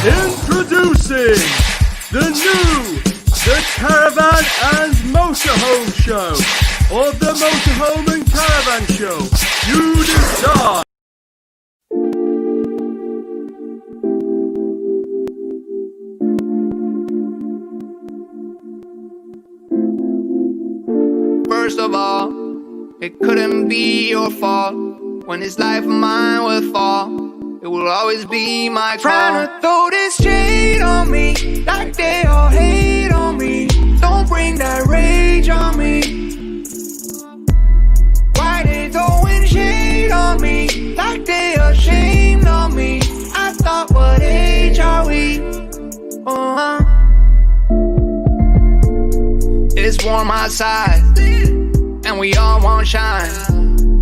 Introducing the Caravan and Motorhome Show, or the Motorhome and Caravan Show. You decide. First of all, it couldn't be your fault. When this life of mine would fall, it will always be my fault. Trying to throw this shade on me, like they all hate on me. Don't bring that rage on me. Why they throwing shade on me, like they ashamed of me? I thought, what age are we? It's warm outside, and we all want shine.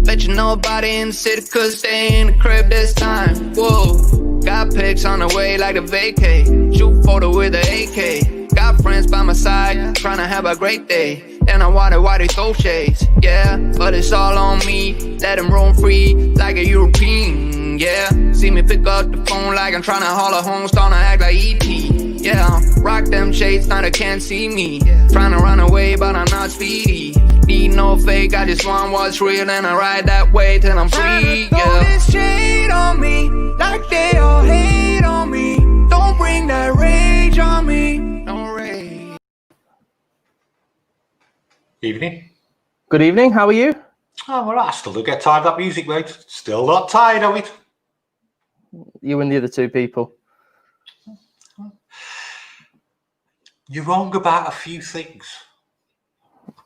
Let you know about it in the city, cause stay in the crib this time. Whoa, got pics on the way like a vacay. Shoot photo with an AK. Got friends by my side, tryna have a great day. And I wonder why they throw shades, yeah. But it's all on me, let them roam free like a European, yeah. See me pick up the phone like I'm tryna holler home, starting to act like E.T., yeah. Rock them shades, now they can't see me. Tryna run away, but I'm not speedy. Need no fake, I just want what's real, and I ride that way till I'm free, yeah. Throw this shade on me, like they all hate on me. Don't bring that rage on me, no rage. Evening. Good evening, how are you? Oh, well, I still do get tired of that music, mate. Still not tired of it. You and the other two people. You're wrong about a few things.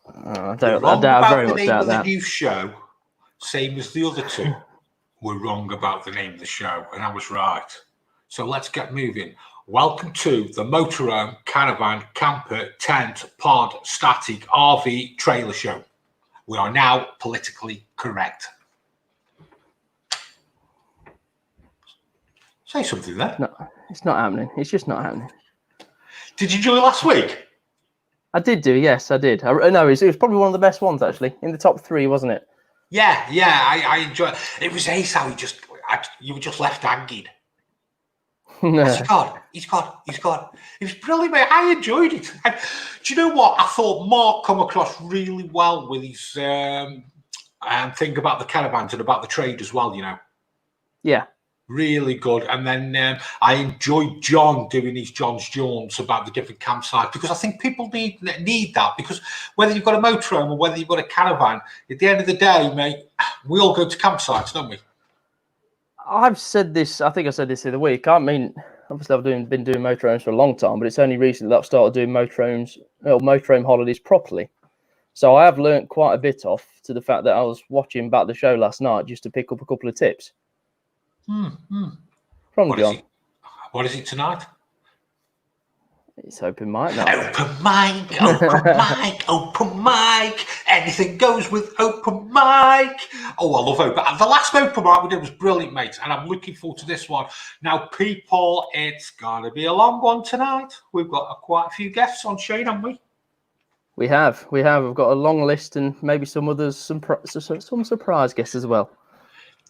I doubt very much about that. The new show, same as the other two, were wrong about the name of the show, and I was right. So let's get moving. Welcome to the Motorhome, Caravan, Camper, Tent, Pod, Static, RV, Trailer Show. We are now politically correct. Say something there. No, it's not happening. It's just not happening. Did you enjoy last week? I did do, yes, I did. No, it was probably one of the best ones, actually. In the top 3, wasn't it? Yeah, I enjoyed it. It was ace how you were just left hanging. No. He's got. It was brilliant, mate. I enjoyed it. And do you know what? I thought Mark come across really well with his thing about the caravans and about the trade as well, you know. Yeah. Really good. And then I enjoyed John doing his John's Jaunts about the different campsites, because I think people need that, because whether you've got a motorhome or whether you've got a caravan, at the end of the day, mate, we all go to campsites, don't we? I've said this, I think I said this the other week. I mean, obviously I've been doing motorhomes for a long time, but it's only recently that I've started doing motorhome holidays properly. So I have learnt quite a bit off to the fact that I was watching back the show last night just to pick up a couple of tips. From John. What is it tonight? It's open mic now. Open mic. Anything goes with open mic. Oh, I love open. The last open mic we did was brilliant, mate, and I'm looking forward to this one. Now, people, it's gonna be a long one tonight. We've got quite a few guests on, Shane, haven't we? We have. We've got a long list, and maybe some others, some surprise guests as well.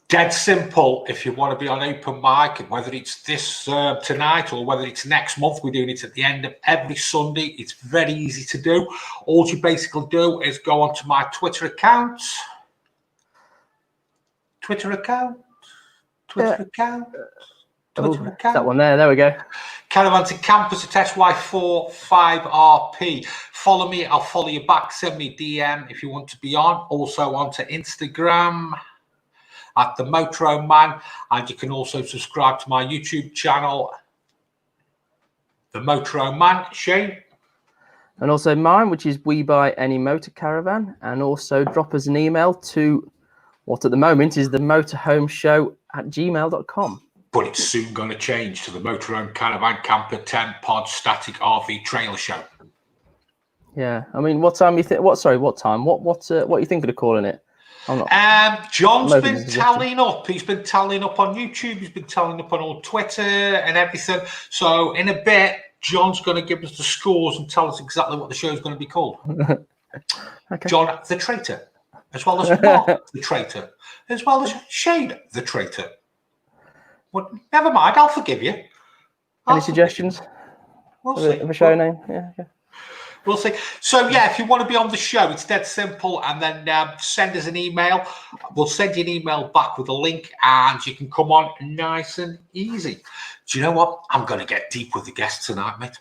Dead simple. If you want to be on open mic, and whether it's this tonight or whether it's next month, we're doing it at the end of every Sunday. It's very easy to do. All you basically do is go onto my Twitter account. That one there we go. Caravans and Campers at SY45RP. Follow me, I'll follow you back. Send me a DM if you want to be on. Also onto Instagram at the Motorhome Man, and you can also subscribe to my YouTube channel, the Motorhome Man. Shane? And also mine, which is We Buy Any Motor Caravan, and also drop us an email to what at the moment is the motorhomeshow@gmail.com. But it's soon going to change to the Motorhome, Caravan, Camper, Tent, Pod, Static, RV, Trailer Show. Yeah, I mean, what time you think? What are you thinking of calling it? John's been tallying up. He's been tallying up on YouTube. He's been tallying up on all Twitter and everything. So in a bit, John's going to give us the scores and tell us exactly what the show is going to be called. Okay. John the Traitor, as well as Mark the Traitor, as well as Shane the Traitor. Well, never mind, I'll forgive you. Any suggestions We'll of see. a show name? Yeah. Okay. We'll see. So, yeah, if you want to be on the show, it's dead simple. And then send us an email. We'll send you an email back with a link and you can come on nice and easy. Do you know what? I'm going to get deep with the guests tonight, mate.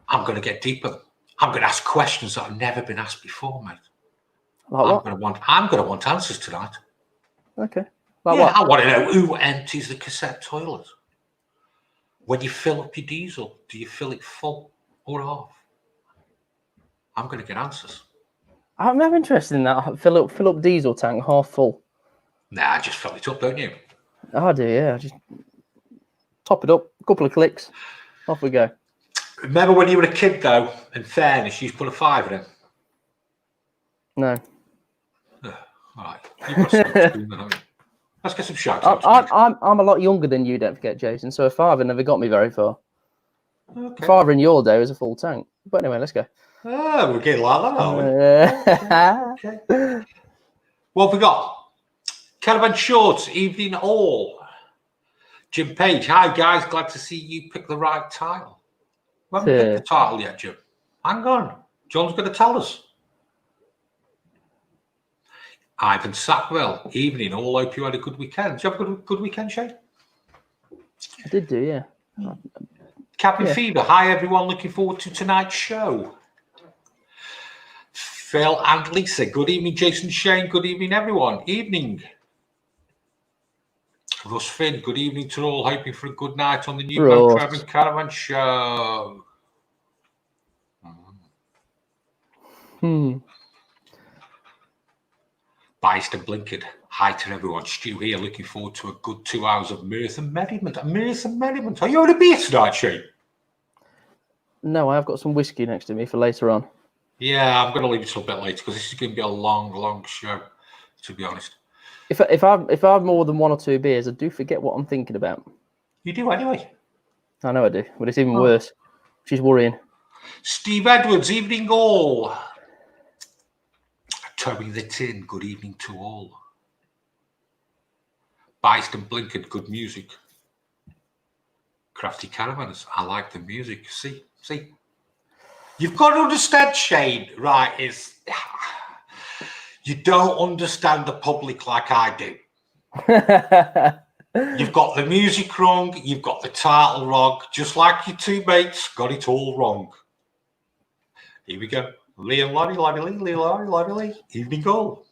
I'm going to get deeper. I'm going to ask questions that have never been asked before, mate. Like what? I'm going to want answers tonight. Okay. Like Yeah, what? I want to know who empties the cassette toilet. When you fill up your diesel, do you fill it full or half? I'm going to get answers. I'm interested in that. Fill up diesel tank half full. Nah, just fill it up, don't you? I do, yeah. Just top it up, a couple of clicks, off we go. Remember when you were a kid, though, in fairness, you used to put a fiver in? No. All right. You've got some spoon, haven't you? Let's get some shout outs. I'm a lot younger than you, don't forget, Jason, so a fiver never got me very far. Okay. A fiver in your day was a full tank. But anyway, let's go. Oh, we're getting like that, are we? Okay. What have we got? Caravan Shorts, evening all. Jim Page, hi guys, glad to see you pick the right title. We haven't picked the title yet, Jim. Hang on. John's going to tell us. Ivan Sackwell, evening all. Hope you had a good weekend. Did you have a good weekend, Shane? I did do, yeah. Captain Fever, hi everyone, looking forward to tonight's show. Phil and Lisa, good evening, Jason, Shane, good evening, everyone. Evening. Russ Finn, good evening to all, hoping for a good night on the new Motorhome and Caravan Show. Biased and Blinked, hi to everyone. Stu here, looking forward to a good 2 hours of mirth and merriment. Are you having a beer tonight, Shane? No, I have got some whiskey next to me for later on. Yeah, I'm going to leave it till a bit later because this is going to be a long show, to be honest. If I have more than one or two beers, I do forget what I'm thinking about. You do anyway. I know I do, but it's even worse. She's worrying. Steve Edwards, evening all. Toby the Tin, good evening to all. Biased and Blinked, good music. Crafty Caravans, I like the music. See. You've got to understand, Shane, right, is you don't understand the public like I do. You've got the music wrong, you've got the title wrong, just like your two mates got it all wrong. Here we go. Lee and Laurie, Lee, evening goal.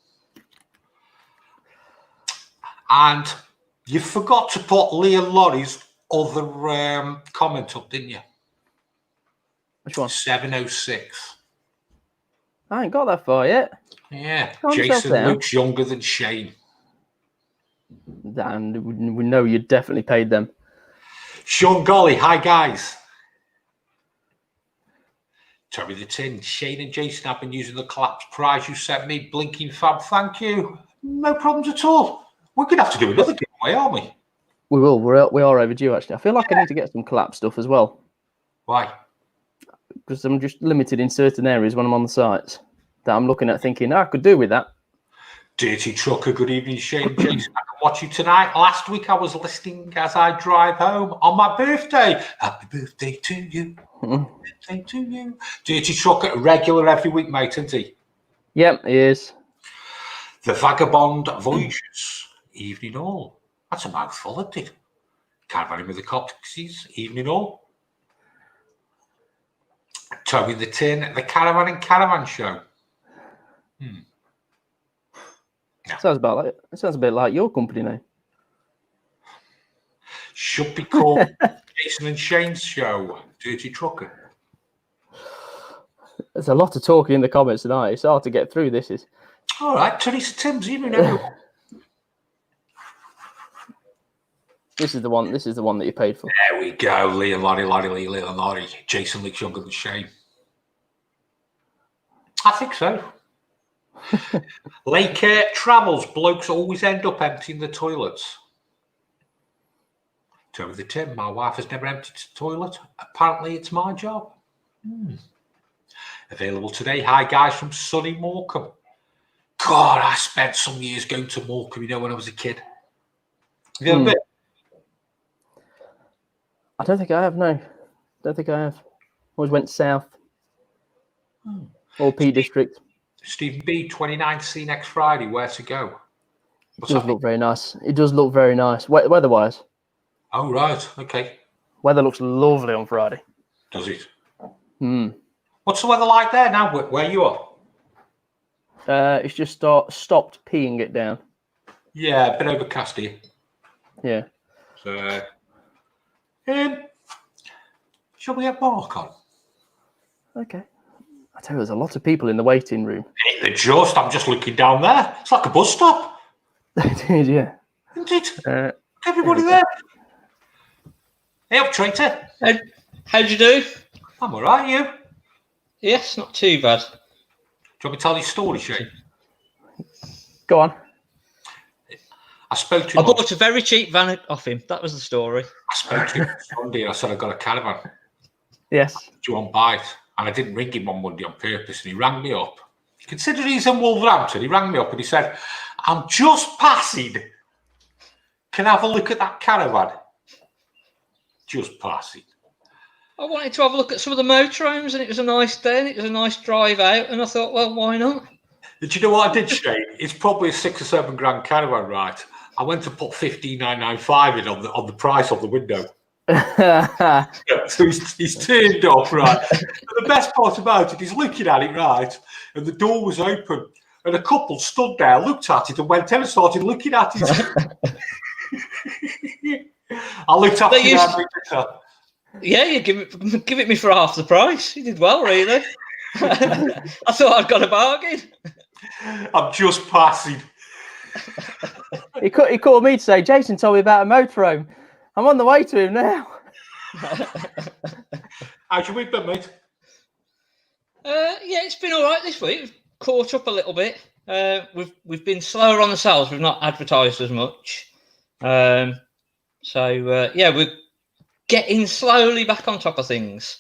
And you forgot to put Lee and Laurie's other comment up, didn't you? Which one? 706. I ain't got that far yet. Yeah, Jason looks younger than Shane. And we know you definitely paid them. Sean Golly, hi guys. Terry the Tin, Shane and Jason have been using the collapse prize you sent me. Blinking fab, thank you. No problems at all. We're going to have to do another giveaway, aren't we? We will. We are overdue, actually. I feel like I need to get some collapse stuff as well. Why? Because I'm just limited in certain areas when I'm on the sites that I'm looking at thinking, I could do with that. Dirty Trucker, good evening, Shane. Jason, I can watch you tonight. Last week I was listening as I drive home on my birthday. Happy birthday to you. Happy birthday to you. Dirty Trucker, regular every week, mate, isn't he? Yep, he is. The Vagabond Voyages, evening all. That's a mouthful, isn't it? Caravanning with the Copsies, evening all. Toby the Tin, the Caravan and Caravan Show. Yeah. Sounds a bit like your company name. Should be called Jason and Shane's Show. Dirty Trucker. There's a lot of talking in the comments tonight. It's hard to get through. This is all right. Teresa Timms, evening everyone. This is the one that you paid for. There we go. Lee and Laurie. Jason looks younger than Shane. I think so. Lake Travels. Blokes always end up emptying the toilets. Toby the Tin. My wife has never emptied the toilet. Apparently, it's my job. Available today. Hi, guys, from sunny Morecambe. God, I spent some years going to Morecambe, when I was a kid. Have you ever been? I don't think I have. No, don't think I have. Always went south. Or Peak District. Stephen B, 29th, see you next Friday. Where to go? It does look very nice. It does look very nice. Weather-wise. Oh, right. Okay. Weather looks lovely on Friday. Does it? What's the weather like there now, where you are? It's just stopped peeing it down. Yeah, a bit overcast here. Yeah. So, shall we get Mark on? Okay. I tell you, there's a lot of people in the waiting room. I'm just looking down there. It's like a bus stop. It is, yeah. Isn't it? Everybody there. Hey up, traitor. How'd you do? I'm all right, you? Yes, not too bad. Do you want me to tell you a story, Shane? Go on. I spoke to him. I bought a very cheap van off him. That was the story. I spoke to him on Sunday and I said, I've got a caravan. Yes. Do you want to buy it? And I didn't ring him on Monday on purpose. And he rang me up. Considering he's in Wolverhampton, he rang me up and he said, I'm just passing. Can I have a look at that caravan? Just passing. I wanted to have a look at some of the motorhomes, and it was a nice day and it was a nice drive out. And I thought, well, why not? Did you know what I did, Shane? It's probably a £6 or £7 grand caravan, right? I went to put 15,995 in on the price of the window. So he's turned off, right? And the best part about it, he's looking at it, right? And the door was open, and a couple stood there, looked at it, and went in and started looking at it. I looked up to him. Yeah, you give it me for half the price. You did well, really. I thought I'd got a bargain. I'm just passing. He called me to say, Jason told me about a motorhome. I'm on the way to him now. How's your week been, mate? Yeah, it's been all right this week. We've caught up a little bit. We've been slower on the sales. We've not advertised as much. Yeah, we're getting slowly back on top of things.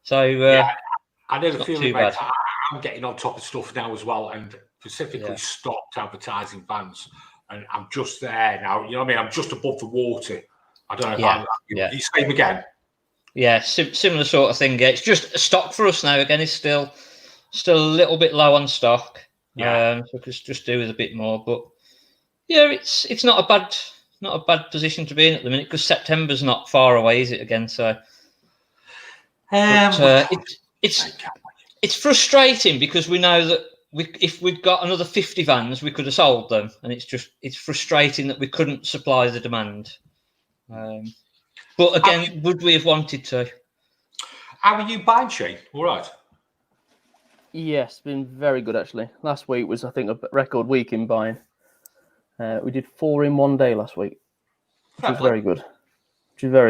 So yeah, I know the not feeling, too mate. bad. I'm getting on top of stuff now as well, and specifically stopped advertising vans. And I'm just there now. You know what I mean? I'm just above the water. I don't know if you same again. Yeah, similar sort of thing. Yeah, it's just stock for us now. Again, it's still a little bit low on stock. Yeah, so we could just do with a bit more. But yeah, it's not a bad position to be in at the minute, because September's not far away, is it? Again, so it's frustrating because we know that if we'd got another 50 vans, we could have sold them, and it's frustrating that we couldn't supply the demand. But again, would we have wanted to? How are you buying, Shane? All right. Yes, been very good actually. Last week was, I think, a record week in buying. We did 4 in one day last week, which was very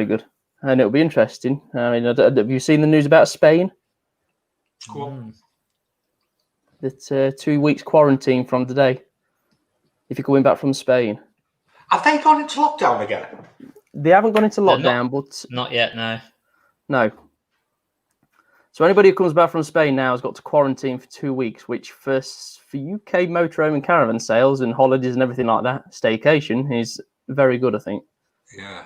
good. And it'll be interesting. I mean, have you seen the news about Spain? Cool. That 2 weeks quarantine from today, if you're coming back from Spain. Have they gone into lockdown again? They haven't gone into lockdown, but not yet. No. So anybody who comes back from Spain now has got to quarantine for 2 weeks, which for UK motorhome and caravan sales and holidays and everything like that, staycation, is very good, I think. Yeah.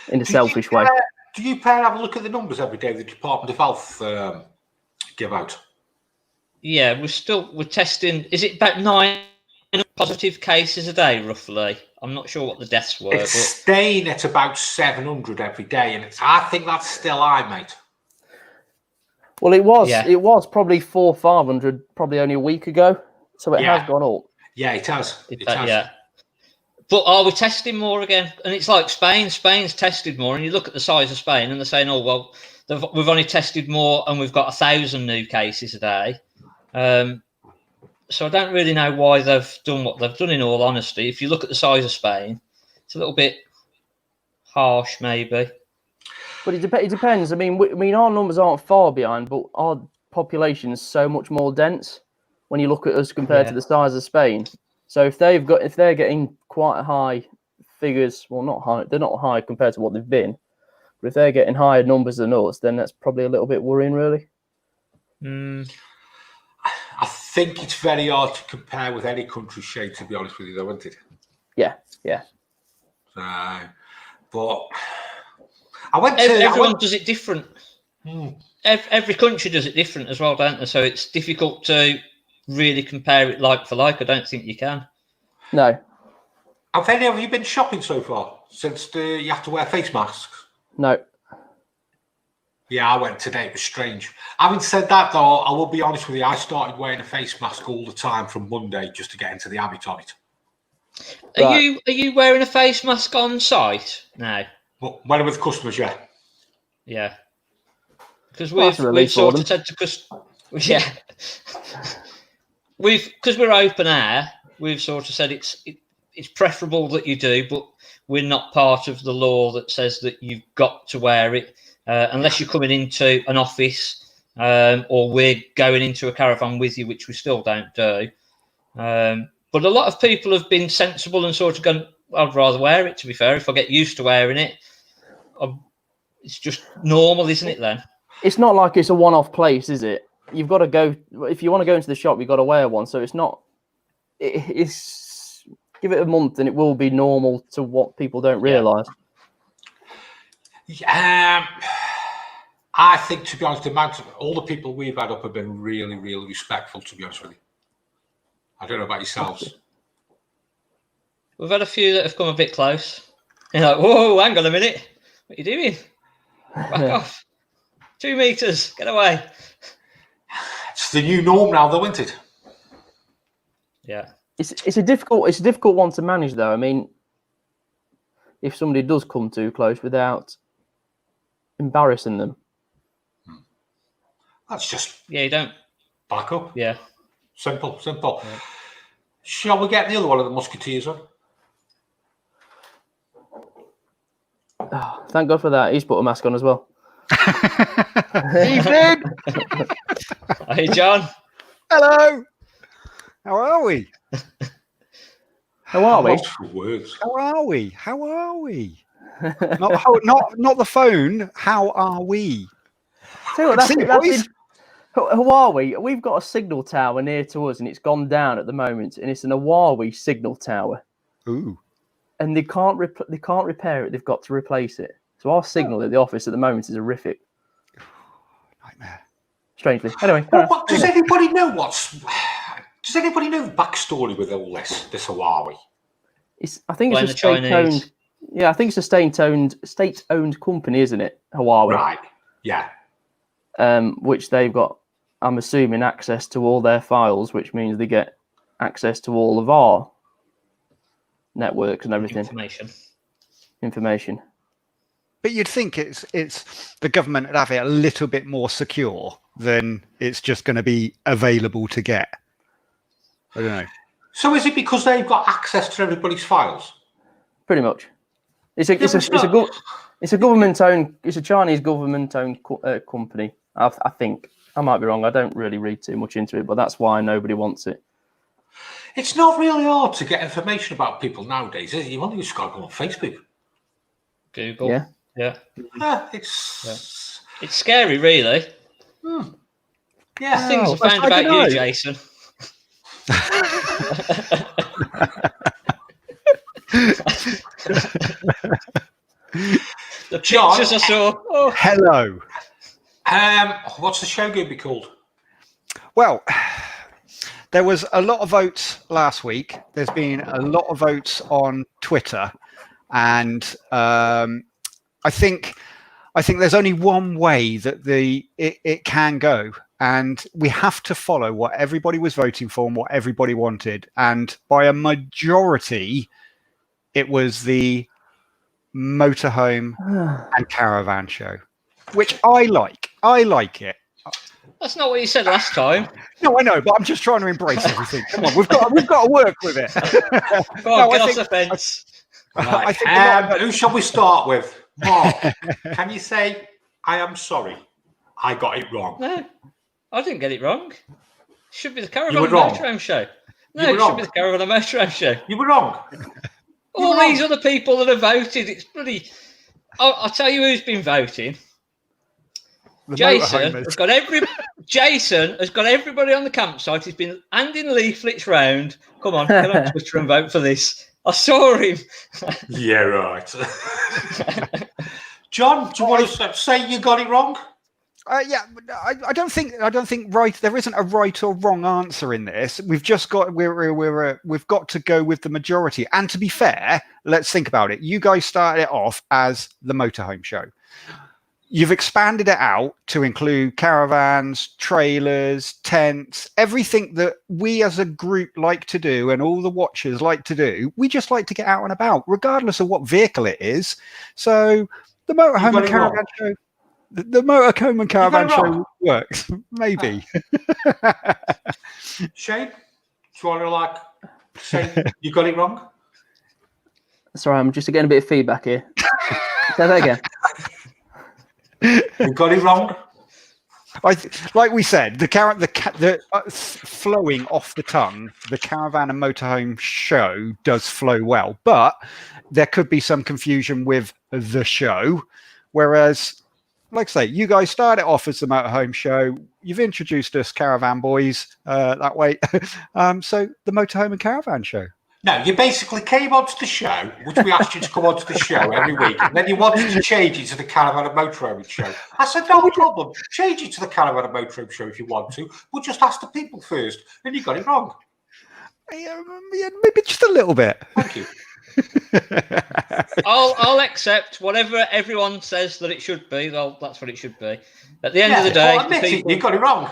In a selfish way. Do you have a look at the numbers every day the Department of Health give out? Yeah, we're testing. Is it about 9 positive cases a day, roughly? I'm not sure what the deaths were. It's staying at about 700 every day, and I think that's still high, mate. Well, it was. Yeah. It was probably 400-500 probably only a week ago, so it has gone up. Yeah, it has. It has. Yeah. But are we testing more again? And it's like Spain. Spain's tested more, and you look at the size of Spain, and they're saying, "Oh well, we've only tested more, and we've got 1,000 new cases a day." So I don't really know why they've done what they've done, in all honesty. If you look at the size of Spain, it's a little bit harsh, maybe. But it depends. I mean, our numbers aren't far behind, but our population is so much more dense when you look at us compared to the size of Spain. So if they're getting quite high figures, well, not high, they're not high compared to what they've been, but if they're getting higher numbers than us, then that's probably a little bit worrying, really. I think it's very hard to compare with any country's shape, to be honest with you, though, isn't it? Yeah. But Everyone does it different. Every country does it different as well, don't they? So it's difficult to really compare it like for like. I don't think you can. No. Have any of you been shopping so far since you have to wear face masks? No. Yeah, I went today. It was strange. Having said that, though, I will be honest with you. I started wearing a face mask all the time from Monday just to get into the habit of it. Are you wearing a face mask on site now? Well, when I'm with customers, yeah. Yeah. Because Well, that's a we've relief sort for of said to customers, yeah. Because we're open air, we've sort of said it's preferable that you do, but we're not part of the law that says that you've got to wear it unless you're coming into an office or we're going into a caravan with you, which we still don't do. But a lot of people have been sensible and sort of gone, I'd rather wear it, to be fair. If I get used to wearing it, it's just normal, isn't it, then? It's not like it's a one-off place, is it? You've got to go, if you want to go into the shop, you've got to wear one. So it's not, it's, give it a month and it will be normal to what people don't realise. I think, to be honest, all the people we've had up have been really, really respectful, to be honest with you. I don't know about yourselves. We've had a few that have come a bit close. You're like, whoa, hang on a minute. What are you doing? Back off. 2 meters. Get away. It's the new norm now, though, isn't it? Yeah. It's a difficult one to manage, though. I mean, if somebody does come too close without embarrassing them. That's just... Yeah, you don't... Back up. Yeah. Simple. Yeah. Shall we get the other one of the Musketeers on? Oh, thank God for that. He's put a mask on as well. Evening. Hey, John. Hello. How are we? How are we? Words. How are we? How are we? Not the phone. How are we? Tell you what, See you, boys. Huawei. We've got a signal tower near to us, and it's gone down at the moment, and it's an Huawei signal tower. Ooh. And they can't repair it. They've got to replace it. So our signal at the office at the moment is horrific. Nightmare. Strangely. Anyway. Does anybody know Does anybody know the backstory with all this Huawei? I think it's a state-owned. Yeah, I think it's a state-owned company, isn't it? Huawei. Right. Yeah. Which they've got, I'm assuming, access to all their files, which means they get access to all of our networks and everything. Information. But you'd think it's the government would have it a little bit more secure than it's just going to be available to get. I don't know. So is it because they've got access to everybody's files? Pretty much. It's a government-owned. It's a Chinese government-owned company. I think I might be wrong. I don't really read too much into it, but that's why nobody wants it. It's not really hard to get information about people nowadays, is it? You've only just got to go on Facebook. Google. Yeah. It's scary, really. Yeah. Things I found about you, Jason. The John, pictures I saw. Oh. Hello. What's the show going to be called? Well, there was a lot of votes last week. There's been a lot of votes on Twitter, and I think there's only one way that it can go, and we have to follow what everybody was voting for and what everybody wanted. And by a majority, it was the Motorhome and Caravan Show, which I like. I like it. That's not what you said last time. No, I know, but I'm just trying to embrace everything. Come on, we've got to work with it. Go on, get off the fence. Right. Who shall we start with? Mark, can you say, I am sorry, I got it wrong? No, I didn't get it wrong. It should be the Caravan You were wrong. Motorhome Show. No, You were it wrong. should be the Caravan Motorhome Show. You were wrong. All these other people that have voted, it's bloody... I'll tell you who's been voting. Jason has got everybody on the campsite. He's been handing leaflets round. Come on, get on Twitter and vote for this. I saw him. Yeah, right. John, do you want to say you got it wrong? Yeah, I don't think right. There isn't a right or wrong answer in this. We've just got we've got to go with the majority. And to be fair, let's think about it. You guys started it off as the Motorhome Show. You've expanded it out to include caravans, trailers, tents, everything that we as a group like to do and all the watchers like to do. We just like to get out and about, regardless of what vehicle it is. So the Motorhome and Caravan Show. The Motorhome and Caravan Show works, maybe. Shane, do you want to say you got it wrong? Sorry, I'm just getting a bit of feedback here. Say that again. You got it wrong. Like we said, the flowing off the tongue, the Caravan and Motorhome Show does flow well, but there could be some confusion with the show, whereas. Like I say, you guys started off as the Motorhome Show. You've introduced us Caravan Boys that way. So the Motorhome and Caravan Show. No, you basically came onto the show, which we asked you to come onto the show every week, and then you wanted to change it to the Caravan and Motorhome Show. I said, no problem. Change it to the Caravan and Motorhome Show if you want to. We'll just ask the people first. And you got it wrong. Yeah, maybe just a little bit. Thank you. I'll accept whatever everyone says that it should be. Well, that's what it should be. At the end of the day, you got it wrong.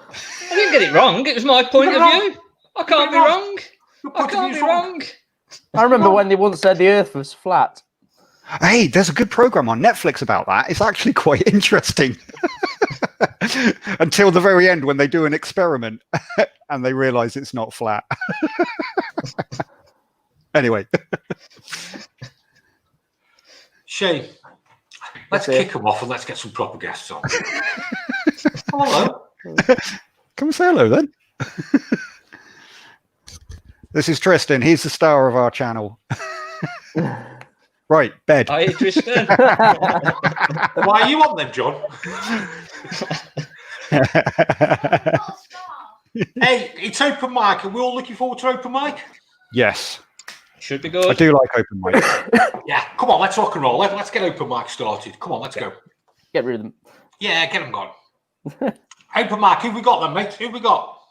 I didn't get it wrong. It was my point of view. I can't be wrong. I can't be wrong. I remember when they once said the Earth was flat. Hey, there's a good program on Netflix about that. It's actually quite interesting. Until the very end when they do an experiment and they realize it's not flat. Anyway. Shane, let's kick them off and let's get some proper guests on. Hello. Come and say hello then. This is Tristan. He's the star of our channel. Right, bed. Hi, Tristan. Why are you on then, John? Hey, it's open mic. Are we all looking forward to open mic? Yes. Should be good. I do like open mic. Yeah, come on, let's rock and roll. Let's get open mic started. Come on, let's go. Get rid of them. Yeah, get them gone. Open mic, who we got then, mate? Who we got?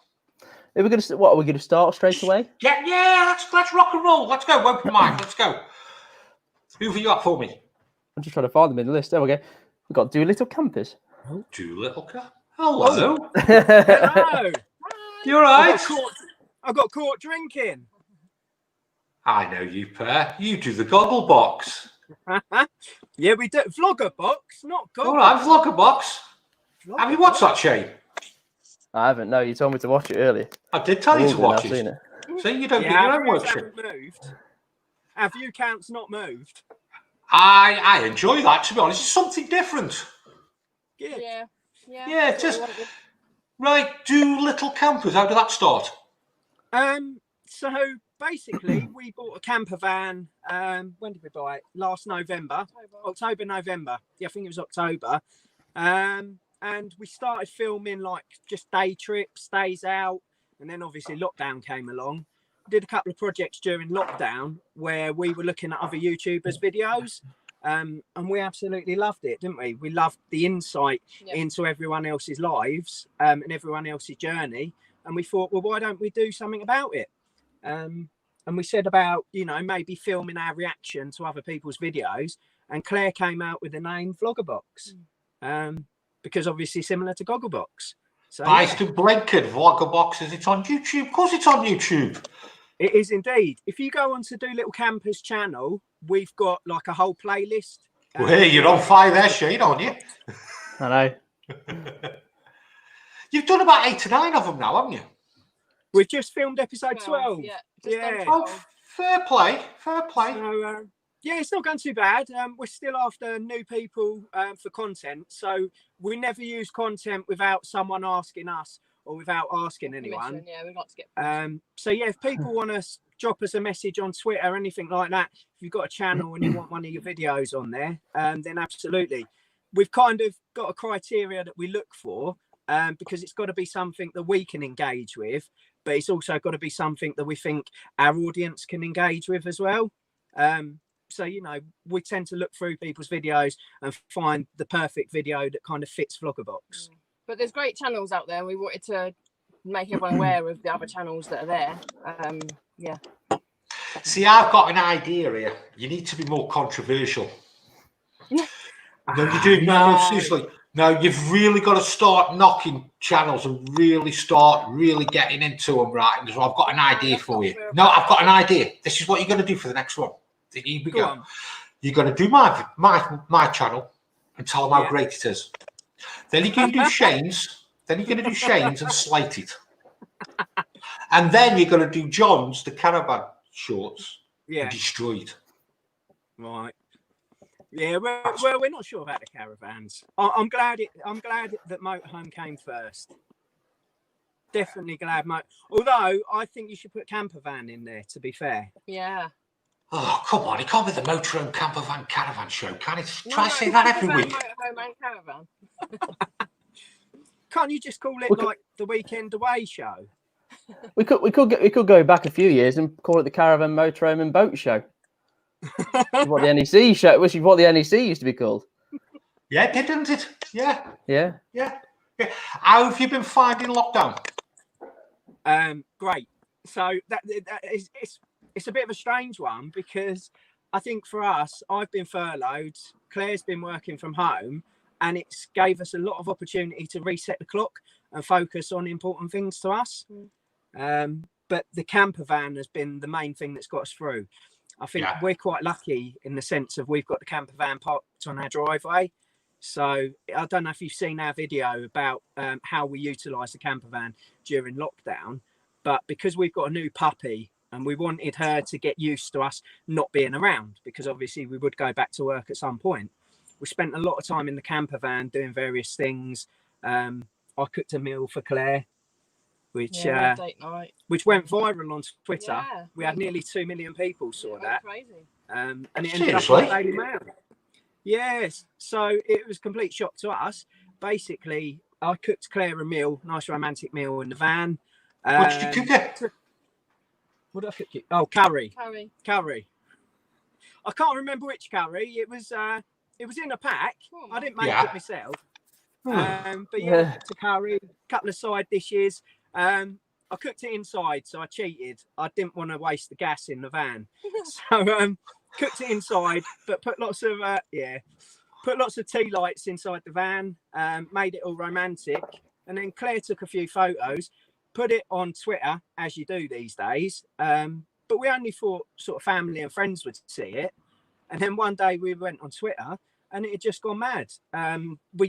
Are we going to start straight away? Yeah, let's rock and roll. Let's go, open mic, let's go. Who have you got for me? I'm just trying to find them in the list. There we go. We've got Doolittle Campers. Oh, Doolittle Campers. Hello. Hello. You all right? I got caught drinking. I know you, pair. You do the goggle box. Yeah, we do. Vlogger box, not goggle. All right, vlogger box. Have you watched that, Shane? I haven't. No, you told me to watch it earlier. I did tell you to watch I've seen it. it. See, you don't get your own watch. Moved. Our view count's not moved. I enjoy that, to be honest. It's something different. Yeah. Yeah, just right. Doolittle Campers. How did that start? So basically, we bought a camper van. When did we buy it? Last November. October, November. Yeah, I think it was October. And we started filming like just day trips, days out, and then obviously lockdown came along. Did a couple of projects during lockdown where we were looking at other YouTubers' videos, and we absolutely loved it, didn't we? We loved the insight into everyone else's lives and everyone else's journey, and we thought, well, why don't we do something about it? And we said about, maybe filming our reaction to other people's videos, and Claire came out with the name Vloggerbox, because obviously similar to Gogglebox. So, Nice to Blinken Vloggerbox. Is it on YouTube? Of course it's on YouTube. It is indeed. If you go onto Doolittle Campers channel, we've got like a whole playlist. Well, hey, you're on fire there, Shane, aren't you? I know. You've done about 8 to 9 of them now, haven't you? We've just filmed episode 12. Yeah. Oh, fair play. So, it's not going too bad. We're still after new people for content. So we never use content without someone asking us or without asking anyone. Yeah, we'd like to get. So if people want to drop us a message on Twitter or anything like that, if you've got a channel and you want one of your videos on there, then absolutely. We've kind of got a criteria that we look for because it's got to be something that we can engage with, but it's also got to be something that we think our audience can engage with as well. So, we tend to look through people's videos and find the perfect video that kind of fits Vloggerbox. But there's great channels out there, and we wanted to make everyone aware of the other channels that are there. Yeah. See, I've got an idea here. You need to be more controversial. No, you do. No, seriously. No, you've really got to start knocking channels and really getting into them, right? And so I've got an idea for you. No, I've got an idea. This is what you're going to do for the next one. Here we go. You're going to do my channel and tell them how great it is. Then you're going to do Shane's. Then you're going to do Shane's and slate it. And then you're going to do John's, the caravan shorts, and destroy it. Right. Yeah, well, we're not sure about the caravans. I'm glad that Motorhome came first. Definitely glad. Although I think you should put camper van in there. To be fair. Yeah. Oh, come on! It can't be the Motorhome Caravan Show, can it? Try to say that every week. Motorhome and Caravan. Can't you just call it like the Weekend Away Show? We could go back a few years and call it the Caravan, Motorhome and Boat Show. What the NEC show, which is what the NEC used to be called. Yeah, it did, didn't it? Yeah. Yeah. How have you been finding lockdown? Great. So that is it's a bit of a strange one, because I think for us, I've been furloughed, Claire's been working from home, and it's gave us a lot of opportunity to reset the clock and focus on important things to us. But the camper van has been the main thing that's got us through. I think we're quite lucky in the sense of we've got the camper van parked on our driveway. So I don't know if you've seen our video about how we utilise the camper van during lockdown, but because we've got a new puppy and we wanted her to get used to us not being around, because obviously we would go back to work at some point. We spent a lot of time in the camper van doing various things. I cooked a meal for Claire, which went viral on Twitter. Yeah, we had nearly 2 million people saw that. Crazy. And it ended up on the Daily Mail. Yes, so it was a complete shock to us. Basically, I cooked Claire a meal, nice romantic meal in the van. What did you cook? What did I cook it? Oh, curry. Curry. I can't remember which curry. It was in a pack. I didn't make it myself. But to curry, a couple of side dishes. I cooked it inside, so I cheated. I didn't want to waste the gas in the van, so cooked it inside, but put lots of tea lights inside the van. Made it all romantic, and then Claire took a few photos, put it on Twitter as you do these days. But we only thought sort of family and friends would see it, and then one day we went on Twitter, and it had just gone mad.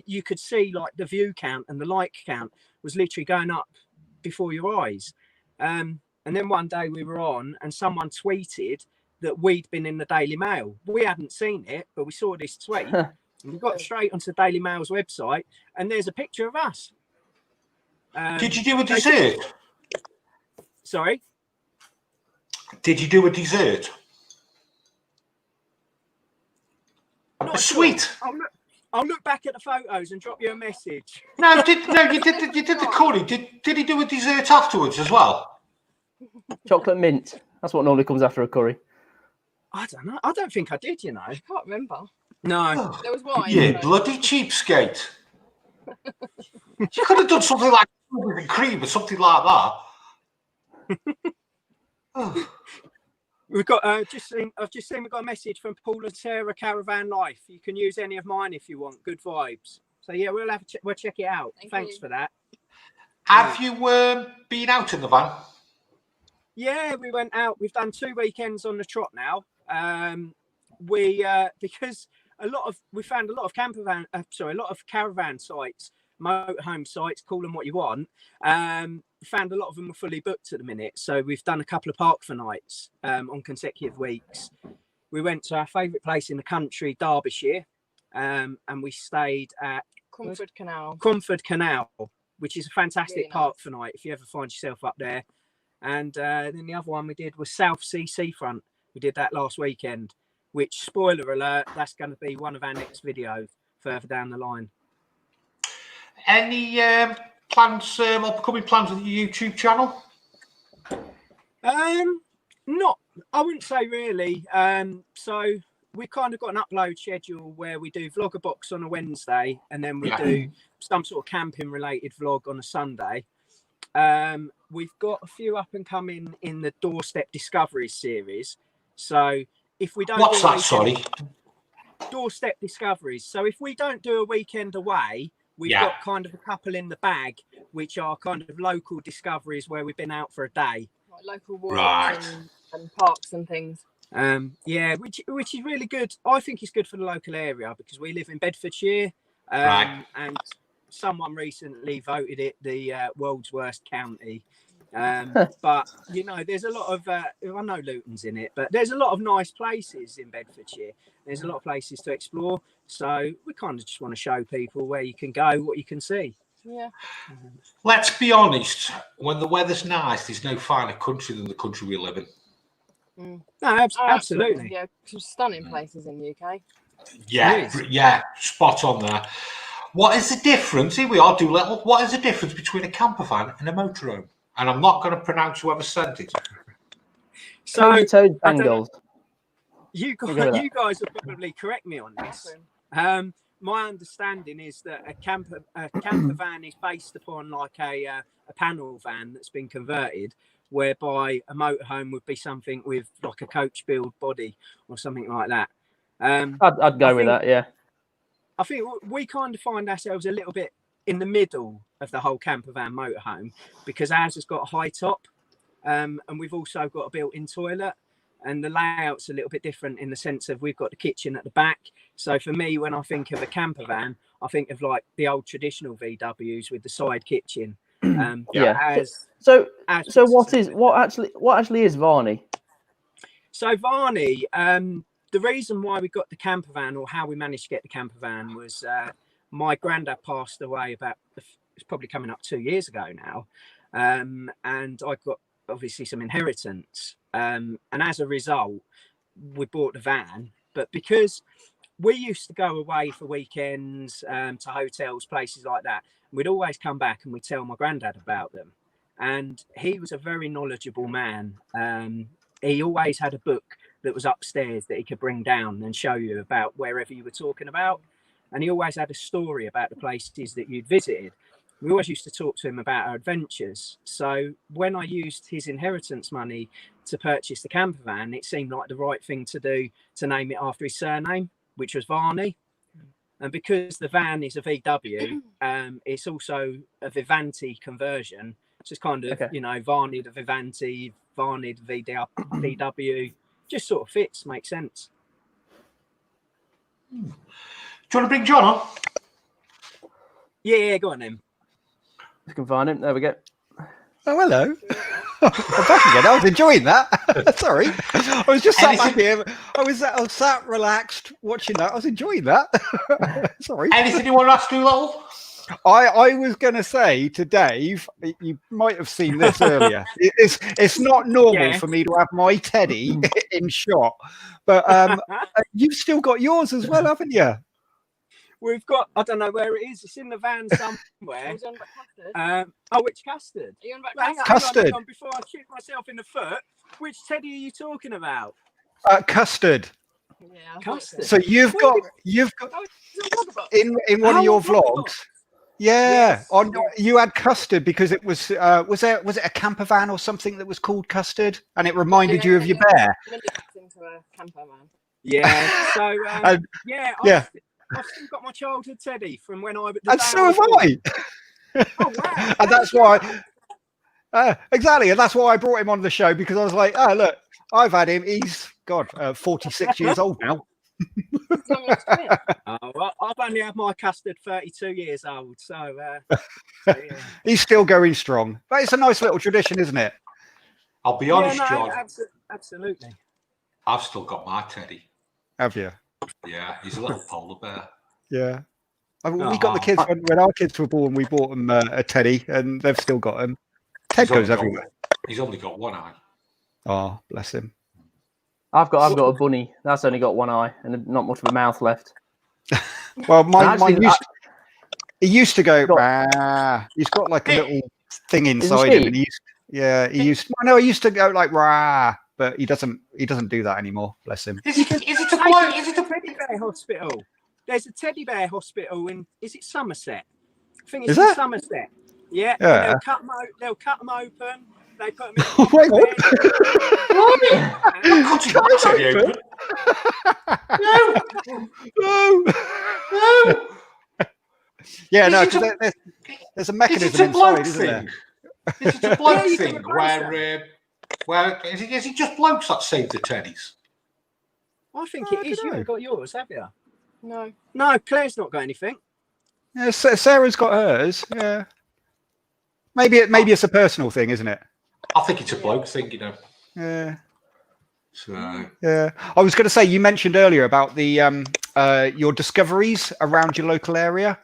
You could see like the view count and the like count was literally going up before your eyes. And then one day we were on and someone tweeted that we'd been in the Daily Mail. We hadn't seen it, but we saw this tweet. And we got straight onto the Daily Mail's website, and there's a picture of us. Did you do a dessert? Sorry? Did you do a dessert? Not sweet. Sure. I'll look back at the photos and drop you a message. You did the curry. Did he do a dessert afterwards as well? Chocolate mint. That's what normally comes after a curry. I don't know. I don't think I did, I can't remember. No. There was wine. Yeah, bloody cheapskate. You could have done something like cream or something like that. We've got I've just seen we've got a message from Paul and Sarah Caravan Life. You can use any of mine if you want. Good vibes. So yeah, we'll check it out. Thanks for that. Have you been out in the van? Yeah, we went out. We've done 2 weekends on the trot now. Because we found a lot of a lot of caravan sites, motorhome sites, call them what you want. Found a lot of them are fully booked at the minute, so we've done a couple of park for nights on consecutive weeks. We went to our favourite place in the country, Derbyshire, and we stayed at Cromford Canal, which is a fantastic really park for night if you ever find yourself up there. And then the other one we did was South Sea Seafront. We did that last weekend, which, spoiler alert, that's going to be one of our next videos further down the line. Any plans, upcoming plans on your YouTube channel? Not, I wouldn't say really. So we've kind of got an upload schedule where we do Vlogger Box on a Wednesday, and then we do some sort of camping related vlog on a Sunday. We've got a few up and coming in the Doorstep Discoveries series. So if we don't, What's that? Sorry. Doorstep Discoveries. So if we don't do a weekend away, we've got kind of a couple in the bag, which are kind of local discoveries where we've been out for a day. Like local walks and parks and things. Which is really good. I think it's good for the local area because we live in Bedfordshire, and someone recently voted it the world's worst county. But you know, there's a lot of I know Luton's in it, but there's a lot of nice places in Bedfordshire. There's a lot of places to explore, so we kind of just want to show people where you can go, what you can see. Yeah. Let's be honest, when the weather's nice, there's no finer country than the country we live in. No, absolutely. Yeah, some stunning places in the UK. Yeah, spot on there. What is the difference? Here we are, Doolittle. What is the difference between a camper van and a motorhome? And I'm not going to pronounce whoever said it. So Bangles. You guys will probably correct me on this. My understanding is that a camper van is based upon like a panel van that's been converted, whereby a motorhome would be something with like a coach build body or something like that. I'd go with that, yeah. I think we kind of find ourselves a little bit in the middle of the whole camper van motorhome because ours has got a high top, and we've also got a built-in toilet, and the layout's a little bit different in the sense of we've got the kitchen at the back. So for me, when I think of a camper van, I think of like the old traditional VWs with the side kitchen. So what actually is Varney? So Varney, the reason why we got the camper van, or how we managed to get the camper van, was my granddad passed away it's probably coming up 2 years ago now, and I got obviously some inheritance, and as a result, we bought the van. But because we used to go away for weekends to hotels, places like that, we'd always come back and we'd tell my granddad about them, and he was a very knowledgeable man. He always had a book that was upstairs that he could bring down and show you about wherever you were talking about. And he always had a story about the places that you'd visited. We always used to talk to him about our adventures. So when I used his inheritance money to purchase the camper van, it seemed like the right thing to do to name it after his surname, which was Varney. And because the van is a VW, it's also a Vivanti conversion. It's just kind of, Varney the Vivanti, Varney the VW. Just sort of fits, makes sense. Do you want to bring John on? Yeah, go on then. You can find him. There we go. Oh, hello. I'm back again. I was enjoying that. Sorry. I was just sat back here. I was sat relaxed watching that. I was enjoying that. Sorry. Anything you want to ask, Doolittle? I was going to say to Dave, you might have seen this earlier. It's not normal for me to have my teddy in shot, but you've still got yours as well, haven't you? We've got, I don't know where it is. It's in the van somewhere. Which custard? Are you on about custard? Hang on, before I shoot myself in the foot, which teddy are you talking about? Custard. Yeah, custard. So you've got in one of your vlogs. Yeah, you had custard because it was was it a camper van or something that was called Custard, and it reminded you of your bear. Into a camper van. Yeah. So I've still got my childhood teddy from when I was. And so have I. Oh wow! And that's why. Exactly, and that's why I brought him on the show, because I was like, oh look, I've had him. He's 46 years old now. Well, I've only had my custard 32 years old, so yeah. He's still going strong. But it's a nice little tradition, isn't it? I'll be honest, John. Absolutely. I've still got my teddy. Have you? Yeah, he's a little polar bear. Yeah. We got the kids when our kids were born. We bought them a teddy, and they've still got him. Ted goes everywhere. He's only got one eye. Oh, bless him. I've got a bunny that's only got one eye and not much of a mouth left. Well, he used to go. He's got like a little thing inside him, and he used to go like rah, but he doesn't do that anymore. Bless him. Is it a bloke? Is it a teddy bear hospital? There's a teddy bear hospital is it Somerset? I think it's Is in it? Somerset. Yeah. Yeah. And they'll cut them open. They put them in. Wait, what? No. Yeah, no, because there's a mechanism inside, isn't there? This is a bloke thing where is it just blokes that save the teddies? I think it is. You haven't got yours, have you? No. Claire's not got anything. Yeah, Sarah's got hers. Yeah. Maybe it's a personal thing, isn't it? I think it's a bloke thing, you know. Yeah. So yeah, I was going to say, you mentioned earlier about the your discoveries around your local area.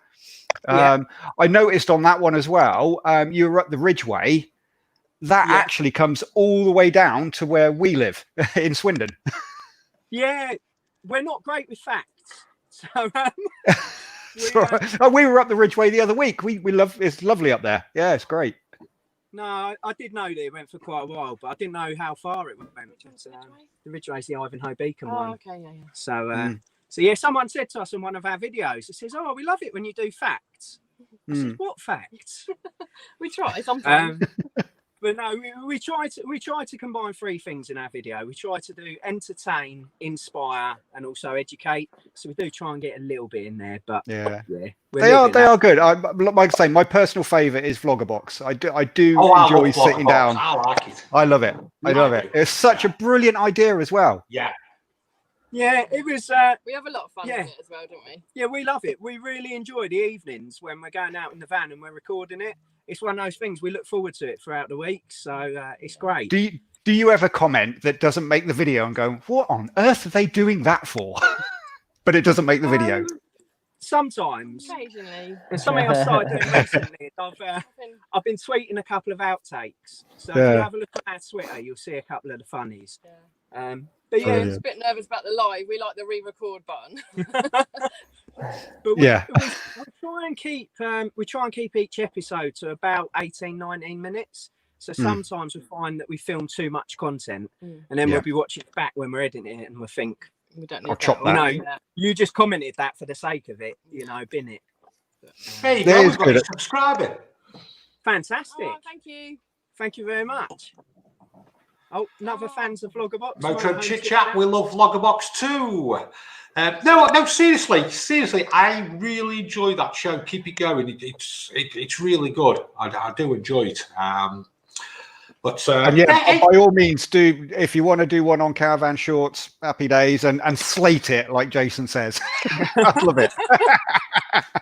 I noticed on that one as well. You were up the Ridgeway. That actually comes all the way down to where we live in Swindon. Yeah, we're not great with facts. So we were up the Ridgeway the other week. We love it's lovely up there. Yeah, it's great. No, I did know that it went for quite a while, but I didn't know how far it went. The Ridgeway's the Ivanhoe Beacon one. Okay, yeah. So, so yeah, someone said to us in one of our videos, it says, "Oh, we love it when you do facts." I said, "What facts?" We try sometimes. But no, we try to combine three things in our video. We try to do entertain, inspire, and also educate. So we do try and get a little bit in there. But they are good. Like I say, my personal favourite is Vloggerbox. I do enjoy sitting down. I like it. I love it. I love it. It's such a brilliant idea as well. Yeah. Yeah, it was. We have a lot of fun with it as well, don't we? Yeah, we love it. We really enjoy the evenings when we're going out in the van and we're recording it. It's one of those things we look forward to it throughout the week, so it's great. Do you ever comment that doesn't make the video and go, "What on earth are they doing that for?" But it doesn't make the video. Sometimes, occasionally, and something I've started doing recently. I've been tweeting a couple of outtakes. So if you have a look at our Twitter, you'll see a couple of the funnies. But yeah, I'm just a bit nervous about the live. We like the re-record button. But we try and keep each episode to about 18-19 minutes. So sometimes we find that we film too much content, and then we'll be watching it back when we're editing it, and we'll think, we don't need I'll chop that. No, you just commented that for the sake of it, you know, bin it. Hey, we've got a subscriber. Fantastic. Oh, thank you. Thank you very much. Oh, another fans of Vloggerbox. Motorhome Chit Chat. We love Vloggerbox too. No, seriously, I really enjoy that show. Keep it going. It's really good. I do enjoy it. But by all means, if you want to do one on Caravan Shorts, happy days, and slate it like Jason says. I love it.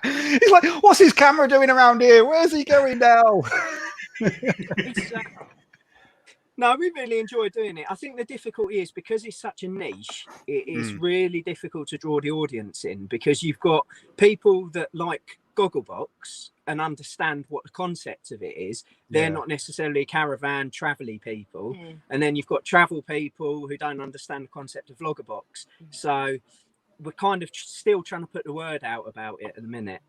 He's like, "What's his camera doing around here? Where's he going now?" No, we really enjoy doing it. I think the difficulty is because it's such a niche, it is really difficult to draw the audience in, because you've got people that like Gogglebox and understand what the concept of it is. They're not necessarily caravan travel-y people. And then you've got travel people who don't understand the concept of Vloggerbox. So we're kind of still trying to put the word out about it at the minute.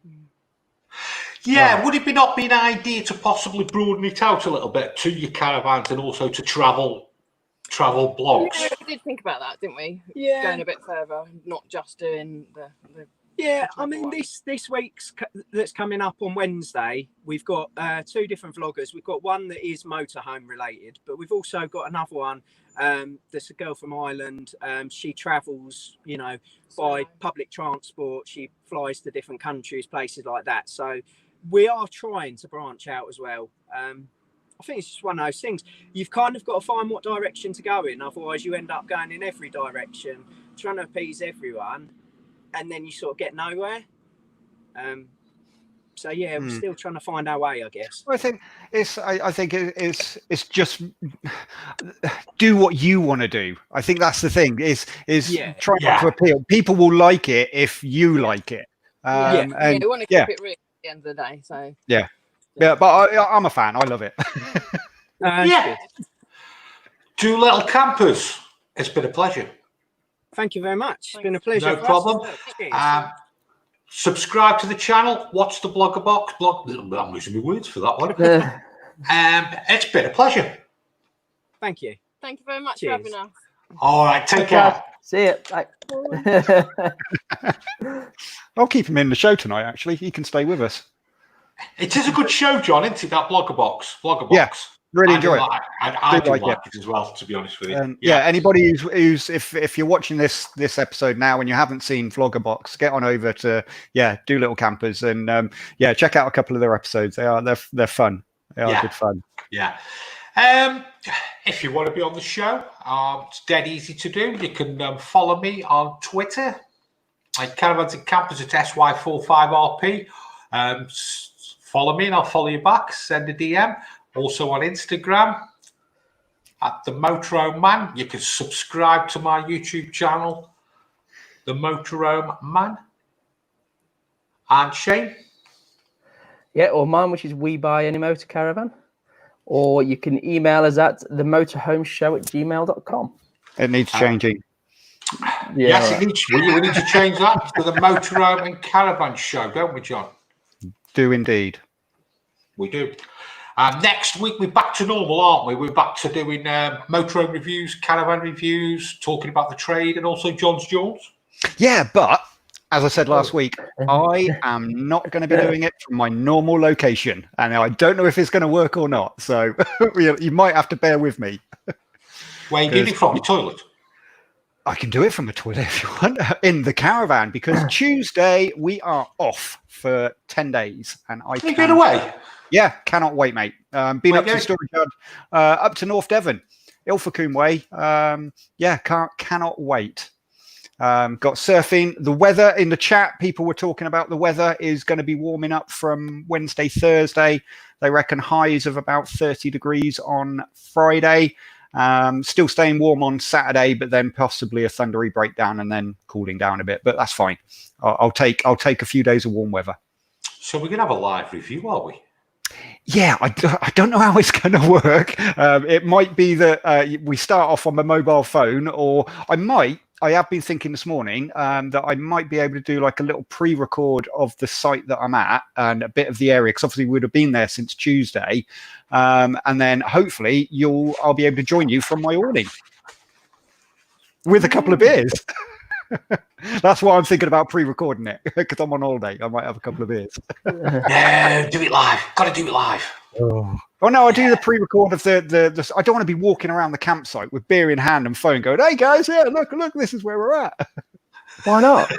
Yeah, would it not be an idea to possibly broaden it out a little bit to your caravans and also to travel blogs? Yeah, we did think about that, didn't we? Yeah. Going a bit further, not just doing the Yeah, I mean, this week's that's coming up on Wednesday, we've got two different vloggers. We've got one that is motorhome related, but we've also got another one that's a girl from Ireland. She travels, you know, by public transport. She flies to different countries, places like that. So we are trying to branch out as well. I think it's just one of those things. You've kind of got to find what direction to go in. Otherwise, you end up going in every direction, trying to appease everyone, and then you sort of get nowhere. So yeah, we're still trying to find our way, I guess. I think it's just do what you want to do. I think that's the thing. Is trying to appeal. People will like it if you like it. And we want to keep it real at the end of the day. So yeah, but I'm a fan. I love it. Two little campers. It's been a pleasure. Thank you very much. It's been a pleasure. No problem. Subscribe to the channel. Watch the Vloggerbox. I'm losing my words for that one. It's been a pleasure. Thank you. Thank you very much for having us. All right. Take care. See it. Bye. I'll keep him in the show tonight. Actually, he can stay with us. It is a good show, John, isn't it? That Vlogger Box. Yeah, really enjoy it. I do like it as well, to be honest with you. Yeah, anybody who's if you're watching this episode now and you haven't seen Vlogger Box, get on over to Do Little Campers and check out a couple of their episodes. They're fun. They are good fun. Yeah. If you want to be on the show, it's dead easy to do. You can follow me on Twitter at Caravans and Campers at SY45RP. Follow me and I'll follow you back. Send a DM. Also on Instagram at the Motorhome Man. You can subscribe to my YouTube channel, the Motorhome Man. And Shane? Yeah, or mine, which is We Buy Any Motor Caravan. Or you can email us at themotorhomeshow@gmail.com. It needs changing. Yes, it needs. We need to change that to the Motorhome and Caravan Show, don't we, John? Do indeed. We do. Next week, we're back to normal, aren't we? We're back to doing motorhome reviews, caravan reviews, talking about the trade, and also John's Jewels. Yeah, but as I said last week, I am not going to be doing it from my normal location, and I don't know if it's going to work or not. So you might have to bear with me. Where are you doing it from? Your toilet? I can do it from the toilet if you want, in the caravan, because Tuesday we are off for 10 days, and I You're going away? Yeah, cannot wait, mate. Been up to Storage Yard, up to North Devon, Ilfracombe Way. Cannot wait. Got surfing. The weather in the chat, people were talking about the weather is going to be warming up from Wednesday, Thursday. They reckon highs of about 30 degrees on Friday. Still staying warm on Saturday, but then possibly a thundery breakdown and then cooling down a bit. But that's fine. I'll take a few days of warm weather. So we're going to have a live review, are we? Yeah, I don't know how it's going to work. It might be that we start off on my mobile phone, or I have been thinking this morning that I might be able to do like a little pre-record of the site that I'm at and a bit of the area, because obviously we would have been there since Tuesday. And then hopefully I'll be able to join you from my awning with a couple of beers. That's why I'm thinking about pre-recording it, because I'm on holiday. I might have a couple of beers. No, do it live. Got to do it live. Oh no, I do the pre-record of the. I don't want to be walking around the campsite with beer in hand and phone going, "Hey guys, yeah, look, this is where we're at." Why not?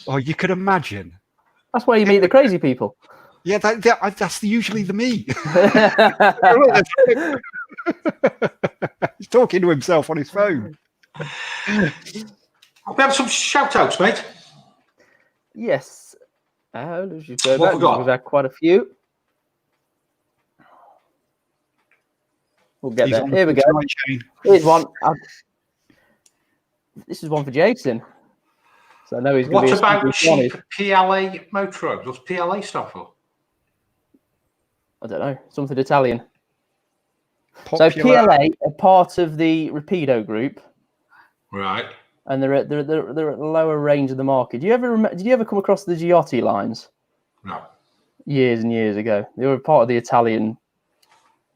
Oh, you could imagine. That's where you meet the crazy people. Yeah, that's usually the me. He's talking to himself on his phone. We have some shout-outs, mate. Yes. Let's just go What back. we got? We've had quite a few. We'll get there. Here we go. Here's one. This is one for Jason. So I know he's going to be... What about cheap PLA motorhomes? What's PLA stand for? I don't know. Something Italian. Popular. So PLA are part of the Rapido group. Right. And they're at the lower range of the market. Did you ever come across the Giotti lines? No. Years and years ago. They were part of the Italian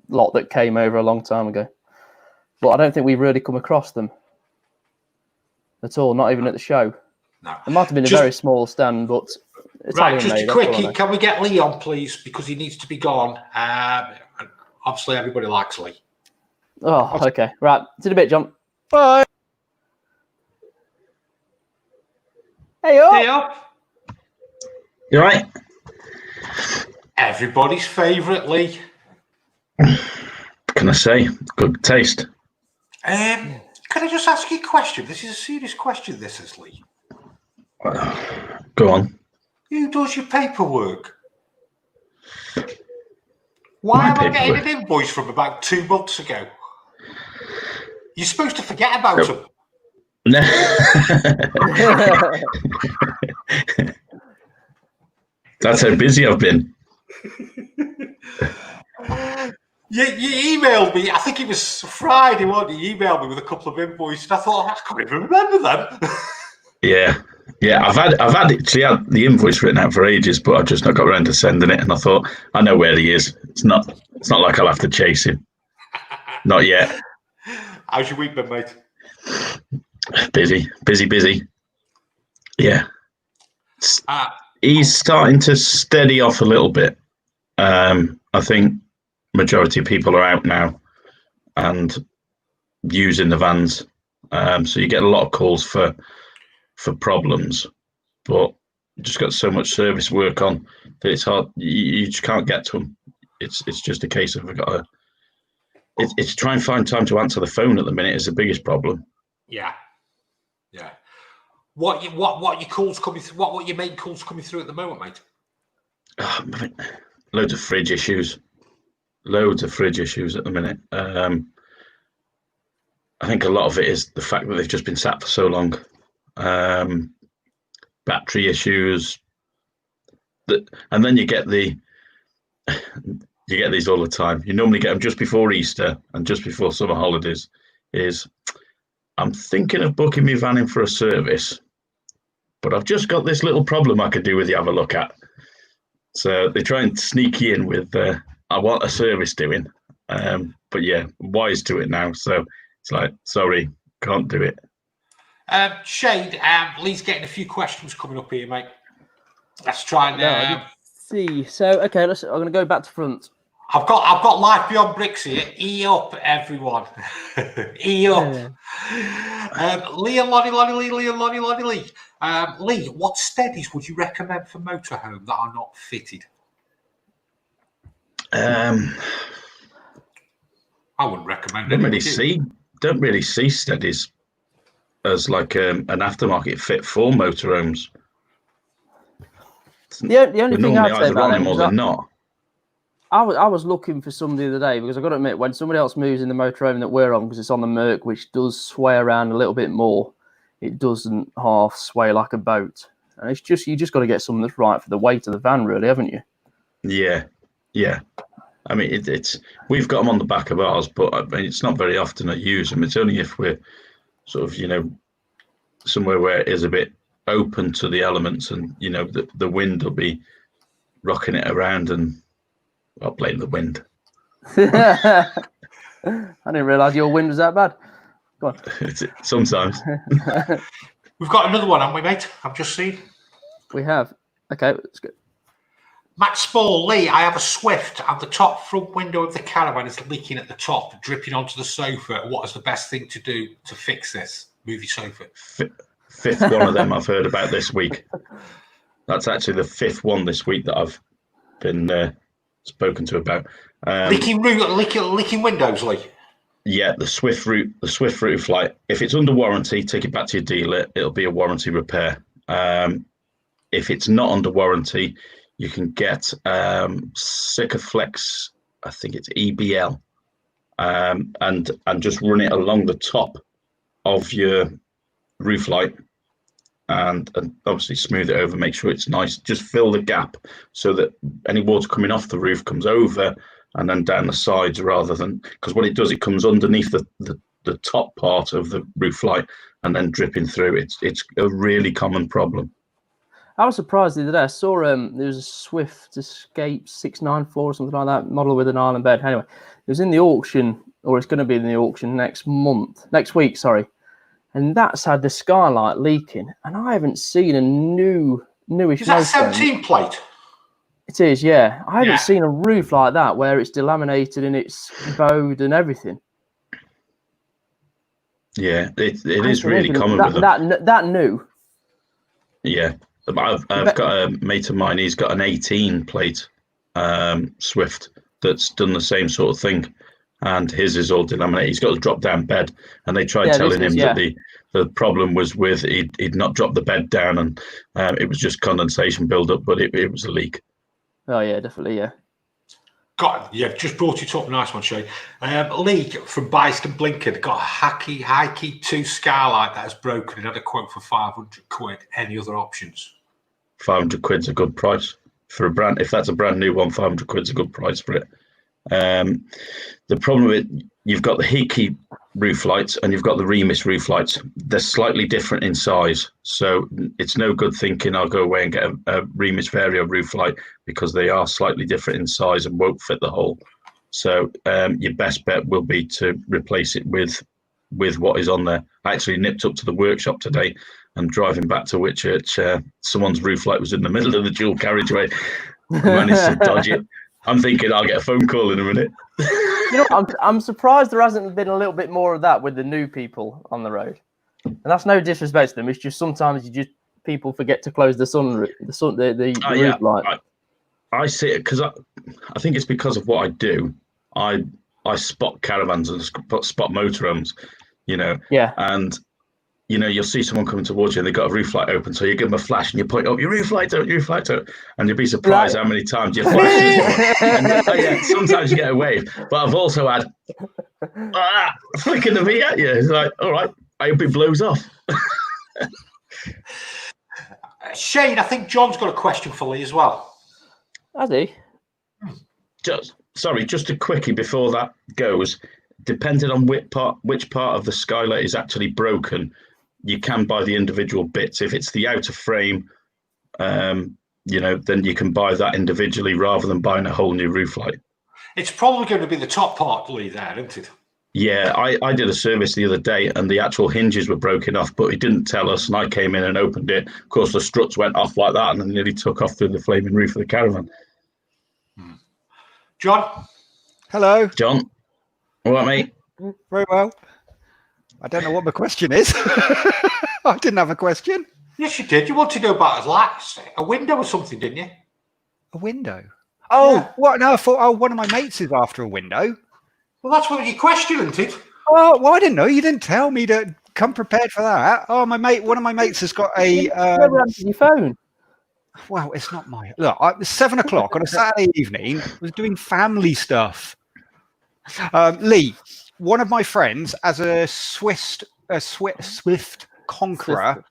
lot that came over a long time ago. But I don't think we've really come across them at all, not even at the show. No. It might have been a very small stand, but Italian right, just made, a quickie. Can we get Lee on, please? Because he needs to be gone. Obviously, everybody likes Lee. Oh, okay. Right. See you in a bit, John. Bye. Hey up. Hey up. You right? Everybody's favourite, Lee. Can I say? Good taste. Can I just ask you a question? This is a serious question, this is, Lee. Go on. Who does your paperwork? Why am I getting an invoice from about 2 months ago? You're supposed to forget about them. No. That's how busy I've been. You emailed me, I think it was Friday, wasn't it? You emailed me with a couple of invoices. I thought, I can't even remember them. Yeah. I've actually had the invoice written out for ages, but I've just not got around to sending it. And I thought, I know where he is. It's not like I'll have to chase him. Not yet. How's your week been, mate? Busy. Yeah. He's starting to steady off a little bit. I think majority of people are out now and using the vans. So you get a lot of calls for problems, but you just got so much service work on that it's hard. You just can't get to them. It's just a case of it's try and find time to answer the phone at the minute is the biggest problem. Yeah. What your calls coming through? What your main calls coming through at the moment, mate? Loads of fridge issues. Loads of fridge issues at the minute. I think a lot of it is the fact that they've just been sat for so long. Battery issues. And then you get these all the time. You normally get them just before Easter and just before summer holidays. I'm thinking of booking my van in for a service, but I've just got this little problem I could do with you have a look at. So they try and sneak you in with, I want a service doing. But yeah, wise to it now. So it's like, sorry, can't do it. Shade, Lee's getting a few questions coming up here, mate. Let's try and see. So, okay, I'm going to go back to front. I've got Life Beyond Bricks here. E up, everyone. E up. Lee and Lonnie Lee. Lee, what steadies would you recommend for motorhome that are not fitted? I wouldn't recommend Don't really see steadies as like an aftermarket fit for motorhomes. The only thing I'd say about them more than not. I was looking for somebody the other day because I've got to admit, when somebody else moves in the motorhome that we're on, because it's on the Merc, which does sway around a little bit more, it doesn't half sway like a boat. And it's just, you just got to get something that's right for the weight of the van, really, haven't you? Yeah. I mean, it's we've got them on the back of ours, but I mean, it's not very often I use them. It's only if we're sort of, somewhere where it is a bit open to the elements and, the wind will be rocking it around and I'll blame the wind. I didn't realise your wind was that bad. Go on. Sometimes. We've got another one, haven't we, mate? I've just seen. We have. Okay, let's go. Matt Spall, Lee, I have a Swift and the top front window of the caravan is leaking at the top, dripping onto the sofa. What is the best thing to do to fix this? Move your sofa. Fifth one of them I've heard about this week. That's actually the fifth one this week that I've been spoken to about. Leaking windows, Lee? Yeah, the Swift roof light. If it's under warranty, take it back to your dealer. It'll be a warranty repair. If it's not under warranty, you can get Sikaflex, I think it's EBL, and just run it along the top of your roof light and obviously smooth it over, make sure it's nice. Just fill the gap so that any water coming off the roof comes over and then down the sides rather than, because what it does, it comes underneath the top part of the roof light and then dripping through. It's a really common problem. I was surprised the other day. I saw there was a Swift Escape 694 or something like that, model with an island bed. Anyway, it was in the auction, or it's going to be in the auction next week, sorry. And that's had the skylight leaking, and I haven't seen a newish. Is that a 17 plate? It is, yeah. I haven't seen a roof like that where it's delaminated and it's bowed and everything. Yeah, it is really common with them. That new. Yeah. I've got a mate of mine, he's got an 18 plate Swift that's done the same sort of thing, and his is all delaminated. He's got a drop down bed, and they tried telling him that the problem was with he'd not dropped the bed down, and it was just condensation build-up, but it was a leak. Oh yeah, definitely, yeah. Just brought it up. Nice one, Shay. Lee from Bicycle Blinker got a high key 2 skylight that has broken and had a quote for 500 quid. Any other options? 500 quid's a good price for a brand. If that's a brand new one, 500 quid's a good price for it. The problem with it, you've got the Hiki roof lights and you've got the Remus roof lights. They're slightly different in size, so it's no good thinking I'll go away and get a Remus Vario roof light, because they are slightly different in size and won't fit the hole. So your best bet will be to replace it with with what is on there. I actually nipped up to the workshop today, and driving back to Whitchurch, someone's roof light was in the middle of the dual carriageway. I managed to dodge it. I'm thinking I'll get a phone call in a minute. You know, I'm surprised there hasn't been a little bit more of that with the new people on the road. And that's no disrespect to them. It's just sometimes people forget to close the roof light. I see it because I think it's because of what I do. I spot caravans and spot motorhomes, you know. Yeah. And you know, you'll see someone coming towards you and they've got a roof light open, so you give them a flash and you point, your roof light out, and you'll be surprised how many times you flash. And, sometimes you get a wave, but I've also had flicking the V at you. It's like, all right, I hope it blows off. Shane, I think John's got a question for Lee as well. Has he? Just a quickie before that goes. Depending on which part of the skylight is actually broken, you can buy the individual bits. If it's the outer frame, then you can buy that individually rather than buying a whole new roof light. It's probably going to be the top part, Lee, there, isn't it? Yeah, I did a service the other day and the actual hinges were broken off, but he didn't tell us, and I came in and opened it. Of course, the struts went off like that and then nearly took off through the flaming roof of the caravan. John? Hello. John? All right, mate? Very well. I don't know what my question is. I didn't have a question. Yes, you did. You wanted to know about a window or something, didn't you? A window? Oh, yeah. What? No, I thought one of my mates is after a window. Well, that's what your question, isn't it? Oh, well, I didn't know. You didn't tell me to come prepared for that. Oh, one of my mates has got a... your phone. Well, it's not my... Look, it was 7 o'clock on a Saturday evening. I was doing family stuff. Lee, one of my friends has a Swift Conqueror.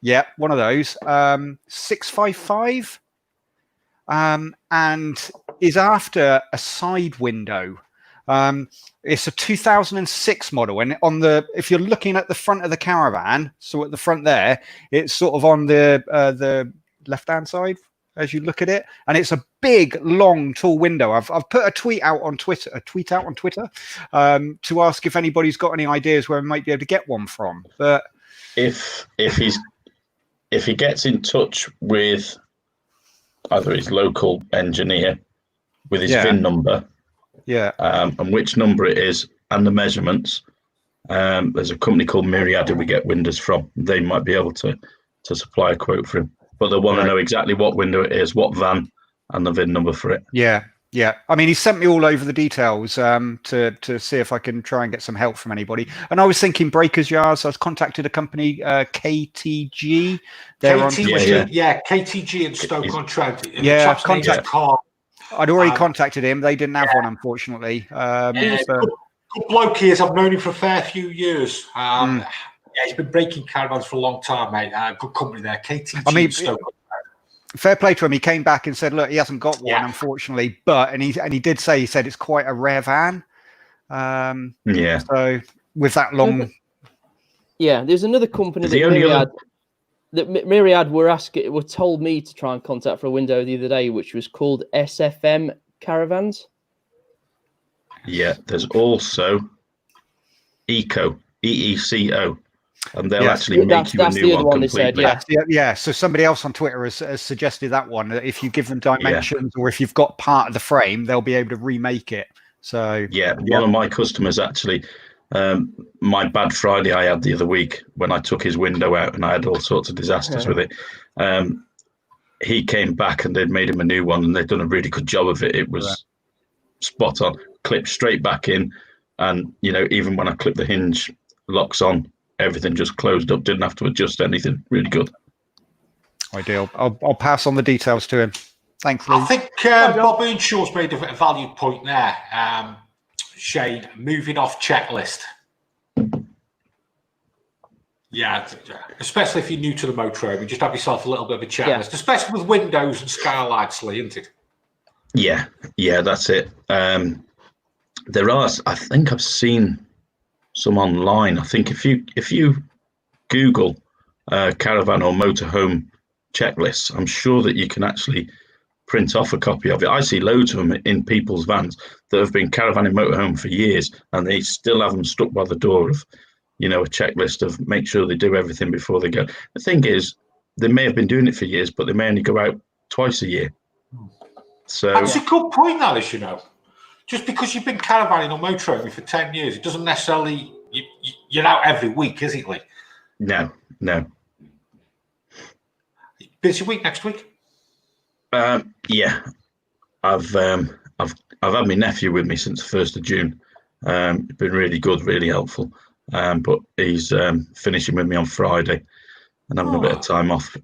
Yeah, one of those. 655. And is after a side window. It's a 2006 model, and if you're looking at the front of the caravan, so at the front there, it's sort of on the left-hand side as you look at it, and it's a big, long, tall window. I've put a tweet out on Twitter, to ask if anybody's got any ideas where we might be able to get one from. But if he gets in touch with either his local engineer with his VIN number, and which number it is and the measurements, there's a company called Myriad who we get windows from. They might be able to supply a quote for him. But they want to know exactly what window it is, what van, and the VIN number for it. Yeah. I mean, he sent me all over the details to see if I can try and get some help from anybody. And I was thinking Breakers Yards. I was contacted a company, KTG. KTG in Stoke-on-Trent. Yeah, I'd already contacted him. They didn't have one, unfortunately. Good bloke he is. I've known him for a fair few years. Yeah, he's been breaking caravans for a long time, mate. Good company there. KTG. I mean, fair play to him. He came back and said, "Look, he hasn't got one, unfortunately." But he did say, he said it's quite a rare van. So with that long, there's another company that Myriad were told me to try and contact for a window the other day, which was called SFM Caravans. Yeah, there's also EECO. And they'll actually make you a new one completely. So somebody else on Twitter has suggested that one. That if you give them dimensions or if you've got part of the frame, they'll be able to remake it. So one of my customers actually, my bad Friday I had the other week when I took his window out and I had all sorts of disasters with it. He came back and they'd made him a new one and they'd done a really good job of it. It was spot on, clipped straight back in, and even when I clipped the hinge locks on, everything just closed up, didn't have to adjust anything. Really good. Ideal. I'll pass on the details to him. Thanks, Lee. I think Bob Earnshaw's made a valued point there. Shane, moving off checklist. Yeah, especially if you're new to the motorhome, you just have yourself a little bit of a checklist, especially with windows and skylights, Lee, isn't it? Yeah, that's it. There are, I think I've seen some online. I think if you Google caravan or motorhome checklists, I'm sure that you can actually print off a copy of it. I see loads of them in people's vans that have been caravanning motorhome for years, and they still have them stuck by the door of, a checklist of make sure they do everything before they go. The thing is, they may have been doing it for years, but they may only go out twice a year. So That's a good point, Alice, Just because you've been caravanning or motorhoming for 10 years, it doesn't necessarily, you're out every week, is it, Lee? No. Busy week next week? Yeah. I've had my nephew with me since the 1st of June. It's been really good, really helpful. But he's finishing with me on Friday and having a bit of time off.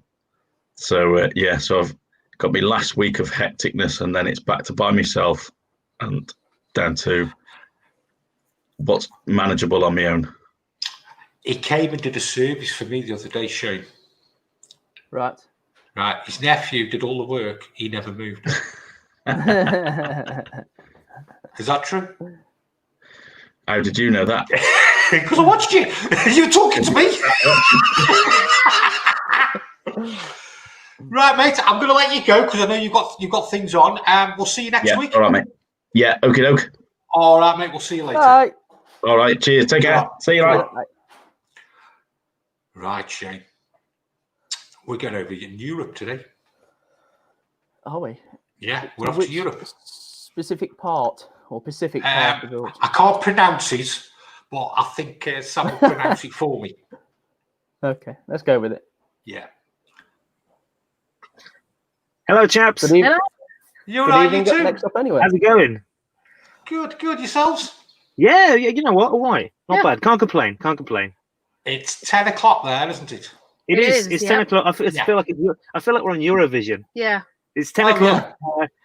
So, so I've got my last week of hecticness, and then it's back to by myself and down to what's manageable on my own. He came and did a service for me the other day, Shane. Right. His nephew did all the work. He never moved. Is that true? How did you know that? Because I watched you. You were talking to me. Right, mate. I'm going to let you go because I know you've got things on. We'll see you next week. All right, mate. Yeah, okie doke. All right, mate. We'll see you later. Bye. All right, cheers. Take care. See you later. Right, Shane. We're going over in Europe today. Are we? Yeah, we're off to Europe. Specific part or Pacific part of Europe? I can't pronounce it, but I think Sam will pronounce it for me. Okay, let's go with it. Yeah. Hello, chaps. Good evening. You're Good right, evening. you too. Next up, anyway. How's it going? Good. Yourselves? Yeah, you know what? Why? Not bad. Can't complain. It's 10 o'clock there, isn't it? It is. It's 10 o'clock. I feel like we're on Eurovision. Yeah. It's 10 o'clock,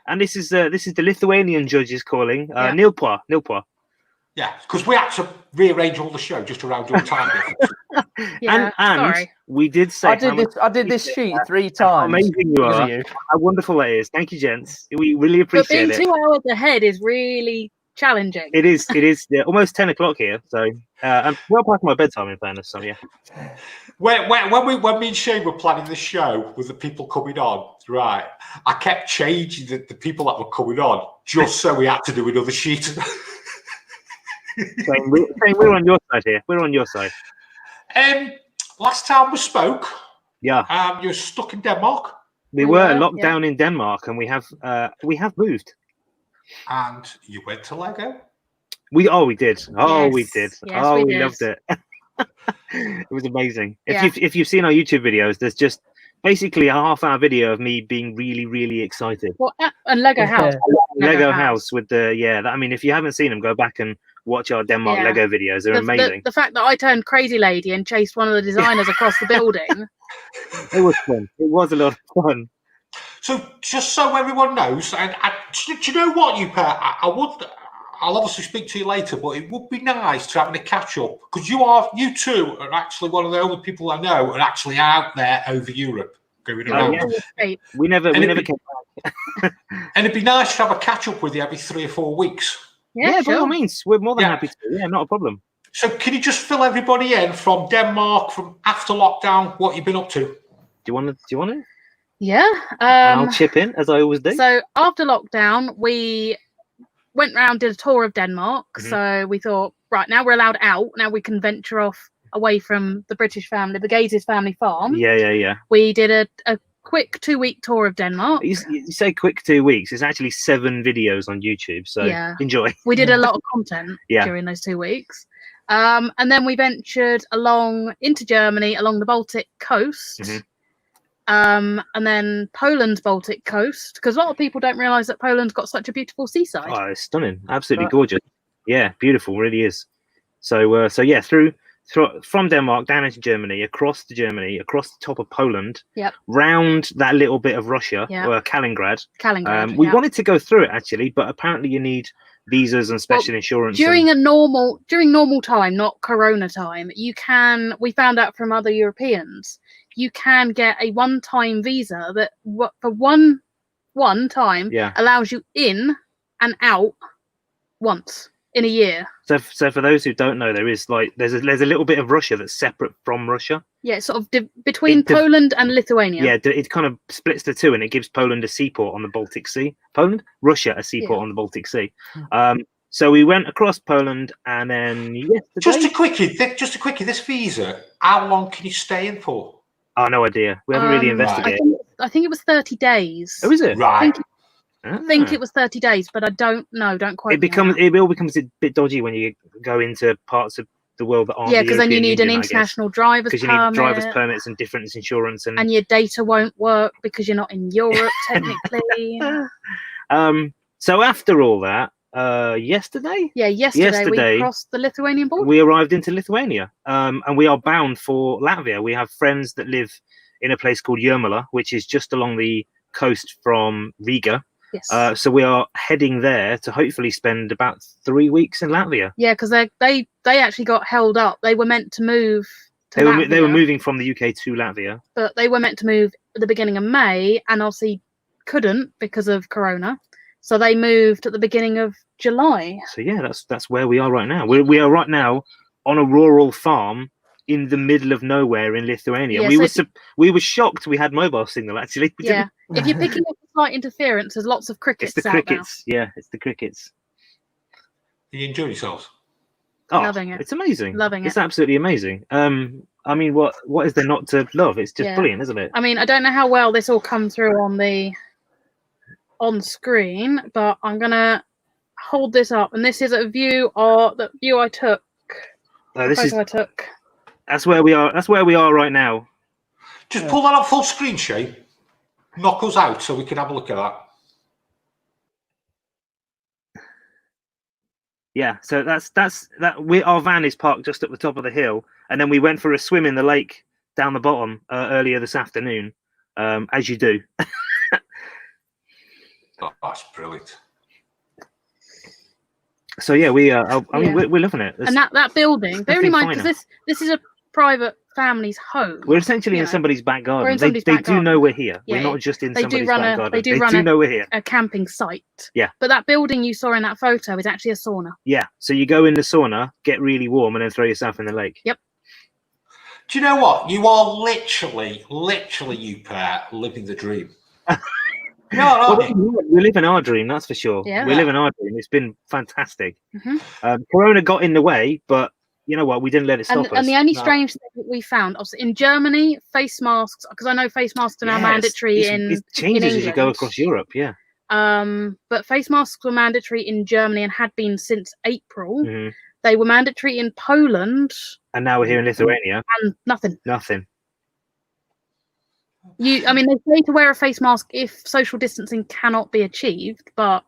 and this is the Lithuanian judges calling. Nilpois. Yeah, because we had to rearrange all the show just around your time difference. and sorry. we did say I did this sheet 3 times. How amazing you are! How wonderful that is! Thank you, gents. We really appreciate but being 2 hours ahead is really challenging. It is almost 10 o'clock here, so I'm well past my bedtime in fairness. So yeah. When me and Shane were planning the show with the people coming on, right, I kept changing the people that were coming on just so we had to do another sheet. We're on your side here. We're on your side. Last time we spoke, you were stuck in Denmark. We were locked down in Denmark, and we have moved. And you went to Lego. We did. We did. Yes, we loved it. It was amazing. Yeah. If you've seen our YouTube videos, there's just basically a half-hour video of me being really, really excited. Well, and Lego House. Lego House with the I mean, if you haven't seen them, go back and watch our Denmark Lego videos. They're amazing. The fact that I turned crazy lady and chased one of the designers across the building. It was fun. It was a lot of fun. So just so everyone knows, and do you know what, you pair? I'll obviously speak to you later, but it would be nice to have a catch up because you two are actually one of the only people I know are actually out there over Europe going around. Yeah. We never came back. And it'd be nice to have a catch up with you every 3 or 4 weeks. Yeah, by all means, we're more than happy to. Yeah, not a problem. So can you just fill everybody in from Denmark, from after lockdown, what you've been up to? Do you want to? Yeah. And I'll chip in as I always do. So after lockdown, we went round, did a tour of Denmark. Mm-hmm. So we thought, right, now we're allowed out. Now we can venture off away from the British family, the Gazes family farm. Yeah. We did a quick 2-week tour of Denmark. You say quick 2 weeks. It's actually 7 videos on YouTube. So enjoy. We did a lot of content during those 2 weeks. And then we ventured into Germany, along the Baltic coast. Mm-hmm. And then Poland's Baltic coast, because a lot of people don't realise that Poland's got such a beautiful seaside. Oh, it's stunning, absolutely gorgeous. Yeah, beautiful, really is. So from Denmark down into Germany, across the top of Poland, round that little bit of Russia, or Kaliningrad. We wanted to go through it actually, but apparently you need visas and special insurance. During normal time, not Corona time, we found out from other Europeans, you can get a one-time visa that for one time allows you in and out once. in a year. So for those who don't know, there's a little bit of Russia that's separate from Russia. Yeah, sort of between Poland and Lithuania. Yeah, it kind of splits the two, and it gives Poland a seaport on the Baltic Sea. Russia a seaport on the Baltic Sea. So we went across Poland, and then yesterday... Just a quickie. This visa, how long can you stay in for? Oh, no idea. We haven't really investigated. I think it was 30 days. Oh, is it? Right. I think it was 30 days, but I don't know. Don't quite. It all becomes a bit dodgy when you go into parts of the world that aren't. Yeah, because then you need an international driver's permit. Because you need driver's permits and different insurance, and your data won't work because you're not in Europe technically. So after all that, yesterday. Yeah, yesterday we crossed the Lithuanian border. We arrived into Lithuania, and we are bound for Latvia. We have friends that live in a place called Jurmala, which is just along the coast from Riga. Yes. So we are heading there to hopefully spend about 3 weeks in Latvia. Yeah, because they actually got held up. They were meant to move to Latvia. They were moving from the UK to Latvia. But they were meant to move at the beginning of May, and obviously couldn't because of Corona. So they moved at the beginning of July. So yeah, that's where we are right now. We are right now on a rural farm in the middle of nowhere in Lithuania. Yeah, we were shocked we had mobile signal, actually. Yeah, if you're picking up a slight interference, there's lots of crickets. It's the crickets. Yeah, it's the crickets. You enjoy yourselves? Oh, loving it. It's amazing. Loving it. It's absolutely amazing. I mean, what is there not to love? It's just brilliant, isn't it? I mean, I don't know how well this will come through on screen, but I'm gonna hold this up, and this is a view I took. I took. That's where we are. That's where we are right now. Just pull that up full screen, Shay. Knock us out so we can have a look at that. Yeah, so that's that. Our van is parked just at the top of the hill, and then we went for a swim in the lake down the bottom earlier this afternoon, as you do. That's brilliant. So yeah, we're loving it. And that building, bear in mind, because this is a private family's home. We're essentially in somebody's back garden. They do know we're here. Yeah, we're not just in somebody's back garden. They do know we're here. A camping site. Yeah. But that building you saw in that photo is actually a sauna. Yeah. So you go in the sauna, get really warm, and then throw yourself in the lake. Yep. Do you know what? You are literally, you pair, living the dream. No, we live in our dream, that's for sure. Yeah. We live in our dream. It's been fantastic. Mm-hmm. Corona got in the way, but you know what? We didn't let it stop us. And the only strange thing that we found, obviously, in Germany, face masks, because I know face masks are now mandatory it changes as you go across Europe. Yeah. But face masks were mandatory in Germany and had been since April. Mm-hmm. They were mandatory in Poland. And now we're here in Lithuania. And nothing. They say to wear a face mask if social distancing cannot be achieved, but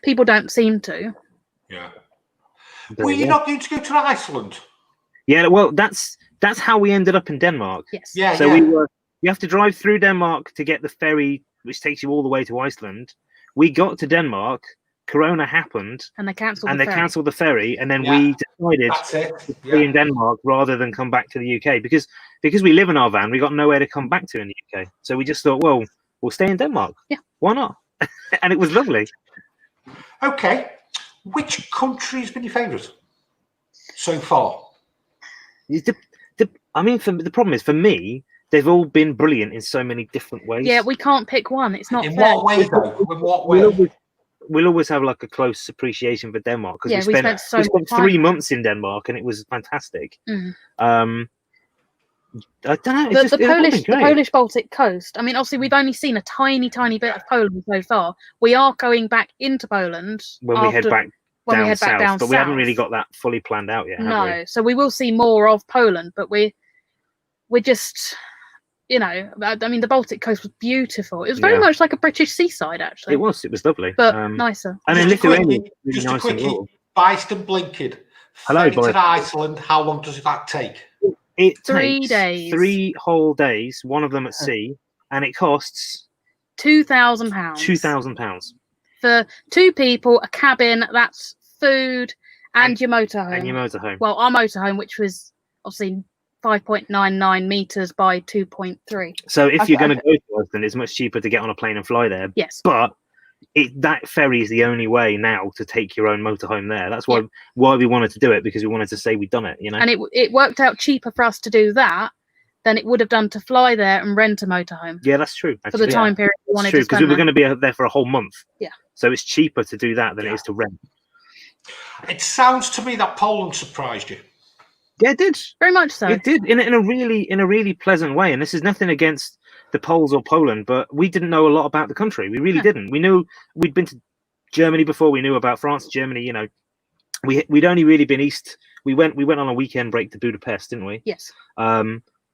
people don't seem to. Yeah. Well, you're not going to go to Iceland? Yeah, well, that's how we ended up in Denmark. Yes. Yeah. So you have to drive through Denmark to get the ferry, which takes you all the way to Iceland. We got to Denmark, Corona happened, and they cancelled the ferry, and then we decided to stay in Denmark rather than come back to the UK because we live in our van. We got nowhere to come back to in the UK, so we just thought, well, we'll stay in Denmark. Yeah, why not? And it was lovely. Okay, which country has been your favourite so far? I mean, the problem is for me, they've all been brilliant in so many different ways. Yeah, we can't pick one. It's not in fair. What way though? In what way? We'll always have like a close appreciation for Denmark because we spent 3 months in Denmark and it was fantastic. Mm. I don't know. The Polish Baltic coast. I mean, obviously, we've only seen a tiny bit of Poland so far. We are going back into Poland when we head back down south, but we haven't really got that fully planned out yet. No, so we will see more of Poland, but we're just. I mean, the Baltic coast was beautiful. It was very much like a British seaside, actually. It was lovely. But nicer. And in Lithuania, just a quickie, Based and Blinking. Hello, boy. To Iceland, how long does that take? It 3 takes days. 3 whole days, one of them at sea, and it costs £2,000. £2,000. For 2 people, a cabin, that's food, and your motorhome. Well, our motorhome, which was obviously 5.99 meters by 2.3. So if you're going to go to Iceland, it's much cheaper to get on a plane and fly there. Yes. But that ferry is the only way now to take your own motorhome there. That's why we wanted to do it, because we wanted to say we'd done it, you know. And it worked out cheaper for us to do that than it would have done to fly there and rent a motorhome. Yeah, that's true. For the time period we wanted to spend because we were going to be there for a whole month. Yeah. So it's cheaper to do that than it is to rent. It sounds to me that Poland surprised you. Yeah, it did. Very much so. It did in a really pleasant way. And this is nothing against the Poles or Poland, but we didn't know a lot about the country. We really didn't. We knew we'd been to Germany before. We knew about France, Germany. You know, we'd only really been east. We went on a weekend break to Budapest, didn't we? Yes.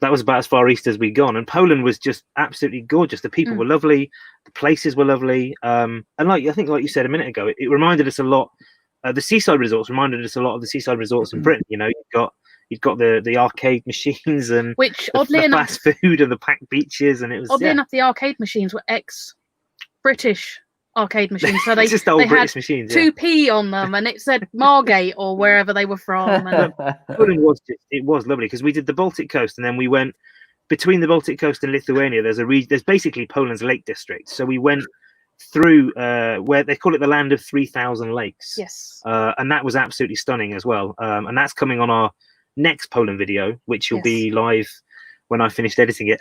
That was about as far east as we'd gone. And Poland was just absolutely gorgeous. The people were lovely. The places were lovely. And like you said a minute ago, it reminded us a lot. The seaside resorts reminded us a lot of the seaside resorts in Britain. You know, you've got the arcade machines and which the oddly enough, fast food and the packed beaches, and it was oddly enough the arcade machines were ex-British arcade machines, so they just old they British had machines, 2p on them, and it said Margate or wherever they were from. And Poland was lovely because we did the Baltic coast, and then we went between the Baltic coast and Lithuania. There's basically Poland's Lake District, so we went through where they call it the land of 3,000 lakes. Yes. And that was absolutely stunning as well. And that's coming on our next Poland video, which will be live when I finished editing it.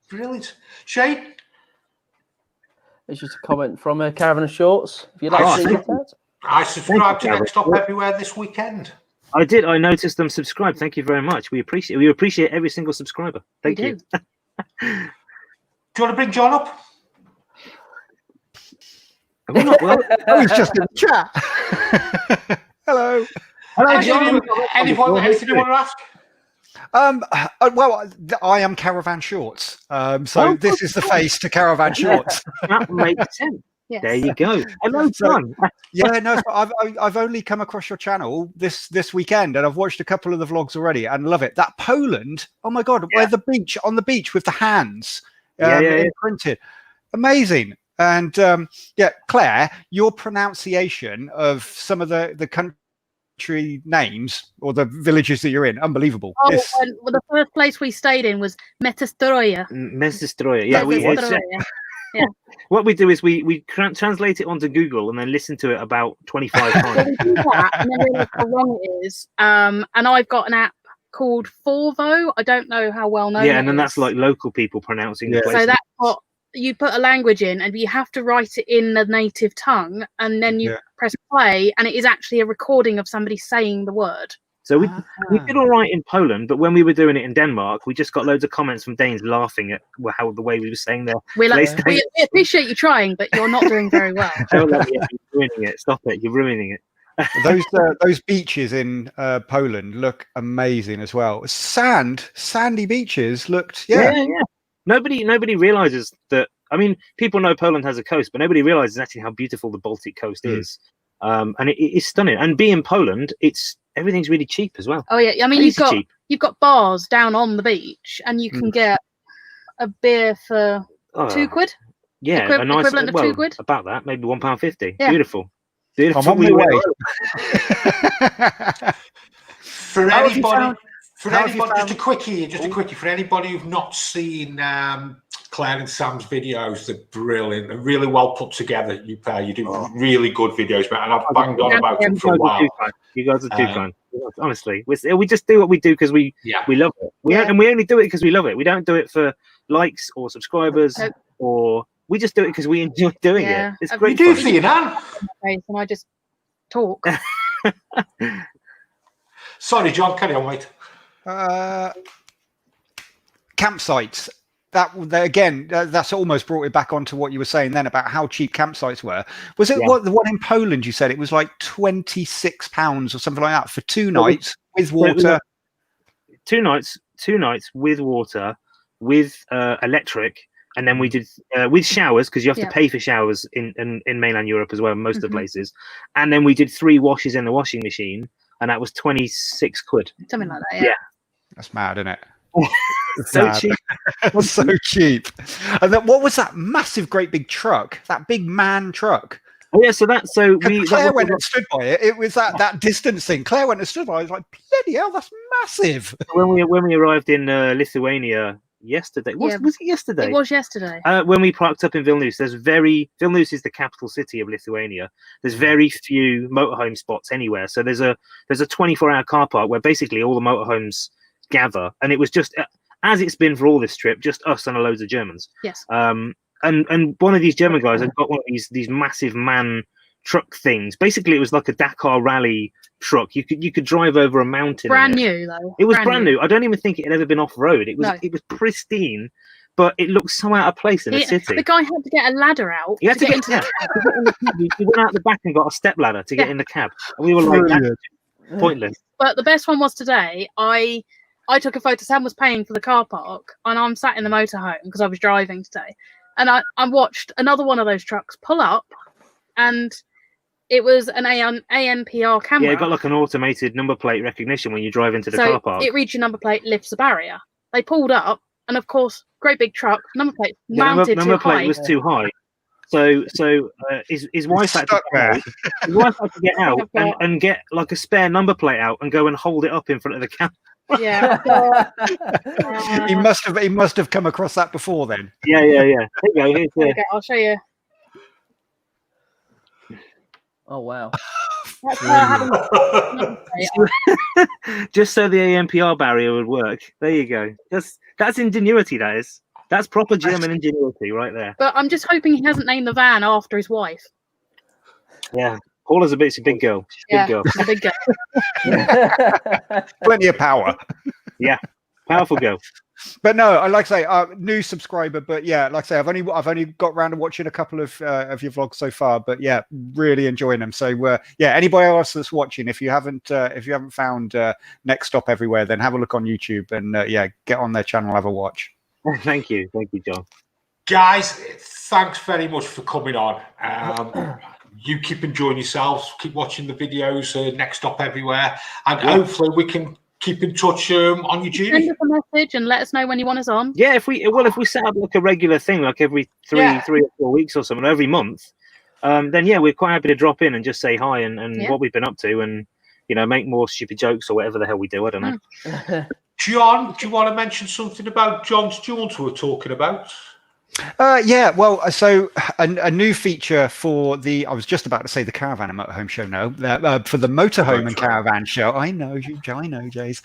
Brilliant. Shane? It's just a comment from Caravan and Shorts. If you'd like to see that. I subscribed to Next Stop Everywhere this weekend. I did. I noticed them subscribe. Thank you very much. We appreciate every single subscriber. Thank you. Do you want to bring John up? Well, he's just in the chat. Hello. Hello, John. Anything you want to ask? Well, I am Caravan Shorts. So this is the face to Caravan Shorts. That makes sense. Yes. There you go. Hello, John. Yeah, no, I've only come across your channel this weekend, and I've watched a couple of the vlogs already and love it. That Poland, oh my god, where the beach on the beach with the hands imprinted, amazing. And Claire, your pronunciation of some of the country names or the villages that you're in, unbelievable. Oh, well, the first place we stayed in was Metastroya. Yeah, yeah. What we do is we translate it onto Google and then listen to it about 25 times. So we do that, and then realize how wrong it is. And I've got an app called Forvo. I don't know how well known. Yeah, and then that's like local people pronouncing the place. So that's what you put a language in, and you have to write it in the native tongue, and then you press play, and it is actually a recording of somebody saying the word. So we did all right in Poland, but when we were doing it in Denmark, we just got loads of comments from Danes laughing at how the way we were saying their we appreciate you trying, but you're not doing very well. You're ruining it. Stop it. You're ruining it. Those beaches in Poland look amazing as well. Sandy beaches looked Nobody realizes that. I mean, people know Poland has a coast, but nobody realizes actually how beautiful the Baltic coast is. And it is stunning. And being Poland, everything's really cheap as well. Oh yeah, I mean you've got bars down on the beach, and you can get a beer for £2. Yeah, equivalent of £2. About that, maybe £1.50. Yeah. Beautiful. I'm on my way. For anybody, just a quickie. For anybody who've not seen Claire and Sam's videos, they're brilliant. They're really well put together. You do really good videos, man. And I've banged on about them for a while. You guys are too kind. Honestly, we just do what we do because we love it. And we only do it because we love it. We don't do it for likes or subscribers, or we just do it because we enjoy doing it. It's great. You do for your nan. And I just talk. Sorry, John. Carry on, mate. Campsites. That's almost brought it back onto what you were saying then about how cheap campsites were. Was it the one in Poland? You said it was like £26 or something like that for 2 nights with water. 2 nights with water, with electric, and then we did with showers because you have to pay for showers in mainland Europe as well, most of the places. And then we did 3 washes in the washing machine, and that was £26. Something like that. Yeah. That's mad, isn't it? So cheap. So cheap. And then what was that massive, great big truck? That big man truck. Oh yeah, Claire went and stood by it. It was that distance thing. Claire went and stood by it. I was like, bloody hell, that's massive. When we arrived in Lithuania, yesterday. Yeah. Was it yesterday? It was yesterday. When we parked up in Vilnius, Vilnius is the capital city of Lithuania. There's very few motorhome spots anywhere. So there's a 24-hour car park where basically all the motorhomes gather, and it was just as it's been for all this trip, just us and loads of Germans. Yes. And one of these German guys had got one of these massive man truck things. Basically, it was like a Dakar rally truck. You could drive over a mountain. Brand new though. It was brand new. I don't even think it had ever been off road. It was pristine, but it looked so out of place in a city. The guy had to get a ladder out. He had to get into the cab. He went out the back and got a step ladder to get in the cab. And we were like, that's pointless. But the best one was today. I took a photo. Sam was paying for the car park, and I'm sat in the motorhome because I was driving today, and I watched another one of those trucks pull up, and it was an ANPR camera. Yeah, it got like an automated number plate recognition when you drive into the car park. It reads your number plate, lifts the barrier. They pulled up, and of course, great big truck, number plate mounted number plate high. was too high. So his wife had to get out and get like a spare number plate out and go and hold it up in front of the camera. Yeah. He must have come across that before then. Yeah. There you go. Okay, I'll show you. Oh wow. Just so the ANPR barrier would work. There you go. That's ingenuity, that is. That's proper German ingenuity right there. But I'm just hoping he hasn't named the van after his wife. Yeah. Paula's a big girl. Big girl. A big girl. Plenty of power. Yeah. Powerful girl. But no, I like to say new subscriber. But yeah, like I say, I've only got around to watching a couple of your vlogs so far. But yeah, really enjoying them. So yeah, anybody else that's watching, if you haven't found Next Stop Everywhere, then have a look on YouTube and yeah, get on their channel, have a watch. Thank you, John. Guys, thanks very much for coming on. You keep enjoying yourselves, keep watching the videos, Next Stop Everywhere, and hopefully we can keep in touch on your journey. Send us a message and let us know when you want us on. Yeah, if we set up like a regular thing, like every three or 4 weeks or something, every month, then yeah, we're quite happy to drop in and just say hi and what we've been up to, and make more stupid jokes or whatever the hell we do. I don't know. John, do you want to mention something about John's Jaunt we're talking about? Yeah, well, so a new feature for I was just about to say the Caravan and Motorhome Show, no, for the Motorhome and Caravan Show, I know, Jays,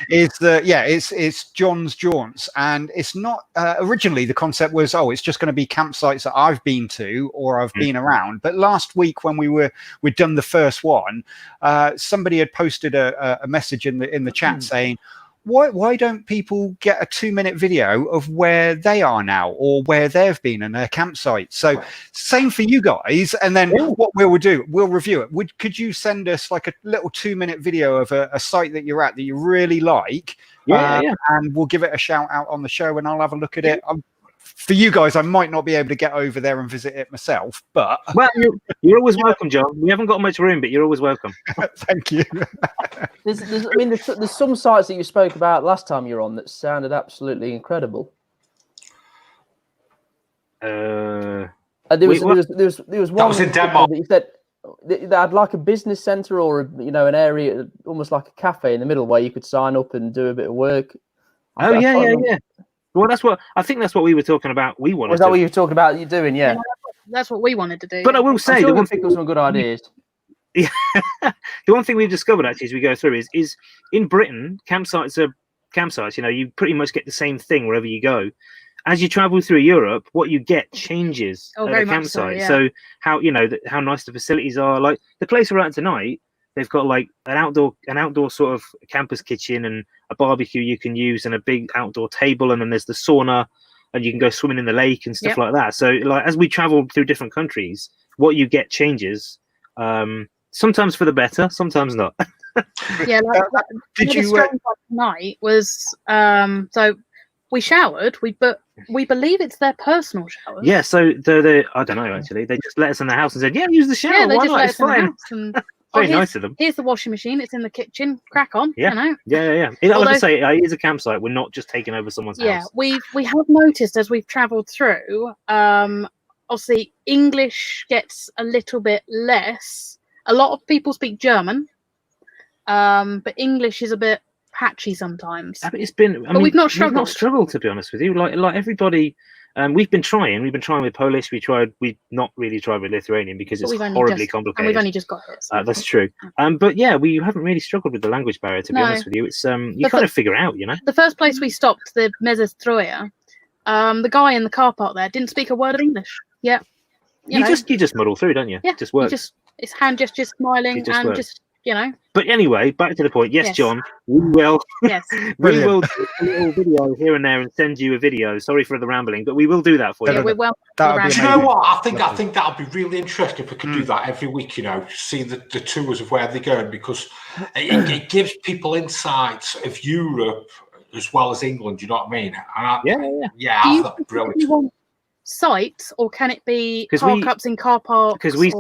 it's John's Jaunts, and it's not, originally the concept was, it's just going to be campsites that I've been to or I've been around, but last week when we'd done the first one, somebody had posted a message in the chat saying, why don't people get a 2-minute video of where they are now or where they've been in their campsite? So same for you guys. And then what we'll do, we'll review it. Could you send us like a little 2-minute video of a site that you're at that you really like? And we'll give it a shout out on the show and I'll have a look at it. For you guys, I might not be able to get over there and visit it myself, but you're always welcome, John. We haven't got much room, but you're always welcome. Thank you. There's some sites that you spoke about last time you were on that sounded absolutely incredible. There was one that was in Denmark. That you said that had like a business center or an area, almost like a cafe in the middle where you could sign up and do a bit of work. Yeah. Well, that's what we were talking about. We wanted. Was that what you were talking about? You doing? Yeah. That's what we wanted to do. But I will say, the one thing was some good ideas. Yeah. The one thing we've discovered actually as we go through is in Britain, campsites are campsites. You pretty much get the same thing wherever you go. As you travel through Europe, what you get changes at a campsite. So how how nice the facilities are. Like the place we're at tonight, they've got like an outdoor sort of campus kitchen and a barbecue you can use and a big outdoor table, and then there's the sauna and you can go swimming in the lake and stuff like that. So like as we travel through different countries, what you get changes. Sometimes for the better, sometimes not. Did you tonight was so we showered, but we believe it's their personal shower. Yeah, so the I don't know actually. They just let us in the house and said, "Yeah, use the shower. Why not? It's fine." Very nice of them. Here's the washing machine. It's in the kitchen. Crack on. Yeah. Yeah. Like I say, it is a campsite. We're not just taking over someone's house. Yeah, we have noticed as we've travelled through. Obviously, English gets a little bit less. A lot of people speak German, but English is a bit patchy sometimes. I mean, it's been. But we've not struggled. We've not struggled, to be honest with you. Like everybody, we've been trying. We've been trying with Polish. We've not really tried with Lithuanian because it's horribly complicated. And we've only just got it. So. That's true. But yeah, we haven't really struggled with the language barrier. To be honest with you, it's you kind of figure out, you know. The first place we stopped, the Mezes Troja, the guy in the car park there didn't speak a word of English. Yeah. You just muddle through, don't you? Yeah. Just works. It's hand gestures, smiling, and works. just, you know. But anyway, back to the point. Yes, John, we will. Yes. We will do a little video here and there and send you a video. Sorry for the rambling, but we will do that for you. Yeah, we will. Do you know what? I think that would be really interesting if we could do that every week. You know, see the tours of where they're going, because it gives people insights of Europe as well as England. You know what I mean? And yeah. I think that'd be brilliant. Sites, or can it be park ups in car parks? Because we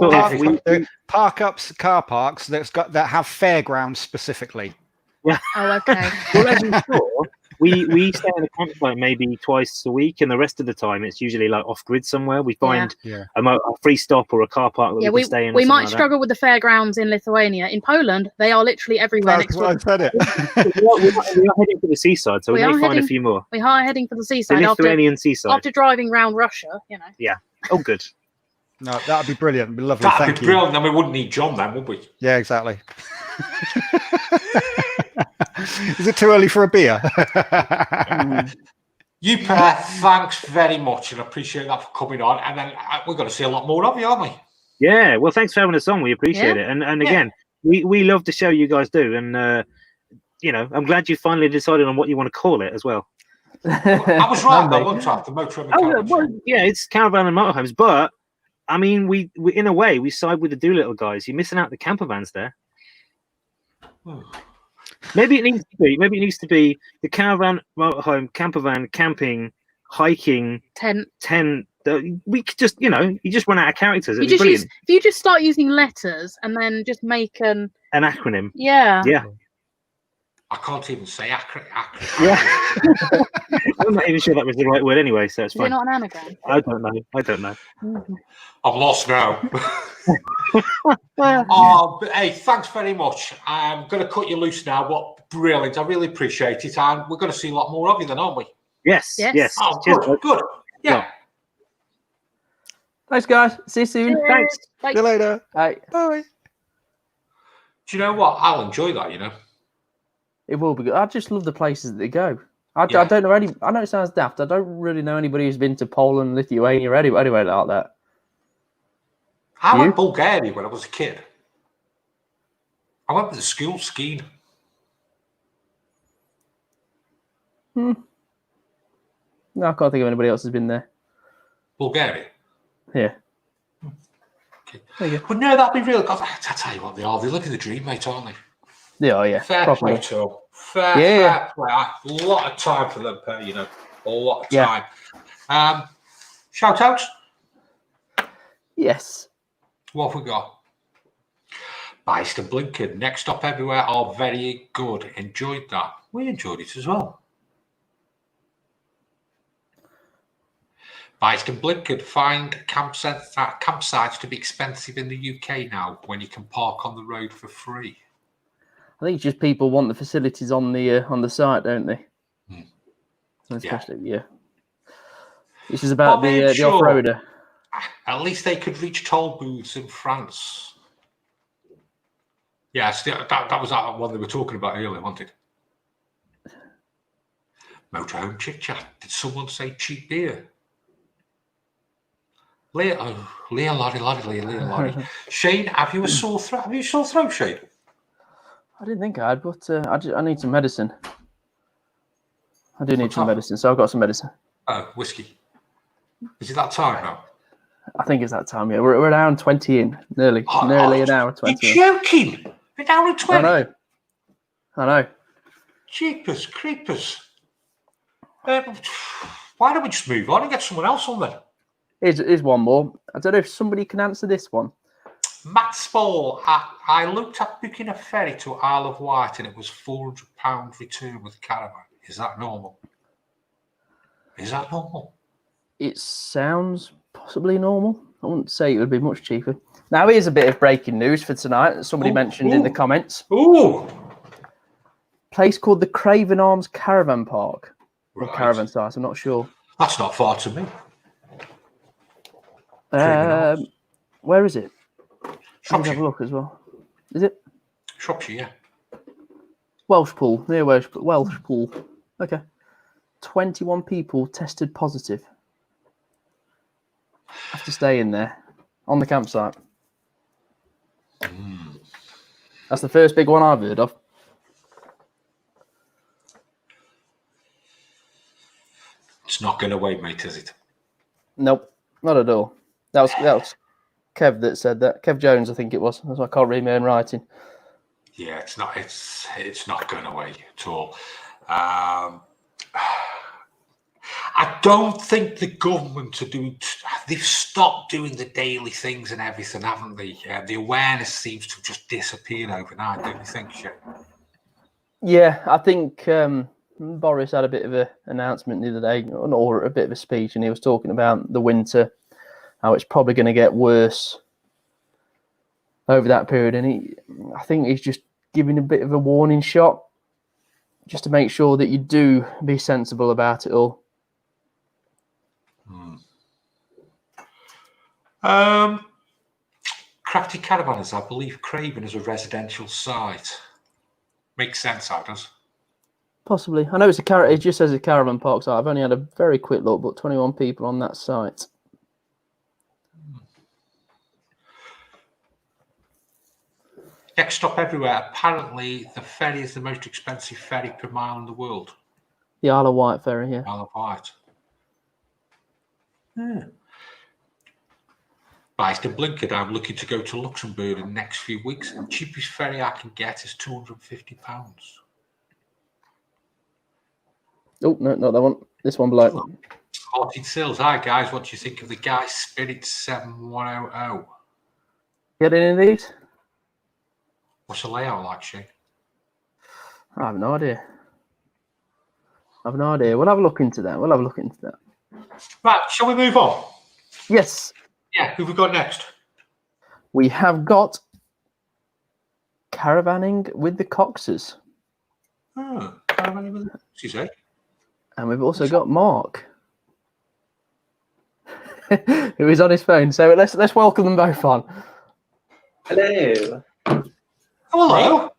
park ups, car parks that have fairgrounds specifically. Yeah. Oh, okay. Well, as you saw, we stay in a campsite maybe twice a week, and the rest of the time it's usually like off grid somewhere. We find a free stop or a car park that we can stay in. We might struggle with the fairgrounds in Lithuania. In Poland, they are literally everywhere. That's what I said it. we are heading for the seaside, so we may find a few more. We are heading for the seaside. The Lithuanian seaside. After driving around Russia, you know. Yeah. Oh, good. No, that'd be brilliant. It'd be lovely. That'd be brilliant. Then we wouldn't need John then, would we? Yeah, exactly. Is it too early for a beer? You pair, thanks very much, and I appreciate that for coming on. And then we're going to see a lot more of you, aren't we? Yeah. Well, thanks for having us on. We appreciate it. And again, we love the show you guys do, and you know, I'm glad you finally decided on what you want to call it as well. I was right though, wasn't I? The Motorhome and Caravan Show. Yeah, it's Caravan and Motorhomes, but I mean, we in a way we side with the Doolittle guys. You're missing out the camper vans there. Maybe it needs to be the caravan, motorhome, camper van, camping, hiking, tent. We could just, you just run out of characters. If you just start using letters and then just make an acronym. Yeah. Yeah. I can't even say acronym. Yeah. I'm not even sure that was the right word anyway, so it's fine. Is it not an anagram? I don't know. I'm lost now. But hey, thanks very much. I'm going to cut you loose now. What brilliant. I really appreciate it. And we're going to see a lot more of you then, aren't we? Yes. Oh, good. Yeah. Thanks, guys. See you soon. Cheers. Thanks. Bye. See you later. Bye. Bye. Do you know what? I'll enjoy that, you know. It will be good. I just love the places that they go. I don't know any. I know it sounds daft. I don't really know anybody who's been to Poland, Lithuania, anyway like that. I went to Bulgaria when I was a kid. I went to the school skiing. No, I can't think of anybody else who's been there. Bulgaria? Yeah. Okay. But no, that'd be real. God, I tell you what they are. They live in the dream, mate, aren't they? Yeah. Fair play to them. Fair play. A lot of time for them, you know. A lot of time. Shout outs? Yes. What have we got? Biased and Blinkered. Next Stop Everywhere are very good. Enjoyed that. We enjoyed it as well. Biased and Blinkered. Find campsites to be expensive in the UK now when you can park on the road for free. I think it's just people want the facilities on the site, don't they? Especially, This is about the off-roader. At least they could reach toll booths in France. Yeah, that was that one they were talking about earlier, wasn't it? Motorhome Chit Chat. Did someone say cheap beer? Leah Lottie. Shane, have you a sore throat? Have you a sore throat, Shane? I didn't think I had, but I need some medicine. I do need some medicine, so I've got some medicine. Oh, whiskey. Is it that time now? I think it's that time, yeah. We're an hour and 20 in, nearly an hour and 20. You're joking? An hour and 20? I know. Jeepers creepers. Why don't we just move on and get someone else on then? Here's one more. I don't know if somebody can answer this one. Matt Spall, I looked at booking a ferry to Isle of Wight and it was £400 return with caravan. Is that normal? It sounds possibly normal. I wouldn't say it would be much cheaper. Now, here's a bit of breaking news for tonight that somebody mentioned in the comments. Ooh! place called the Craven Arms Caravan Park. Or Right. caravan site, I'm not sure. That's not far to me. Where is it? I can Shropshire. have a look as well. Is it? Shropshire, yeah. Welshpool, near Welshpool. Okay. 21 people tested positive. Have to stay in there on the campsite. That's the first big one I've heard of. It's not going away, mate, is it? Nope, not at all. That was Kev that said that. Kev Jones, I think it was. That's why I can't read my own writing. Yeah, it's not. It's not going away at all. I don't think the government are doing. They've stopped doing the daily things and everything, haven't they? The awareness seems to have just disappeared overnight. Don't you think, Shane? Yeah, I think Boris had a bit of an announcement the other day, or a bit of a speech, and he was talking about the winter, how it's probably going to get worse over that period. And I think he's just giving a bit of a warning shot, just to make sure that you do be sensible about it all. Crafty Caravanners, I believe Craven is a residential site. Makes sense, how does? Possibly. I know it just says a caravan park site. I've only had a very quick look, but 21 people on that site. Next stop everywhere. Apparently, the ferry is the most expensive ferry per mile in the world. The Isle of Wight ferry, yeah. Isle of Wight. Yeah. Based in Blinkard, I'm looking to go to Luxembourg in the next few weeks, and the cheapest ferry I can get is £250. Oh, no, not that one. This one below. Martin Sills. Hi, guys. What do you think of the Guy Spirit 7100? Get in these? What's the layout like, Shane? I have no idea. We'll have a look into that. Right, shall we move on? Yes. Yeah, who have we got next? We have got Caravanning with the Coxes. Oh, Caravanning with the Coxes, eh? And we've also got Mark, who is on his phone. So let's welcome them both on. Hello. Hello.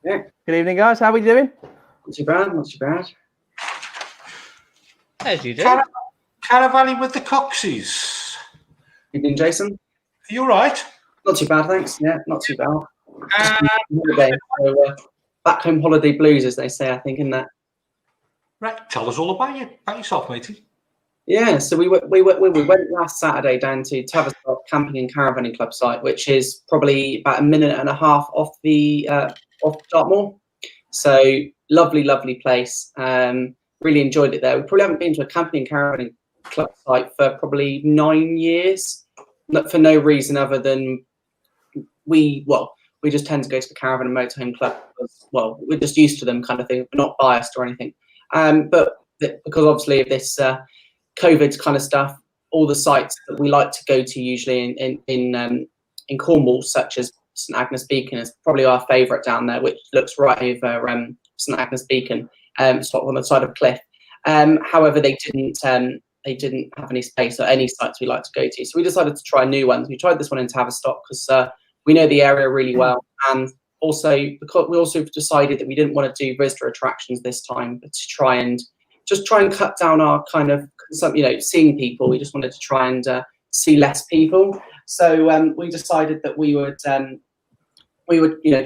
Yeah. Good evening, guys. How are we doing? Not too bad. How do you do? Caravanning with the Coxes. Evening, Jason. Are you all right? Not too bad, thanks. Yeah, not too bad. Holiday, so, back home holiday blues, as they say, I think, in that. Right, tell us all about yourself, matey. Yeah, so we went last Saturday down to Tavistock Camping and Caravanning Club site, which is probably about a minute and a half off Dartmoor. So lovely place. Really enjoyed it there. We probably haven't been to a camping and caravanning club site for probably 9 years, not for no reason other than we just tend to go to the caravan and motorhome club because, well, we're just used to them kind of thing. We're not biased or anything. But because obviously of this COVID kind of stuff, all the sites that we like to go to usually in Cornwall, such as St Agnes Beacon, is probably our favourite down there, which looks right over St Agnes Beacon, sort of on the side of a cliff. However, they didn't have any space or any sites we like to go to, so we decided to try new ones. We tried this one in Tavistock because we know the area really well, and also because we also decided that we didn't want to do visitor attractions this time, but to try and cut down our kind of seeing people. We just wanted to try and see less people. So we decided that we would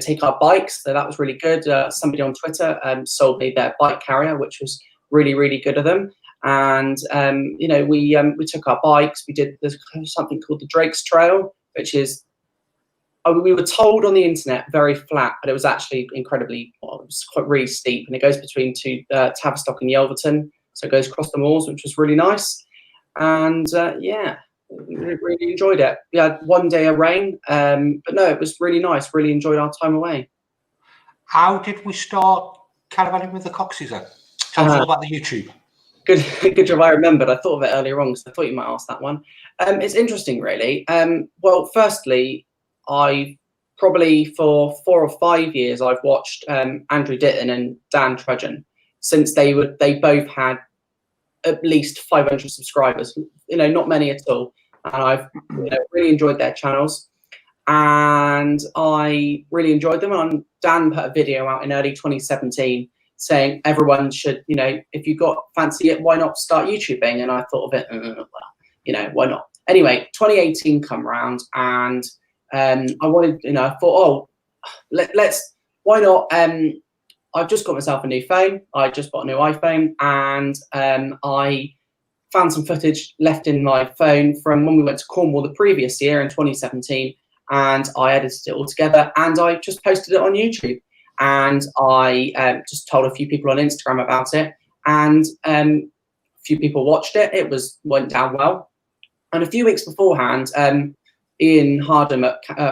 take our bikes. So that was really good. Somebody on Twitter sold me their bike carrier, which was really good of them. And we took our bikes. We did something called the Drake's Trail, which is we were told on the internet very flat, but it was actually incredibly, it was quite really steep, and it goes between Tavistock and Yelverton, so it goes across the moors, which was really nice. And we really enjoyed it. We had 1 day of rain, but no, it was really nice. Really enjoyed our time away. How did we start caravanning with the Coxes then? Tell us all about the YouTube. Good job I remembered. I thought of it earlier on because I thought you might ask that one. It's interesting, really. Well, firstly, I probably for 4 or 5 years, I've watched Andrew Ditton and Dan Trudgeon, since they both had at least 500 subscribers. Not many at all, and I've really enjoyed their channels, and I really enjoyed them. And Dan put a video out in early 2017 saying everyone should, if you got fancy it, why not start YouTubing? And I thought of it, well, why not? Anyway, 2018 come around, and I wanted, I thought, why not? I've just got myself a new phone. I just bought a new iPhone, and I found some footage left in my phone from when we went to Cornwall the previous year in 2017, and I edited it all together, and I just posted it on YouTube. And I just told a few people on Instagram about it, and a few people watched it. It went down well. And a few weeks beforehand, Ian Hardham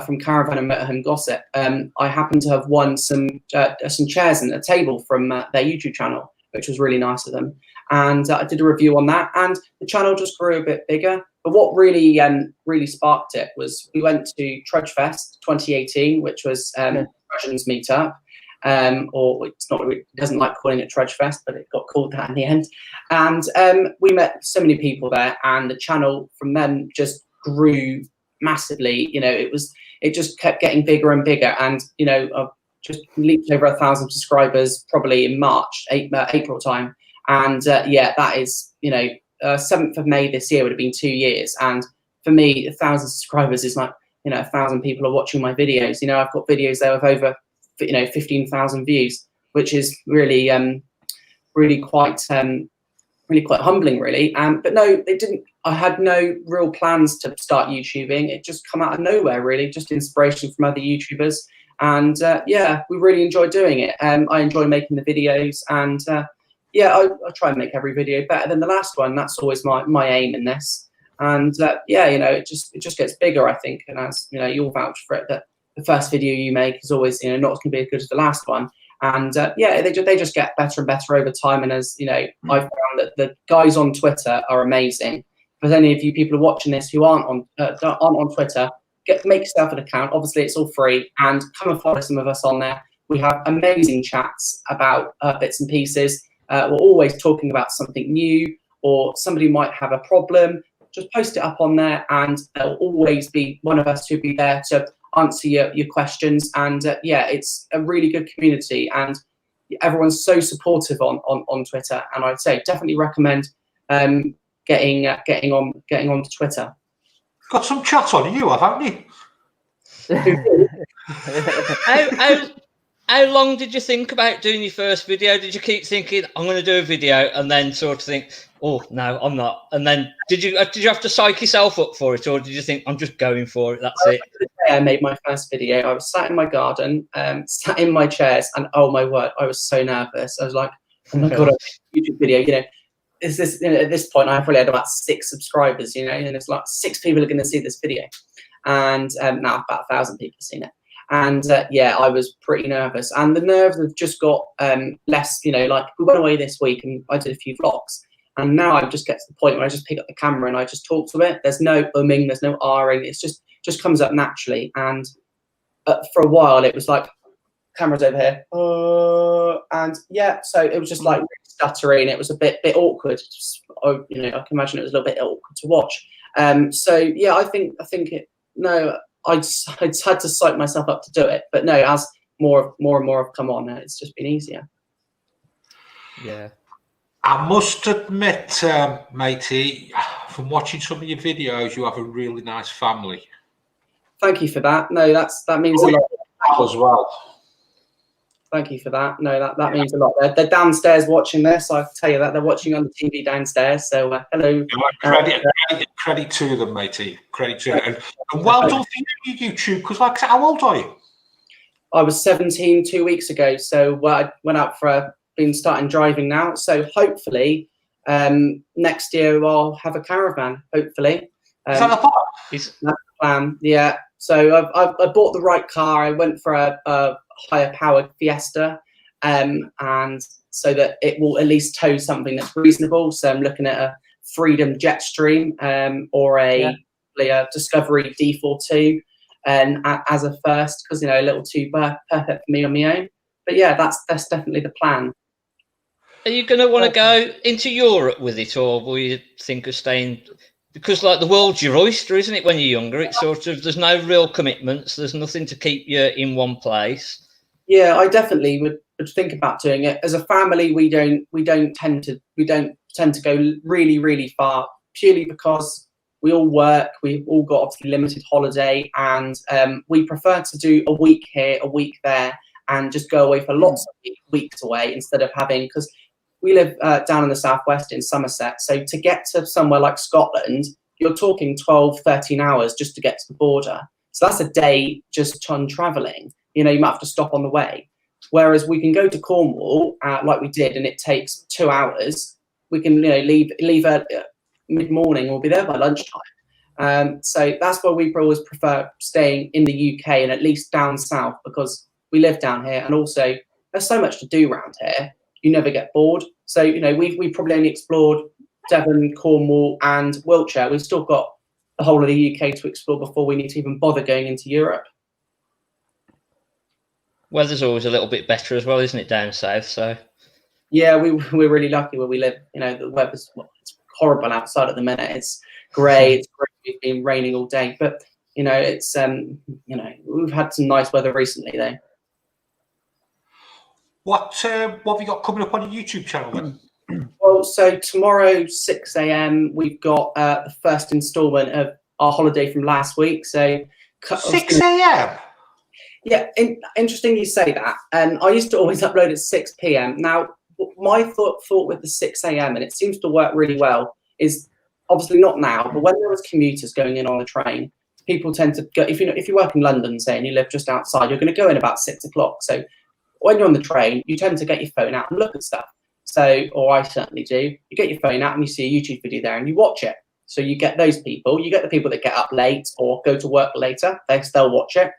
from Caravan and Motorhome Gossip, I happened to have won some chairs and a table from their YouTube channel, which was really nice of them. And I did a review on that, and the channel just grew a bit bigger. But what really sparked it was we went to Trudgefest 2018, which was Trudgeon's meetup. Or it's not, it doesn't like calling it Trudgefest, but it got called that in the end. And we met so many people there, and the channel from then just grew massively. It just kept getting bigger and bigger, and I've just leaped over 1,000 subscribers probably in March, April time. And that is 7th of May this year would have been 2 years, and for me 1,000 subscribers is like 1,000 people are watching my videos. I've got videos there with over 15,000 views, which is really quite humbling, really. But no, it didn't. I had no real plans to start YouTubing. It just come out of nowhere, really, just inspiration from other YouTubers. And we really enjoy doing it. I enjoy making the videos, and I try and make every video better than the last one. That's always my aim in this. And it just gets bigger, I think. And as you'll vouch for it, that the first video you make is always not going to be as good as the last one. And they just get better and better over time. And as I've found that the guys on Twitter are amazing. If there's any of you people watching this who aren't on Twitter, make yourself an account. Obviously, it's all free, and come and follow some of us on there. We have amazing chats about bits and pieces. We're always talking about something new, or somebody might have a problem. Just post it up on there, and there'll always be one of us who'll be there to answer your questions. And it's a really good community, and everyone's so supportive on Twitter. And I'd say definitely recommend getting onto Twitter. Got some chat on you, haven't you? How long did you think about doing your first video? Did you keep thinking, I'm going to do a video, and then sort of think, oh no, I'm not? And then did you have to psych yourself up for it, or did you think, I'm just going for it, that's it? I made my first video. I was sat in my garden, sat in my chairs, and oh my word, I was so nervous. I was like, oh my god, a YouTube video. Is this at this point I probably had about 6 subscribers, and it's like 6 people are going to see this video, and now about 1,000 people have seen it. And I was pretty nervous, and the nerves have just got less. Like we went away this week, and I did a few vlogs, and now I just get to the point where I just pick up the camera and I just talk to it. There's no umming, there's no ahhing. It's just comes up naturally. And for a while, it was like camera's over here, and so it was just like stuttering. It was a bit awkward. I can imagine it was a little bit awkward to watch. I think it. No. I had to psych myself up to do it, but no, as more and more have come on, it's just been easier. Yeah, I must admit, matey, from watching some of your videos, you have a really nice family. Thank you for that. No, that means a lot as well. Thank you for that. No, that means a lot. They're downstairs watching this. I can tell you that they're watching on the TV downstairs. So hello. Credit to them, matey. Credit to them. And well done for your YouTube. Because, like I said, how old are you? I was 17 2 weeks ago. So I went out been starting driving now. So hopefully next year I'll have a caravan. Hopefully. Is that the plan? That's the plan. Yeah. So I bought the right car. I went for a higher powered Fiesta, and so that it will at least tow something that's reasonable. So I'm looking at a Freedom Jetstream or a Discovery D42. and as a first, because a little too perfect for me on my own. But yeah, that's definitely the plan. Are you going to want to go into Europe with it, or will you think of staying? Because like the world's your oyster, isn't it? When you're younger, it's sort of there's no real commitments. There's nothing to keep you in one place. Yeah, I definitely would think about doing it. As a family, we don't tend to go really far, purely because we all work. We've all got obviously limited holiday, and we prefer to do a week here, a week there, and just go away for lots of weeks away instead of having, because we live down in the southwest in Somerset. So to get to somewhere like Scotland, you're talking 12, 13 hours just to get to the border. So that's a day just on traveling. You might have to stop on the way. Whereas we can go to Cornwall like we did, and it takes 2 hours. We can leave mid-morning. We'll be there by lunchtime. So that's why we always prefer staying in the UK and at least down south, because we live down here, and also there's so much to do around here. You never get bored. So we've probably only explored Devon, Cornwall, and Wiltshire. We've still got the whole of the UK to explore before we need to even bother going into Europe. Weather's always a little bit better as well, isn't it, down south? So yeah, we're really lucky where we live. The weather's it's horrible outside at the minute. It's grey. It's grey. It's been raining all day, but it's we've had some nice weather recently though. What have you got coming up on your YouTube channel then? Well, so tomorrow 6 a.m. we've got the first instalment of our holiday from last week. So 6 a.m. Yeah, interesting you say that. I used to always upload at 6 p.m. Now, my thought with the 6 a.m. and it seems to work really well is obviously not now, but when there was commuters going in on the train, people tend to go. If you work in London, say, and you live just outside, you're going to go in about 6 o'clock. So when you're on the train, you tend to get your phone out and look at stuff. So, or I certainly do. You get your phone out and you see a YouTube video there and you watch it. So you get those people. You get the people that get up late or go to work later. They'll watch it.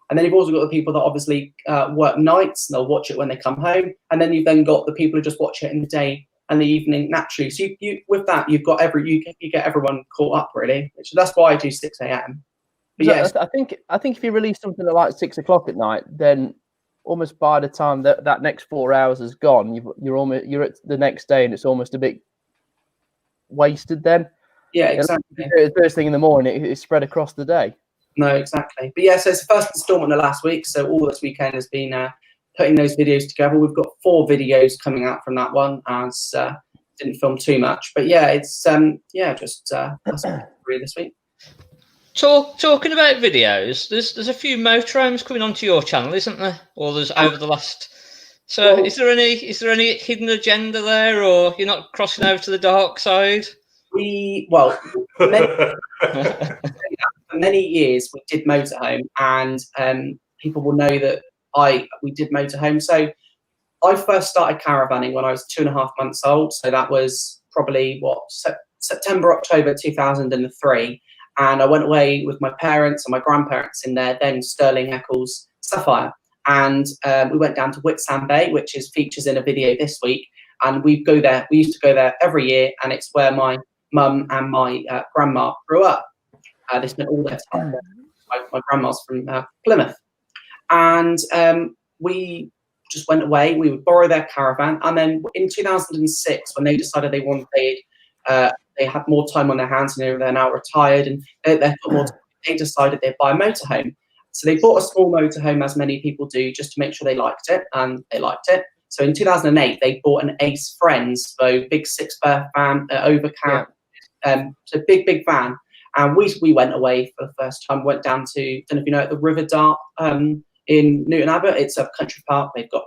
And then you've also got the people that obviously work nights, and they'll watch it when they come home. And then you've then got the people who just watch it in the day and the evening naturally. So you with that, you've got you get everyone caught up really. So that's why I do 6 a.m. But so yes, I think if you release something at like 6 o'clock at night, then almost by the time that next 4 hours is gone, you're at the next day, and it's almost a bit wasted then. Yeah, exactly. First thing in the morning, it's spread across the day. No, exactly. But yeah, so it's the first installment of last week. So all this weekend has been putting those videos together. We've got 4 videos coming out from that one, as didn't film too much. But yeah, it's just that's really this week. Talking about videos, there's a few motorhomes coming onto your channel, isn't there? Or there's over the last. So is there any hidden agenda there, or you're not crossing over to the dark side? For many years we did motorhome, and people will know that we did motorhome. So I first started caravanning when I was 2.5 months old. So that was probably September, October 2003. And I went away with my parents and my grandparents in their then Sterling Eccles Sapphire. And we went down to Whitsand Bay, which features in a video this week. And we used to go there every year. And it's where my mum and my grandma grew up. They spent all their time there. My grandma's from Plymouth. And we just went away. We would borrow their caravan. And then in 2006, when they decided they had more time on their hands, and they're now retired, and they decided they'd buy a motorhome. So they bought a small motorhome, as many people do, just to make sure they liked it, and they liked it. So in 2008, they bought an Ace Friends, so big 6-berth van, overcab, so big van. And we went away for the first time. Went down to, don't know if you know, the River Dart in Newton Abbot. It's a country park. They've got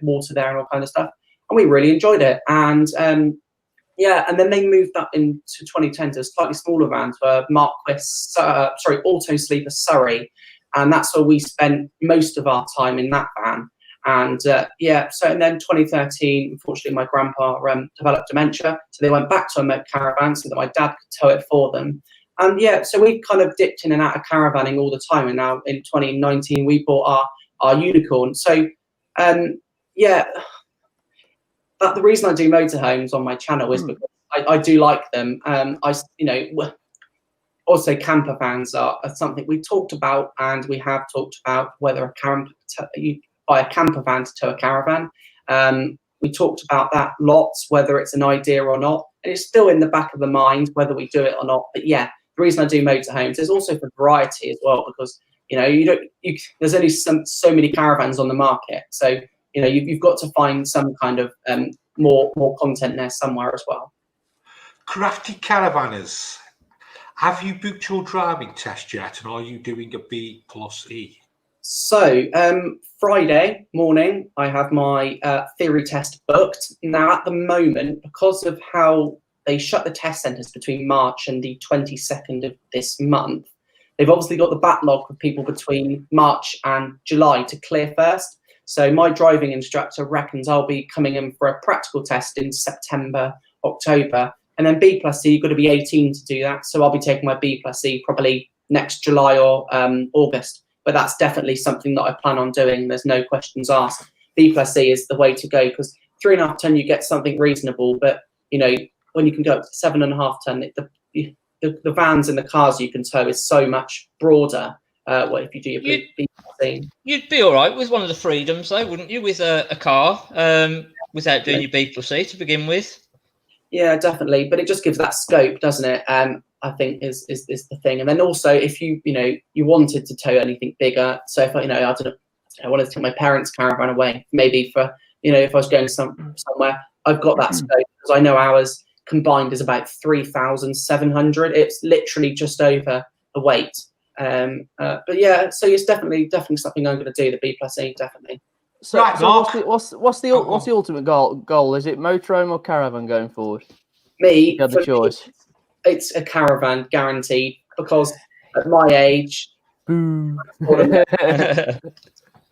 water there and all kind of stuff, and we really enjoyed it. And and then they moved up into 2010 to slightly smaller vans for Auto Sleeper Surrey, and that's where we spent most of our time in that van. And so and then 2013, unfortunately, my grandpa developed dementia, so they went back to a caravan so that my dad could tow it for them. And so we've kind of dipped in and out of caravanning all the time. And now in 2019, we bought our unicorn. So but the reason I do motorhomes on my channel is because I do like them. also camper vans are something we talked about, and we have talked about whether you buy a camper van to tow a caravan. We talked about that lots, whether it's an idea or not, and it's still in the back of the mind whether we do it or not. But yeah, the reason I do motorhomes is also for variety as well, because there's only so many caravans on the market, so you've got to find some kind of more content there somewhere as well. Crafty caravanners, have you booked your driving test yet, and are you doing a B+E? So Friday morning, I have my theory test booked. Now, at the moment, because of how they shut the test centres between March and the 22nd of this month, they've obviously got the backlog of people between March and July to clear first. So my driving instructor reckons I'll be coming in for a practical test in September, October. And then B+C, you've got to be 18 to do that. So I'll be taking my B+C probably next July or August. But that's definitely something that I plan on doing. There's no questions asked. B+C is the way to go, because 3.5 ton, you get something reasonable. But, when you can go up to 7.5 ton, the vans and the cars you can tow is so much broader. If you do your B+C. You'd be all right with one of the freedoms, though, wouldn't you, with a car, without doing your B+C to begin with? Yeah, definitely. But it just gives that scope, doesn't it? I think is the thing. And then also, if you wanted to tow anything bigger, so if I wanted to take my parents' caravan away, maybe for if I was going somewhere, I've got that scope, because I know ours combined is about 3,700. It's literally just over the weight. But yeah, so it's definitely something I'm going to do. The B+E, definitely. So, what's the ultimate goal? Is it motorhome or caravan going forward? Me, you have the choice. It's a caravan, guaranteed, because at my age, boom.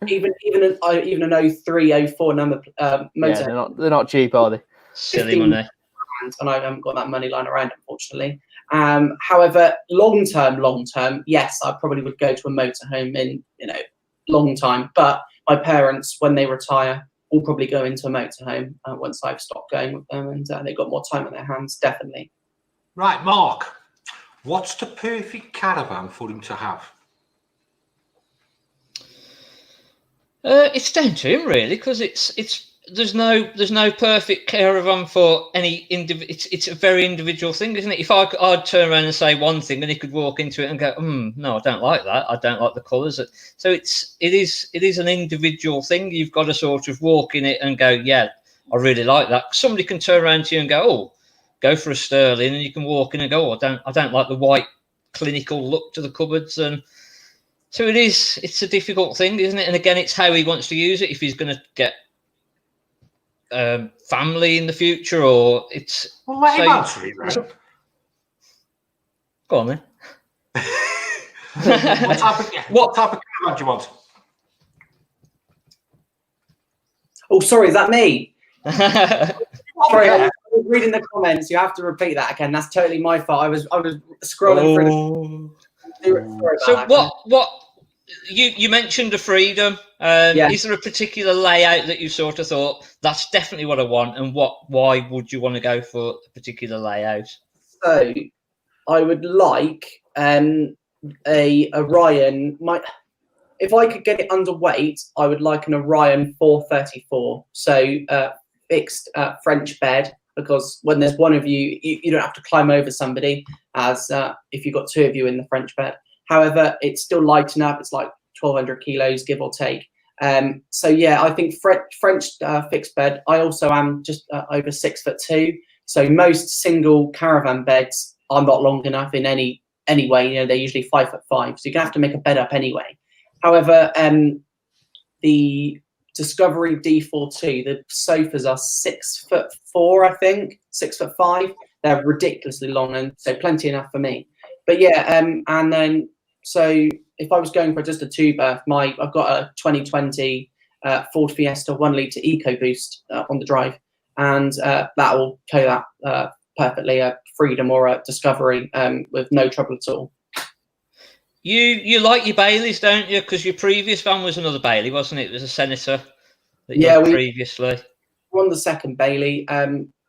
even an 03, 04 number motor. Yeah, they're not cheap, are they? Silly money. And I haven't got that money lying around, unfortunately. However, long term, yes, I probably would go to a motorhome in long time. But my parents, when they retire, will probably go into a motorhome once I've stopped going with them, and they've got more time on their hands, definitely. Right, Mark, what's the perfect caravan for him to have? It's down to him, really, because there's no perfect caravan for any individual. It's a very individual thing, isn't it? If I'd turn around and say one thing, and he could walk into it and go, no, I don't like that. I don't like the colours. So it is an individual thing. You've got to sort of walk in it and go, yeah, I really like that. Somebody can turn around to you and go, oh, go for a Sterling, and you can walk in and go, oh, I don't like the white clinical look to the cupboards. And so it's a difficult thing, isn't it? And again, it's how he wants to use it. If he's going to get family in the future, or it's let him answer it, then. Go on then. what type of caravan do you want? Oh, sorry, is that me? Sorry, I was reading the comments. You have to repeat that again. That's totally my fault. I was scrolling through. So what you mentioned the freedom. Is there a particular layout that you sort of thought that's definitely what I want, and why would you want to go for a particular layout? So I would like a Orion. If I could get it underweight, I would like an Orion 434. So fixed French bed, because when there's one of you, you don't have to climb over somebody, as if you've got two of you in the French bed. However, it's still light enough. It's like 1,200 kilos, give or take. So yeah, I think French fixed bed. I also am just over 6'2". So most single caravan beds are not long enough in any way. They're usually 5'5". So you're gonna have to make a bed up anyway. However, the Discovery D42, the sofas are 6'4", I think, 6'5". They're ridiculously long, and so plenty enough for me. But yeah, and then so if I was going for just a 2-berth, I've got a 2020 Ford Fiesta 1 litre EcoBoost on the drive, and that will tow that perfectly, a Freedom or a Discovery with no trouble at all. You like your Baileys, don't you? Because your previous van was another Bailey, wasn't it? It was a Senator that you had previously. We're on the second Bailey.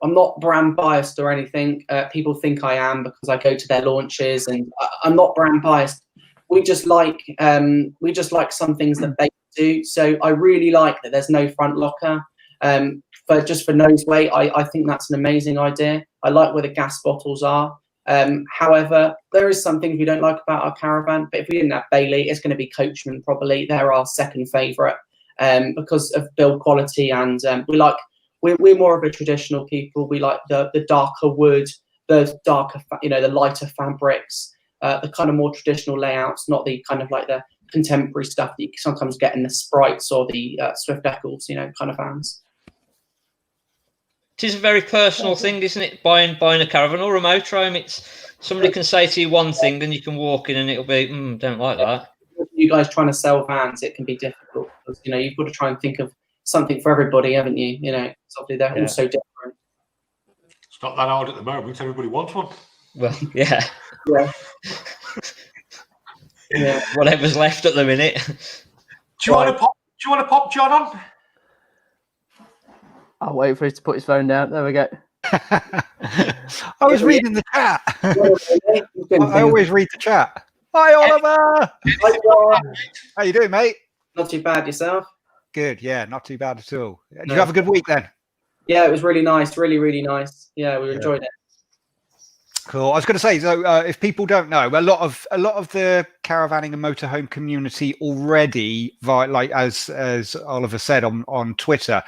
I'm not brand biased or anything. People think I am because I go to their launches, and I'm not brand biased. We just like some things that they do. So I really like that there's no front locker. For nose weight, I think that's an amazing idea. I like where the gas bottles are. However, there is some things we don't like about our caravan. But if we didn't have Bailey, it's going to be Coachman probably. They're our second favourite because of build quality, and we're more of a traditional people. We like the darker wood, the darker, the lighter fabrics, the kind of more traditional layouts, not the kind of like the contemporary stuff that you sometimes get in the Sprites or the Swift Eccles, kind of vans. It is a very personal thing, isn't it? Buying a caravan or a motorhome. It's somebody can say to you one thing, and you can walk in, and it'll be, don't like that. You guys trying to sell vans, it can be difficult because you've got to try and think of something for everybody, haven't you? Obviously they're all so different. It's not that hard at the moment. Everybody wants one. Well, yeah. Yeah. Whatever's left at the minute. Do you want to pop John on? I'll wait for him to put his phone down. There we go. I was reading the chat. I always read the chat. Hi, Oliver. Hi, John. How you doing, mate? Not too bad, yourself? Good, yeah, not too bad at all. Did you have a good week then? Yeah, it was really nice, really, really nice. Yeah, we enjoyed it. Cool. I was going to say, so if people don't know, a lot of the caravanning and motorhome community already, as Oliver said on Twitter,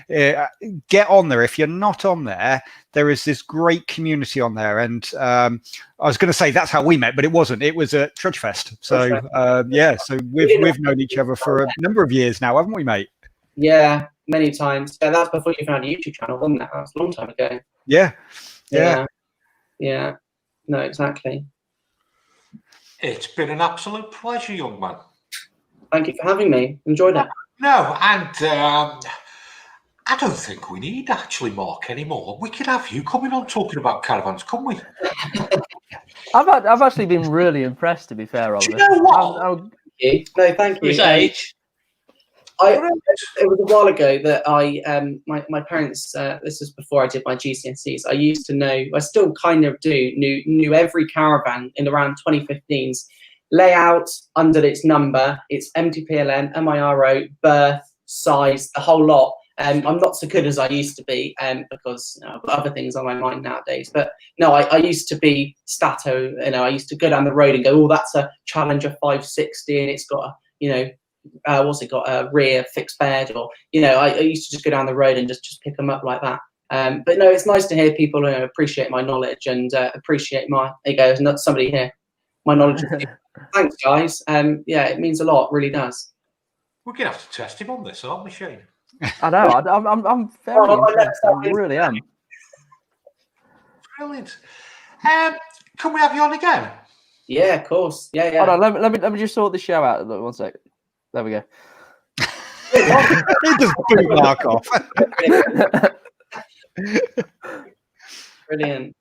get on there. If you're not on there, there is this great community on there. And I was going to say that's how we met, but it wasn't. It was at Trudgefest. So so we've known each other for a number of years now, haven't we, mate? Yeah, many times. Yeah, that's before you found a YouTube channel, wasn't it? That was a long time ago. Yeah, no, exactly. It's been an absolute pleasure, young man. Thank you for having me. Enjoyed it. No, and I don't think we need actually Mark anymore. We could have you coming on talking about caravans, couldn't we? I've actually been really impressed, to be fair, Oliver. Do you know what? No, thank you. His age. It was a while ago that my parents, this was before I did my GCSEs, I used to know, I still kind of knew every caravan in around 2015's layout, under its number, its MTPLN, MIRO, berth, size, the whole lot. I'm not so good as I used to be because I've got other things on my mind nowadays. But no, I used to be stato, I used to go down the road and go, oh, that's a Challenger 560 and it's got a, what's it got, a rear fixed bed, or I used to just go down the road and just pick them up like that. But no, it's nice to hear people appreciate my knowledge and appreciate there you go, there's not somebody here, my knowledge. Thanks, guys. It means a lot, really does. We're gonna have to test him on this, aren't we, Shane? I know. I'm very impressed. I really am. Brilliant. Can we have you on again? Yeah, of course. Yeah. Hold on, let me just sort the show out. Look, 1 sec. There we go. He just blew Mark off. Brilliant.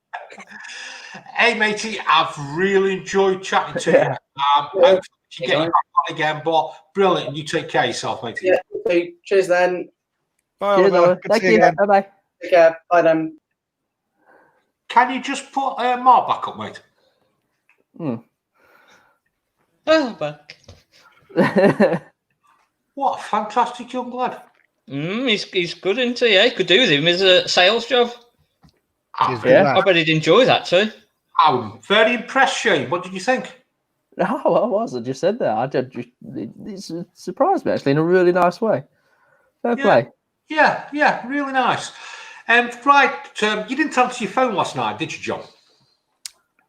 Hey, matey, I've really enjoyed chatting to you. Hopefully you get you back on again, but brilliant. You take care of yourself, matey. Yeah, okay. Cheers then. Bye, Cheers, Oliver. Oliver. Thank you. Bye-bye. Take care. Bye then. Can you just put Mark back up, mate? Oh, back. What a fantastic young lad. He's good, isn't he? Yeah, he could do with him as a sales job. Yeah. I bet he'd enjoy that too. I'm very impressed, Shane. What did you think? Oh, I was. I just said that. It surprised me, actually, in a really nice way. Fair play. Yeah, really nice. Right, you didn't answer your phone last night, did you, John?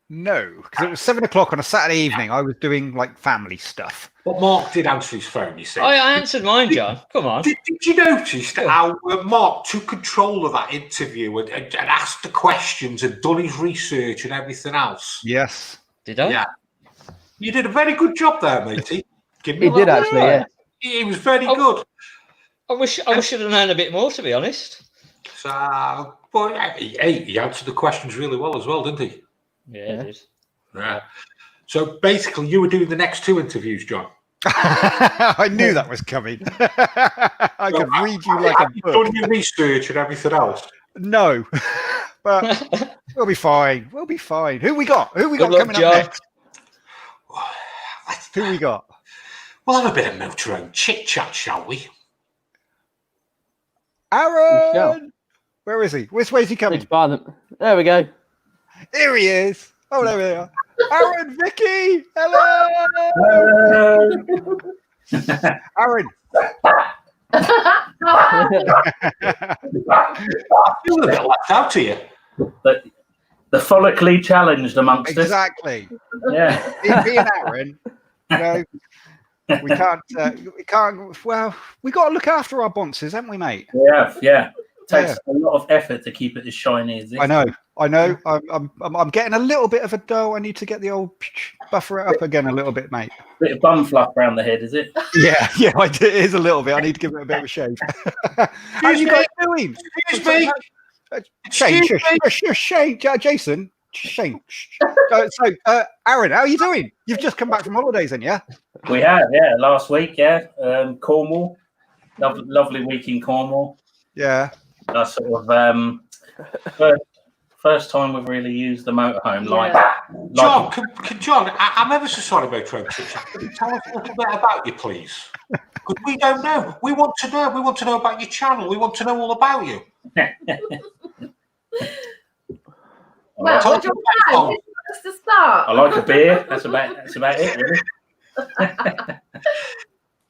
No, because it was 7 o'clock on a Saturday evening. I was doing family stuff. But Mark did answer his phone, you see. I answered mine, John. Come on. Did you notice how Mark took control of that interview and asked the questions and done his research and everything else? Yes. Did I? Yeah. You did a very good job there, matey. He did, actually, yeah. He was very good. I wish I'd have known a bit more, to be honest. So, but he answered the questions really well as well, didn't he? Yeah, he did. Yeah. So basically, you were doing the next 2 interviews, John. I knew that was coming. I could read you like a book. Done your research and everything else. No, but we'll be fine. We'll be fine. Who we got? Who we got Good luck, coming John. up next? Who we got? We'll have a bit of motorhome chit chat, shall we? Aaron! Where is he? Which way is he coming? There we go. Here he is. Oh, there we are. Aaron, Vicky, hello. Aaron. I feel a bit left out here. The follically challenged amongst us. Exactly. Yeah. Me and Aaron, you know, we can't. Well, we got to look after our bonces, haven't we, mate? Yeah. Takes a lot of effort to keep it as shiny as this. I know. I'm getting a little bit of a dull. I need to get the old buffer it up again a little bit, mate. Bit of bum fluff around the head, is it? Yeah, it is a little bit. I need to give it a bit of a shave. How are you guys doing? Excuse me. Shane, Shane, Jason, Shane. So, Aaron, how are you doing? You've just come back from holidays, then, yeah? We have, yeah. Last week, yeah. Cornwall, lovely week in Cornwall. Yeah. That's sort of first time we've really used the motorhome. John, I'm ever so sorry about Trent. Could you tell us a little bit about you, please? Because we don't know. We want to know. We want to know about your channel. We want to know all about you. Well, what's your plan? Just to start. I like a beer. That's about it, really.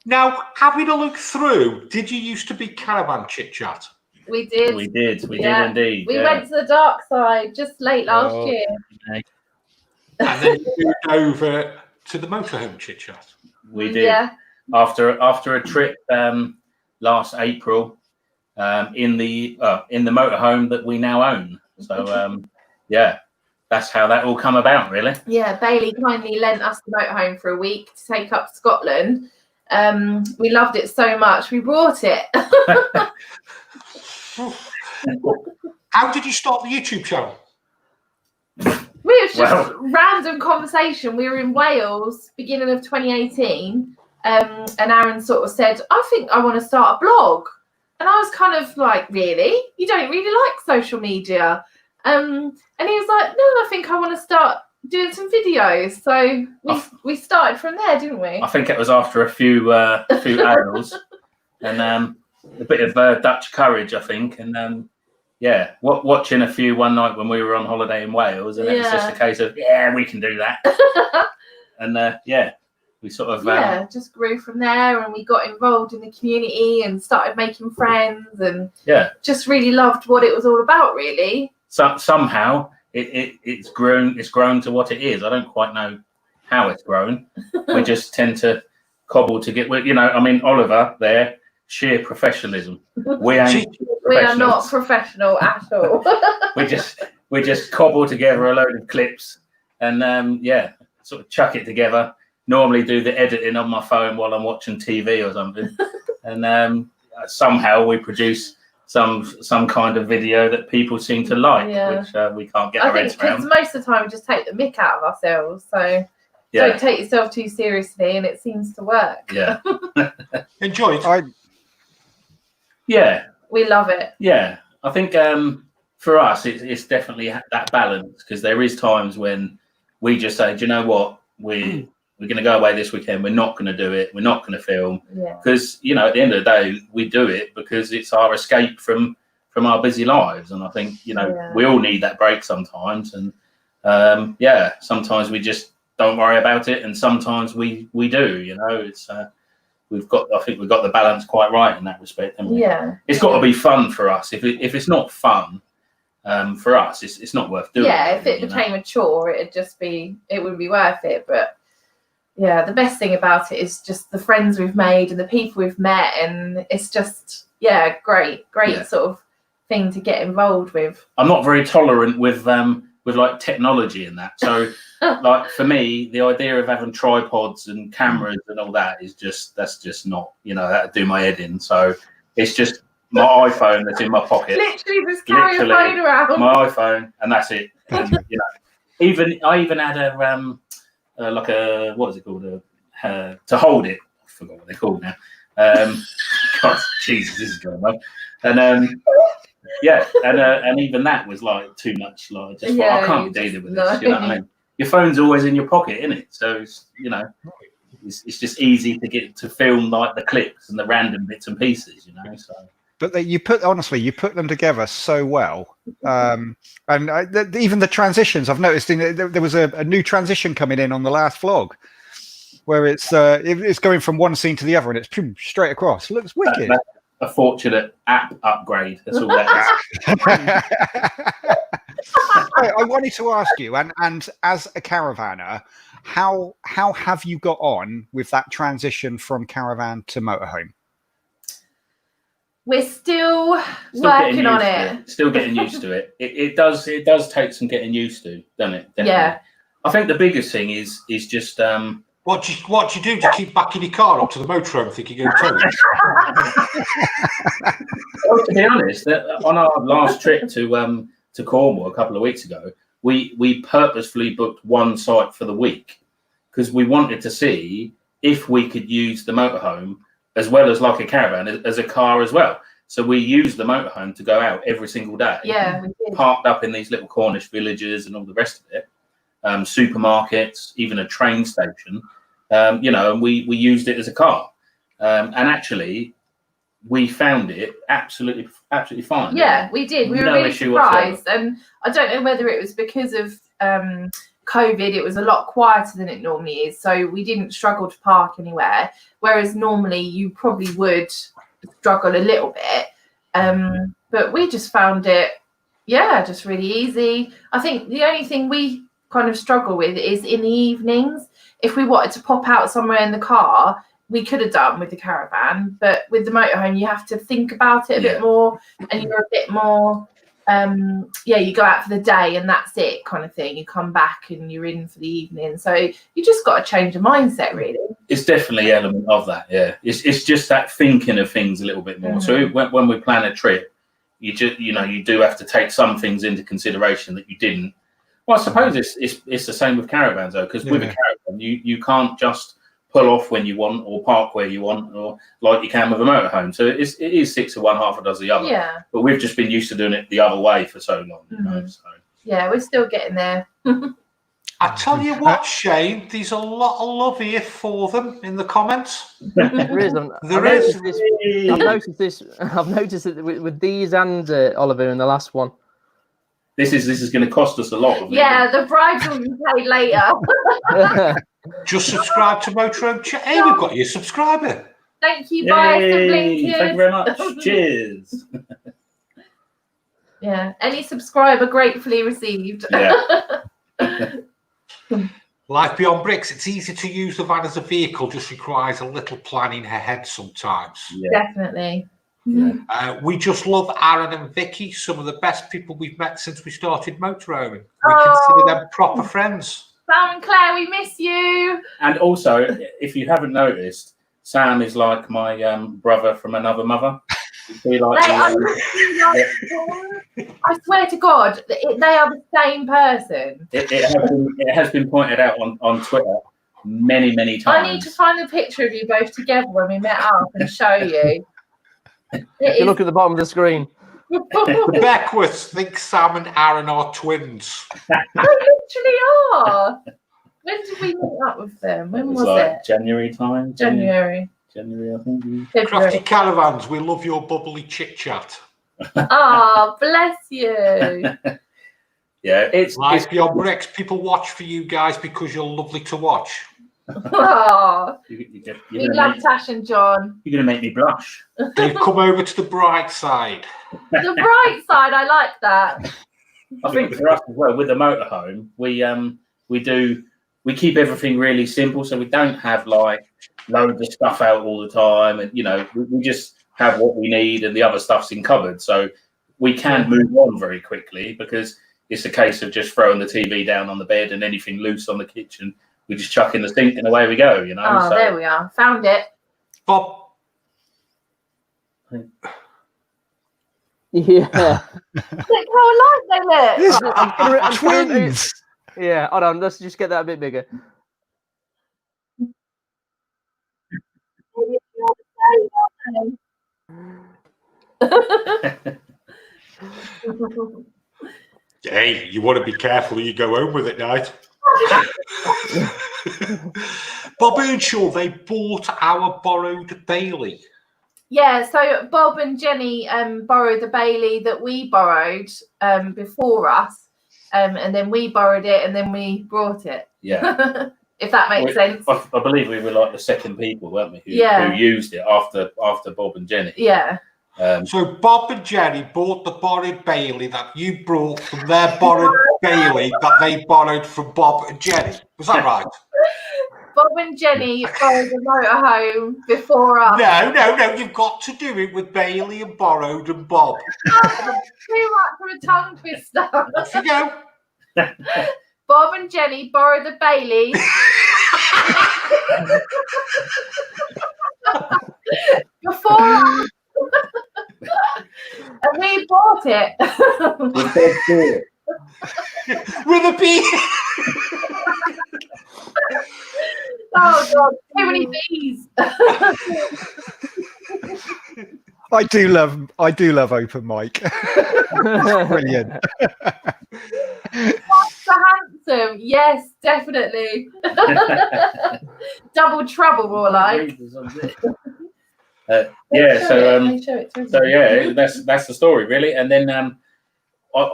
Now, having a look through, did you used to be Caravan Chit Chat? We did. We did indeed. We went to the dark side just late last year. And then you moved over to the Motorhome Chit Chat. We did. Yeah. After a trip last April in the motorhome that we now own. So that's how that all come about, really. Yeah, Bailey kindly lent us the motorhome for a week to take up to Scotland. We loved it so much, we brought it. How did you start the YouTube channel? It was just random conversation. We were in Wales, beginning of 2018, and Aaron sort of said, I think I want to start a blog. And I was kind of like, really? You don't really like social media? And he was like, no, I think I want to start doing some videos. So we started from there, didn't we? I think it was after a few ales and a bit of Dutch courage, I think. And watching a few one night when we were on holiday in Wales, and it was just a case of, we can do that. And we sort of just grew from there, and we got involved in the community and started making friends, and just really loved what it was all about, really. So somehow it's grown to what it is. I don't quite know how it's grown. We just tend to cobble to get, Oliver there, sheer professionalism. We are not professional at all. we just cobble together a load of clips and sort of chuck it together. Normally do the editing on my phone while I'm watching TV or something, and somehow we produce some kind of video that people seem to like, which we can't get our heads around. Because most of the time we just take the mick out of ourselves, so don't take yourself too seriously, and it seems to work. Yeah. Enjoy it. Yeah. We love it. Yeah. I think for us, it's definitely that balance, because there is times when we just say, do you know what, we're going to go away this weekend. We're not going to do it. We're not going to film, because at the end of the day, we do it because it's our escape from our busy lives. And I think we all need that break sometimes. And sometimes we just don't worry about it, and sometimes we do. It's I think we've got the balance quite right in that respect. Haven't we? Yeah, it's got to be fun for us. If it's not fun for us, it's not worth doing. Yeah, if it became a chore, it wouldn't be worth it. But yeah, the best thing about it is just the friends we've made and the people we've met, and it's just great sort of thing to get involved with. I'm not very tolerant with like technology and that, so like for me, the idea of having tripods and cameras and all that that's just not, that'd do my head in. So it's just my iPhone that's in my pocket. Literally just carry your phone around. My iPhone, and that's it. And, I even had a like a, what is it called? To hold it. I forgot what they're called now. God, Jesus, this is going well. And Yeah, and even that was like too much. Like, just I can't be dealing with this. You know what I mean? Your phone's always in your pocket, isn't it? So it's, it's just easy to get to film like the clips and the random bits and pieces. So. But you put them together so well, and even the transitions. I've noticed there was a new transition coming in on the last vlog, where it's going from one scene to the other, and it's straight across. It looks wicked. That's a fortunate app upgrade. That's all that is. I wanted to ask you, and as a caravaner, how have you got on with that transition from caravan to motorhome? We're still working on it. Still getting used to it. It does take some getting used to, doesn't it? Definitely. Yeah. I think the biggest thing is just what do you do to keep backing your car up to the motorhome thinking you're going to Well, to be honest, on our last trip to Cornwall a couple of weeks ago, we purposefully booked one site for the week because we wanted to see if we could use the motorhome as well as like a caravan as a car as well. So we used the motorhome to go out every single day. Yeah, we did. Parked up in these little Cornish villages and all the rest of it, supermarkets, even a train station, and we used it as a car. And actually, we found it absolutely fine. Yeah, we did. We were really surprised. And I don't know whether it was because of COVID, it was a lot quieter than it normally is. So we didn't struggle to park anywhere. Whereas normally you probably would struggle a little bit. But we just found it, just really easy. I think the only thing we kind of struggle with is in the evenings. If we wanted to pop out somewhere in the car, we could have done with the caravan, but with the motorhome, you have to think about it a bit more, and you're a bit more, you go out for the day and that's it kind of thing. You come back and you're in for the evening. So you just got to change your mindset, really. It's definitely an element of that, yeah. It's just that thinking of things a little bit more. So when we plan a trip, you do have to take some things into consideration that you didn't. Well, I suppose it's the same with caravans though, because with a caravan, you can't just pull off when you want or park where you want, or like you can with a motorhome. So it is 6 of one, half a dozen the other. Yeah. But we've just been used to doing it the other way for so long. So. Yeah, we're still getting there. I tell you what, Shane, there's a lot of love here for them in the comments. There is. I've noticed this. I've noticed it with these and Oliver in the last one. This is going to cost us a lot. Yeah, the bribes will be paid later. Just subscribe to Motorhome. Hey, we've got you a subscriber. Thank you, bye. Thank you very much. Cheers. Yeah, any subscriber gratefully received. Yeah. Life Beyond Bricks. It's easy to use the van as a vehicle, just requires a little planning ahead sometimes. Yeah. Definitely. We just love Aaron and Vicky, some of the best people we've met since we started motorhoming. We consider them proper friends. Sam and Claire, we miss you. And also, if you haven't noticed, Sam is like my brother from another mother. I swear to God, they are the same person. It has been pointed out on Twitter many times. I need to find a picture of you both together when we met up and show you. If you look at the bottom of the screen. The Beckwiths think Sam and Aaron are twins. They literally are. When did we meet up with them? When was it? January time? January, I think. Crafty Caravans, we love your bubbly chit-chat. Oh, bless you. Yeah, it's Beyond Bricks. People watch for you guys because you're lovely to watch. Oh, we love Tash and John. You're going to make me blush. They've come over to the bright side. The bright side, I like that. I think for us as well, with the motorhome, we keep everything really simple, so we don't have like loads of stuff out all the time, and we just have what we need, and the other stuff's in cupboards, so we can move on very quickly because it's a case of just throwing the TV down on the bed and anything loose on the kitchen, we just chuck in the sink and away we go. Oh, so, there we are. Found it. Bob. Yeah. Look how alike they look. I'm twins. Yeah, hold on. Let's just get that a bit bigger. Hey, you want to be careful who you go home with at night. Bob Earnshaw, they bought our borrowed Bailey. Yeah, so Bob and Jenny borrowed the Bailey that we borrowed before us, and then we borrowed it, and then we brought it. Yeah. If that makes sense. I believe we were like the second people, weren't we? Who used it after Bob and Jenny. Yeah. So Bob and Jenny bought the borrowed Bailey that you brought from their borrowed Bailey that they borrowed from Bob and Jenny. Was that right? Bob and Jenny borrowed the motorhome before us. No. You've got to do it with Bailey and borrowed and Bob. Too much of a tongue twister. Off you go. Bob and Jenny borrowed the Bailey. Before us. And we bought it. With a B. Oh God, too many B's. I do love open mic. Brilliant. Monster handsome, yes, definitely. Double trouble, more like. Yeah, so yeah, that's the story really. And then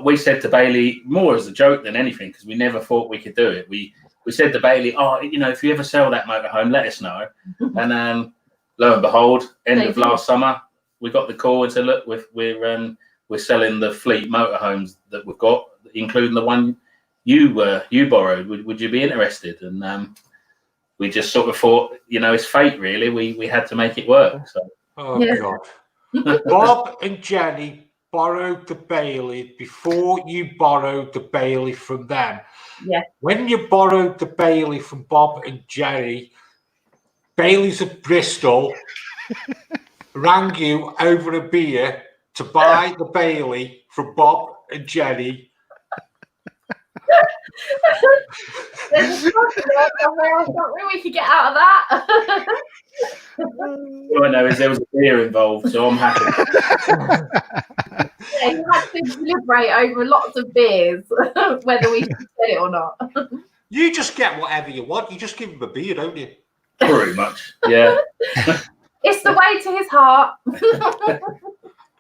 we said to Bailey, more as a joke than anything, because we never thought we could do it. We said to Bailey, if you ever sell that motorhome, let us know. And lo and behold, end of last summer, we got the call and said, look, we're selling the fleet motorhomes that we've got, including the one you borrowed. Would you be interested? And we just sort of thought, it's fate really. We had to make it work. So. Oh God. Bob and Jenny borrowed the Bailey before you borrowed the Bailey from them. Yeah. When you borrowed the Bailey from Bob and Jenny, Bailey's of Bristol rang you over a beer to buy the Bailey from Bob and Jenny. There's a somewhere we could get out of that. All I know is there was a beer involved, so I'm happy. Yeah, you had to deliberate over lots of beers whether we should get it or not. You just get whatever you want. You just give him a beer, don't you? Pretty much, yeah. It's the way to his heart.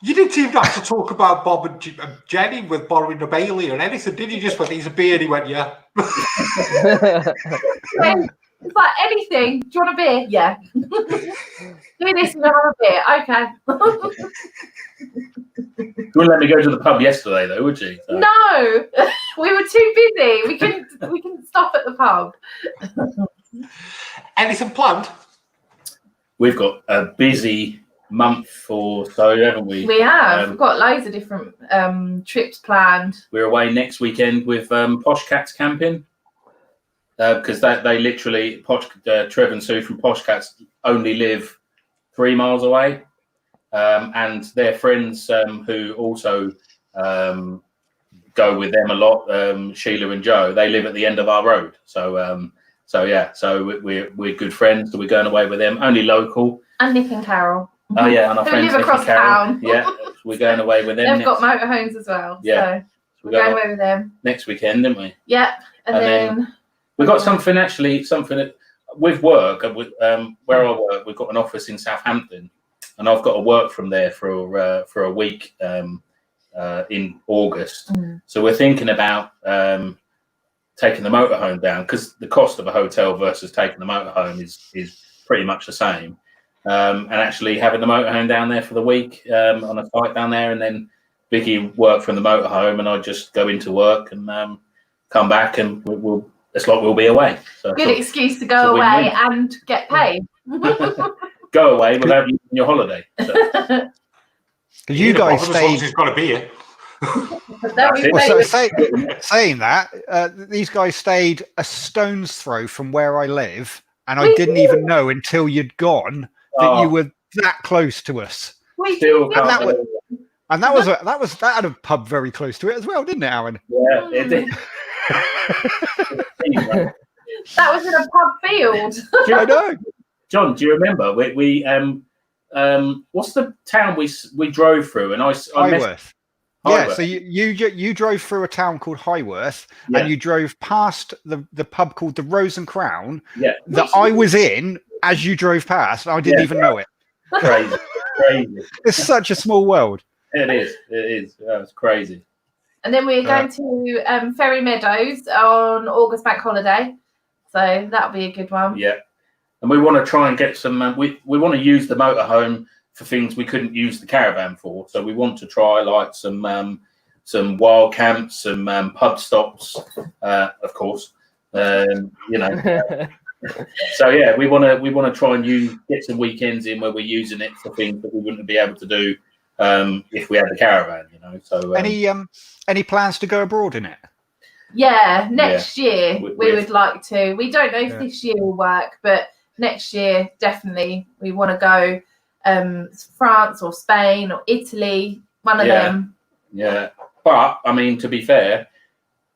You didn't even have to talk about Bob and Jenny with borrowing the Bailey or anything, did you? Just went, he's a beer, and he went, yeah. It's like anything. Do you want a beer? Yeah. Do this and have a beer. Okay. You wouldn't let me go to the pub yesterday, though, would you? So. No, we were too busy. We couldn't stop at the pub. Anything planned? We've got a busy month or so, haven't we? We have. We've got loads of different trips planned. We're away next weekend with Posh Cats camping because they literally, Trev and Sue from Posh Cats only live 3 miles away. And their friends who also go with them a lot, Sheila and Joe, they live at the end of our road. So we're good friends. So we're going away with them, only local. And Nick and Carol. Oh yeah, and our who friends live across town. Yeah, we're going away with them. They've got motorhomes as well. Yeah, so we're going away with them next weekend, didn't we? Yeah, and then we got something that with work. Where I work, we've got an office in Southampton. And I've got to work from there for a week in August. So we're thinking about taking the motorhome down because the cost of a hotel versus taking the motorhome is pretty much the same. And actually having the motorhome down there for the week on a site down there, and then Vicky work from the motorhome, and I just go into work and come back, and it's like we'll be away. So good excuse to go away and get paid. Go away without using your holiday. So. You guys stayed. As long as he's got a beer. Saying that, these guys stayed a stone's throw from where I live, and I didn't even know until you'd gone that you were that close to us. And that had a pub very close to it as well, didn't it, Aaron? Yeah, it did. That was in a pub field. I know. John, do you remember we what's the town we drove through? And I Yeah, so you drove through a town called Highworth, and you drove past the pub called the Rose and Crown that I was in as you drove past. I didn't even know it. Crazy. It's such a small world. It is. That's crazy. And then we're going to Ferry Meadows on August bank holiday. So that'll be a good one. Yeah. And we want to try and get some, we want to use the motorhome for things we couldn't use the caravan for. So we want to try like some wild camps, some pub stops, of course. You know. So yeah, we want to try and get some weekends in where we're using it for things that we wouldn't be able to do if we had the caravan. You know. So any plans to go abroad in it? Yeah, next year we would like to. We don't know if this year will work, but next year definitely we want to go France or Spain or Italy, one of them. Yeah, but I mean, to be fair,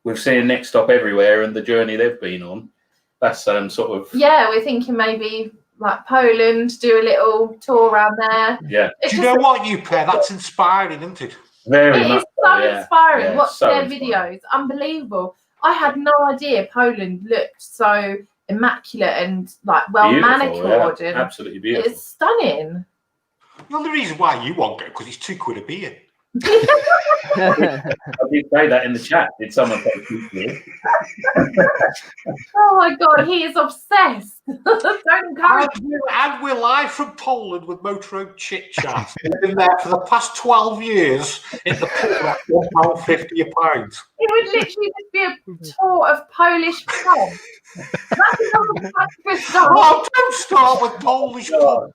we've seen Next Stop Everywhere and the journey they've been on. That's sort of. Yeah, we're thinking maybe like Poland, do a little tour around there. Yeah. Do you know what, you pair? That's inspiring, isn't it? Very much. It's so inspiring. Yeah, Watch so their inspiring. videos. Unbelievable. I had no idea Poland looked so immaculate and like well manicured. Yeah. And absolutely beautiful. it's stunning. The only reason why you won't go because it's £2 a beer. I did say that in the chat. Did someone say $2? Oh my god, he is obsessed. Don't encourage him. And we're live from Poland with Motorhome Chit Chat. We've been there for the past 12 years in the pub at £1.50 a pint. It would literally just be a tour of Polish pubs. Oh, don't start with Polish pubs.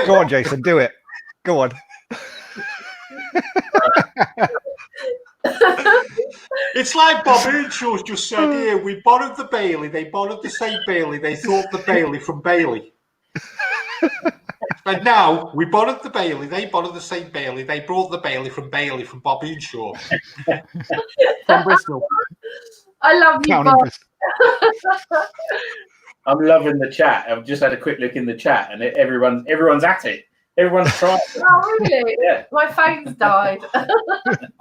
Go on, Jason, do it. Go on. It's like Bob Earnshaw's just said here. We borrowed the Bailey. They borrowed the same Bailey. They thought the Bailey from Bailey. And now we borrowed the Bailey. They borrowed the same Bailey. They brought the Bailey from Bob Earnshaw. From Bristol. I love you, Bob. I'm loving the chat. I've just had a quick look in the chat, and everyone's at it. Everyone's trying. Oh, really? Yeah. My phone's died.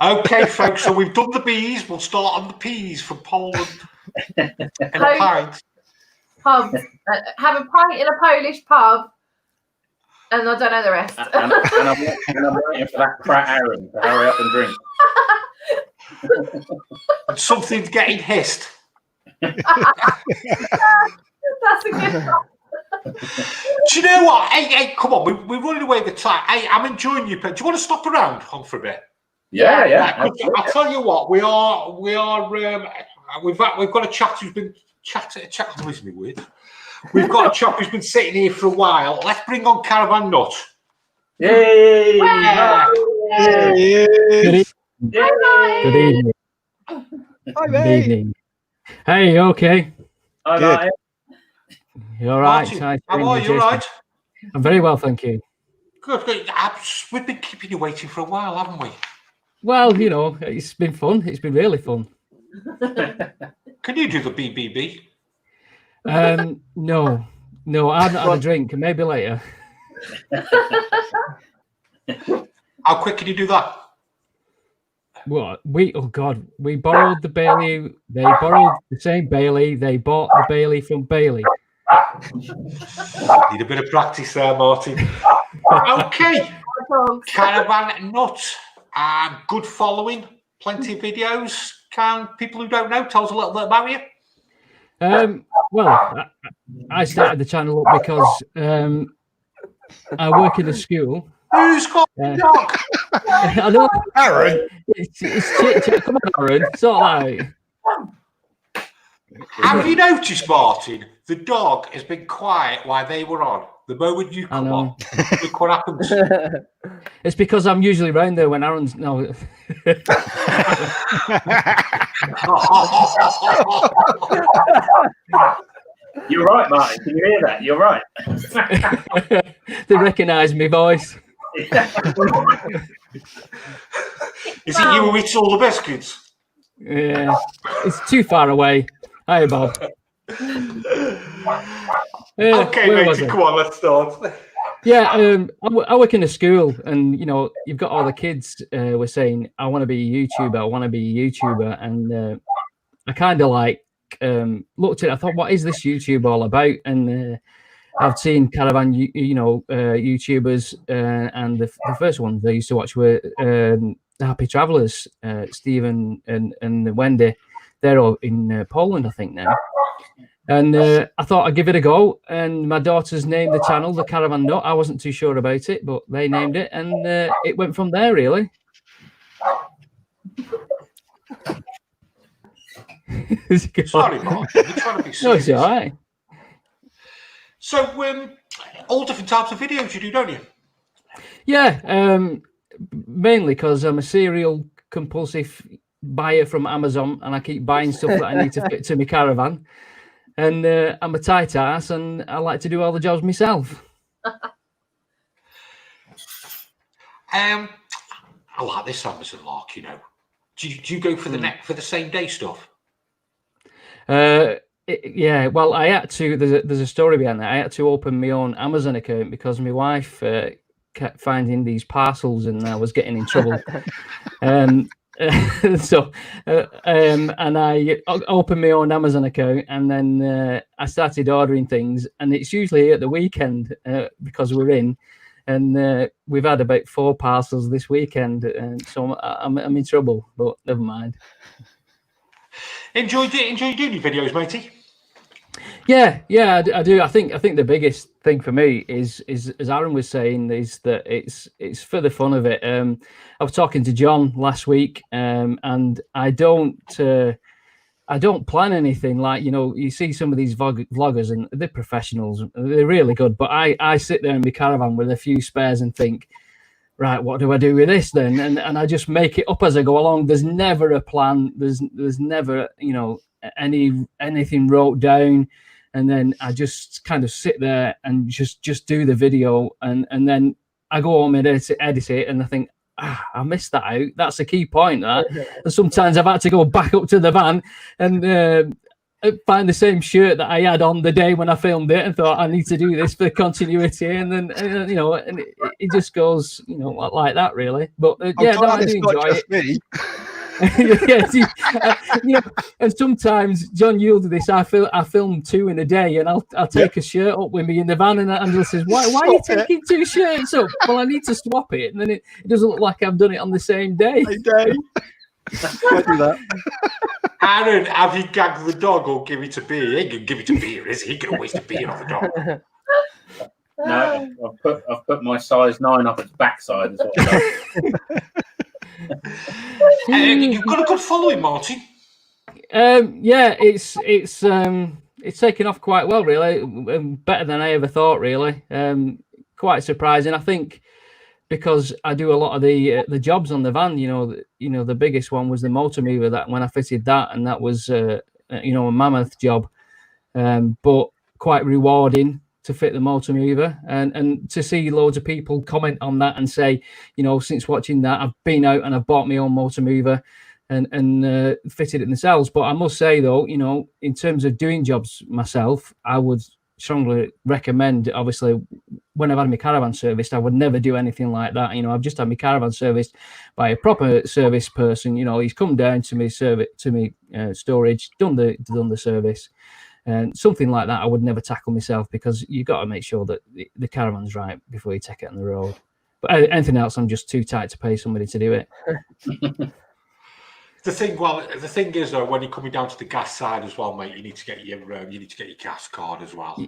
Okay, folks. So we've done the B's. We'll start on the P's from Poland. And a pint. Pub. Have a pint in a Polish pub, and I don't know the rest. and I'm waiting for that Pratt Aaron to hurry up and drink. And something's getting hissed. That's a good one. Do you know what? Hey, come on, we're running away with time. Hey, I'm enjoying you, but do you want to stop around on for a bit? Yeah. I'll tell you what. We've got a chap who's been We've got a chap who's been sitting here for a while. Let's bring on Caravan Nut. Yay! Good evening. Good evening. Hey, you okay? Good. You all right? Martin, how are you? All right? I'm very well, thank you. Good. We've been keeping you waiting for a while, haven't we? Well, you know, it's been fun. It's been really fun. Can you do the BBB? No, I've not had a drink. Maybe later. How quick can you do that? What? We borrowed the Bailey. They borrowed the same Bailey. They bought the Bailey from Bailey. Need a bit of practice there, Martin. Okay. Caravan Nut. Good following. Plenty of videos. Can people who don't know tell us a little bit about you? Well, I started the channel up because I work in a school. Who's got the dog? I know, Aaron. It's chit. Come on, Aaron. Sort that out. Have you noticed, Martin? The dog has been quiet while they were on. The moment you come on, look what happens. It's because I'm usually around there when Aaron's no. You're right, Martin. Can you hear that? You're right. They recognise my voice. Is it you who eats all the biscuits? Yeah, it's too far away. Hi, Bob. Okay, mate, come on, let's start. Yeah, I work in a school, and you know, you've got all the kids were saying, "I want to be a YouTuber. I want to be a YouTuber," and I kind of like looked at it. I thought, "What is this YouTube all about?" And I've seen caravan, YouTubers, and the first ones I used to watch were the Happy Travelers, Stephen and Wendy. They're all in Poland, I think now. And I thought I'd give it a go. And my daughters named the channel the Caravan Nut. I wasn't too sure about it, but they named it, and it went from there, really. Sorry, Mark. We're trying to be serious. No, it's all right. So, all different types of videos you do, don't you? Yeah, mainly because I'm a serial compulsive buyer from Amazon, and I keep buying stuff that I need to fit to my caravan. And I'm a tight ass, and I like to do all the jobs myself. I like this Amazon lark. You know, do you go for the same day stuff? Yeah, well, I had to. There's a story behind that. I had to open my own Amazon account because my wife kept finding these parcels, and I was getting in trouble. So and I opened my own Amazon account, and then I started ordering things, and it's usually at the weekend because we're in, and we've had about 4 parcels this weekend, and so I'm in trouble, but never mind. Enjoy doing your videos, matey. Yeah, I do. I think the biggest thing for me is as Aaron was saying, is that it's for the fun of it. I was talking to John last week, and I don't plan anything. Like, you know, you see some of these vloggers, and they're professionals, they're really good, but I sit there in my caravan with a few spares and think, right, what do I do with this then? And I just make it up as I go along. There's never a plan. There's never, you know, anything wrote down, and then I just kind of sit there and just do the video, and then I go home and edit it, and I think, I missed that out. That's a key point. That and sometimes I've had to go back up to the van and find the same shirt that I had on the day when I filmed it, and thought, I need to do this for continuity, and then you know, and it just goes, you know, like that, really. But yeah, no, I do enjoy it. Yeah, you know, and sometimes, John, you'll do this. I film 2 in a day, and I'll take a shirt up with me in the van, and Angela says, "Why are you taking 2 shirts up?" Well, I need to swap it, and then it doesn't look like I've done it on the same day. I do that. Aaron, have you gagged the dog or give it a beer? He ain't gonna give it a beer, is he? He can waste a beer on the dog. No, I've put my size 9 up its backside as well. You've got a good following, Martin. Yeah, it's taken off quite well, really. Better than I ever thought, really. Quite surprising, I think, because I do a lot of the jobs on the van. You know, the biggest one was the motor mover. That when I fitted that, and that was a mammoth job, but quite rewarding to fit the motor mover, and to see loads of people comment on that and say, you know, since watching that, I've been out and I've bought my own motor mover and fitted it themselves. But I must say, though, you know, in terms of doing jobs myself, I would strongly recommend, obviously, when I've had my caravan serviced, I would never do anything like that. You know, I've just had my caravan serviced by a proper service person. You know, he's come down to me, storage, done the service. And something like that, I would never tackle myself, because you got to make sure that the caravan's right before you take it on the road. But anything else, I'm just too tight to pay somebody to do it. The thing is, though, when you're coming down to the gas side as well, mate, you need to get your gas card as well.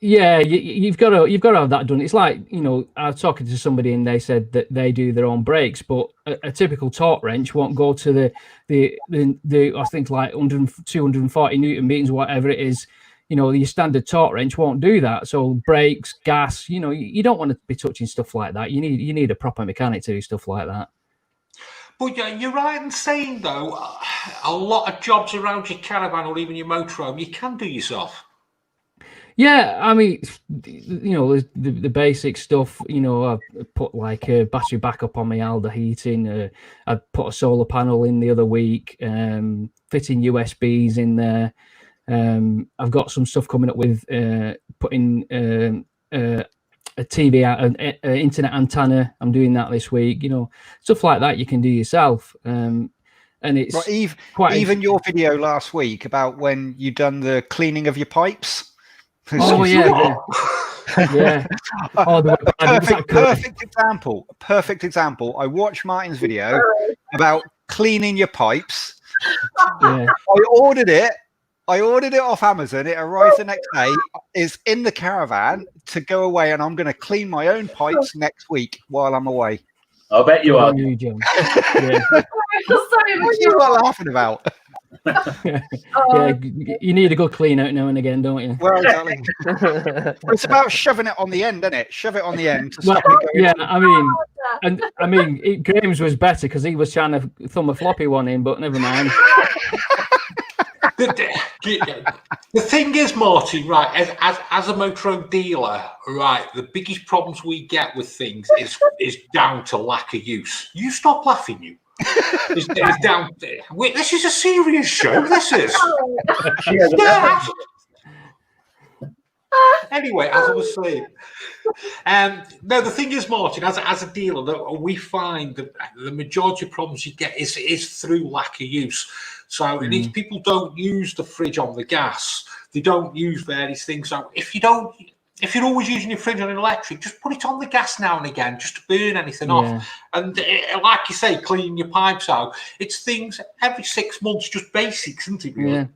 Yeah, you've got to have that done. It's like, you know, I was talking to somebody and they said that they do their own brakes, but a typical torque wrench won't go to the I think like 240 Newton meters, whatever it is. You know, your standard torque wrench won't do that. So brakes, gas, you know, you don't want to be touching stuff like that. You need a proper mechanic to do stuff like that. But yeah, you're right in saying, though, a lot of jobs around your caravan or even your motorhome, you can do yourself. Yeah, I mean, you know, the basic stuff. You know, I put like a battery backup on my Alda heating. I put a solar panel in the other week, fitting USBs in there. I've got some stuff coming up with putting TV, an internet antenna. I'm doing that this week. You know, stuff like that you can do yourself. And it's right, quite even your video last week about when you done the cleaning of your pipes. Oh yeah. Yeah. Oh, perfect example. I watched Martin's video about cleaning your pipes. Yeah. I ordered it off Amazon. It arrived the next day. It's in the caravan to go away, and I'm going to clean my own pipes next week while I'm away. I bet you are. You, John. Yeah. What are you not laughing about? Yeah, you need a good clean out now and again, don't you? Well, exactly. It's about shoving it on the end, isn't it? Shove it on the end. To Well, stop it going yeah, I mean, Graham's was better because he was trying to thumb a floppy one in, but never mind. The thing is, Marty, right, as a motorhome dealer, right, the biggest problems we get with things is down to lack of use. You stop laughing, you. It's down. Wait, this is a serious show. This is. Yeah. Anyway, as I was saying, no, the thing is, Martin, as a dealer, that we find that the majority of problems you get is through lack of use. So it means people don't use the fridge on the gas. They don't use various things. So if you're always using your fridge on an electric, just put it on the gas now and again, just to burn anything off. And like you say, cleaning your pipes out. It's things every 6 months, just basics, isn't it? Really?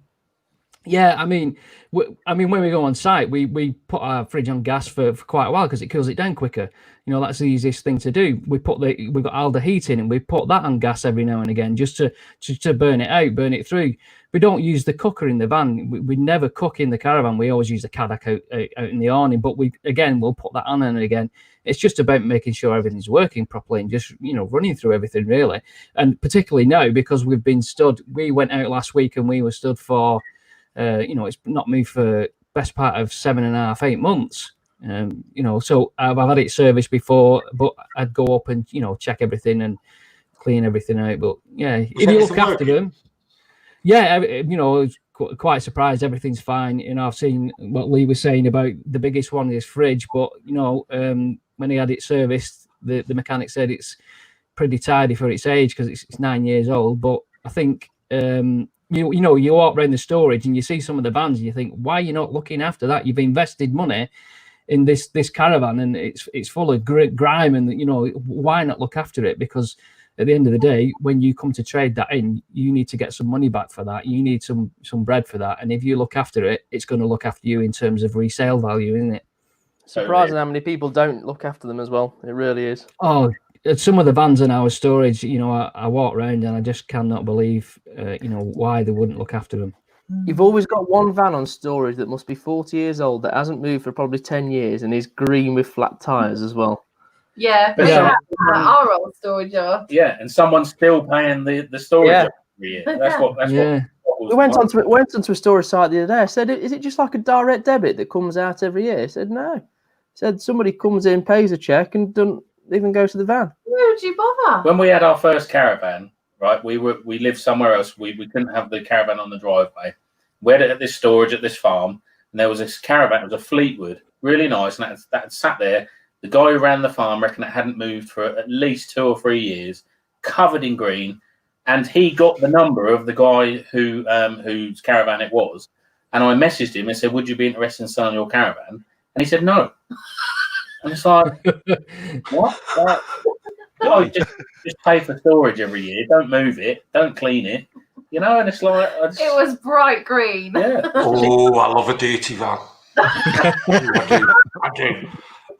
Yeah. I mean, when we go on site, we put our fridge on gas for quite a while because it cools it down quicker. You know, that's the easiest thing to do. We've got Alder heating, and we put that on gas every now and again just to burn it out, burn it through. We don't use the cooker in the van. We never cook in the caravan. We always use the Caddock out in the awning, but we'll put that on and again. It's just about making sure everything's working properly and just, you know, running through everything really. And particularly now, because we've been stood, we went out last week and we were stood for, you know, it's not moved for best part of 7.5, 8 months. You know, so I've had it serviced before, but I'd go up and, you know, check everything and clean everything out. But yeah, if you look after them, yeah, you know, I was quite surprised. Everything's fine. You know, I've seen what Lee was saying about the biggest one is fridge, but you know, when he had it serviced, the mechanic said it's pretty tidy for its age because it's 9 years old. But I think you know, you walk around the storage and you see some of the vans and you think, why are you not looking after that? You've invested money in this caravan and it's full of grime, and you know, why not look after it? Because at the end of the day, when you come to trade that in, you need to get some money back for that. You need some bread for that. And if you look after it, it's going to look after you in terms of resale value, isn't it? Surprising how many people don't look after them as well. It really is. Oh, some of the vans in our storage, you know, I walk around and I just cannot believe, you know, why they wouldn't look after them. You've always got one van on storage that must be 40 years old that hasn't moved for probably 10 years and is green with flat tyres as well. Yeah, our old storage yard. Yeah, and someone's still paying the storage every year. That's what. We went onto a storage site the other day. I said, "Is it just like a direct debit that comes out every year?" He said, "No." He said somebody comes in, pays a check, and doesn't even go to the van. Why would you bother? When we had our first caravan, right, we lived somewhere else. We couldn't have the caravan on the driveway. We had it at this storage at this farm, and there was this caravan. It was a Fleetwood, really nice, and that had sat there. The guy who ran the farm reckoned it hadn't moved for at least 2 or 3 years, covered in green, and he got the number of the guy whose caravan it was. And I messaged him and said, "Would you be interested in selling your caravan?" And he said, "No." And it's like, what? Oh, just pay for storage every year. Don't move it. Don't clean it. You know, and it's like... It was bright green. Yeah. Oh, I love a dirty van. I do.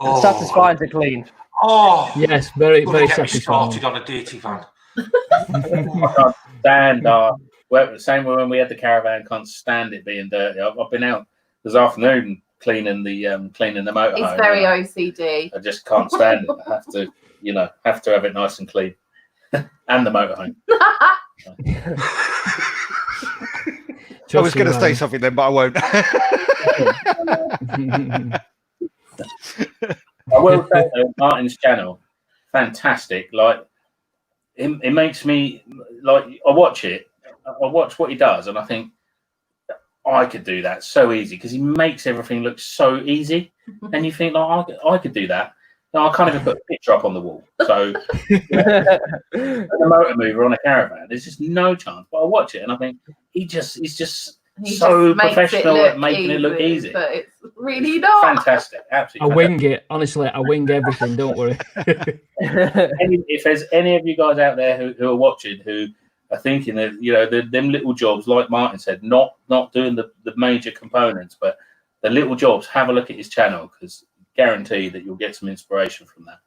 Oh. Satisfying to clean. Oh, yes, very satisfying. satisfying. On a dirty van. I can't stand same when we had the caravan. Can't stand it being dirty. I've been out this afternoon cleaning the motorhome. It's very OCD. I just can't stand it. I have to have it nice and clean, and the motorhome. I was going to say something then, but I won't. I will say though, Martin's channel, fantastic. Like, it makes me like. I watch what he does, and I think I could do that so easy because he makes everything look so easy. and you think, like, I could do that. No, I can't even put a picture up on the wall. So, the motor mover on a caravan, there's just no chance. But I watch it and I think he's just so professional at making it look easy. But it's really not. Fantastic, absolutely. I wing it. Honestly, I wing everything. Don't worry. If there's any of you guys out there who are watching who are thinking that, you know, them little jobs, like Martin said, not doing the major components, but the little jobs, have a look at his channel, because guarantee that you'll get some inspiration from that.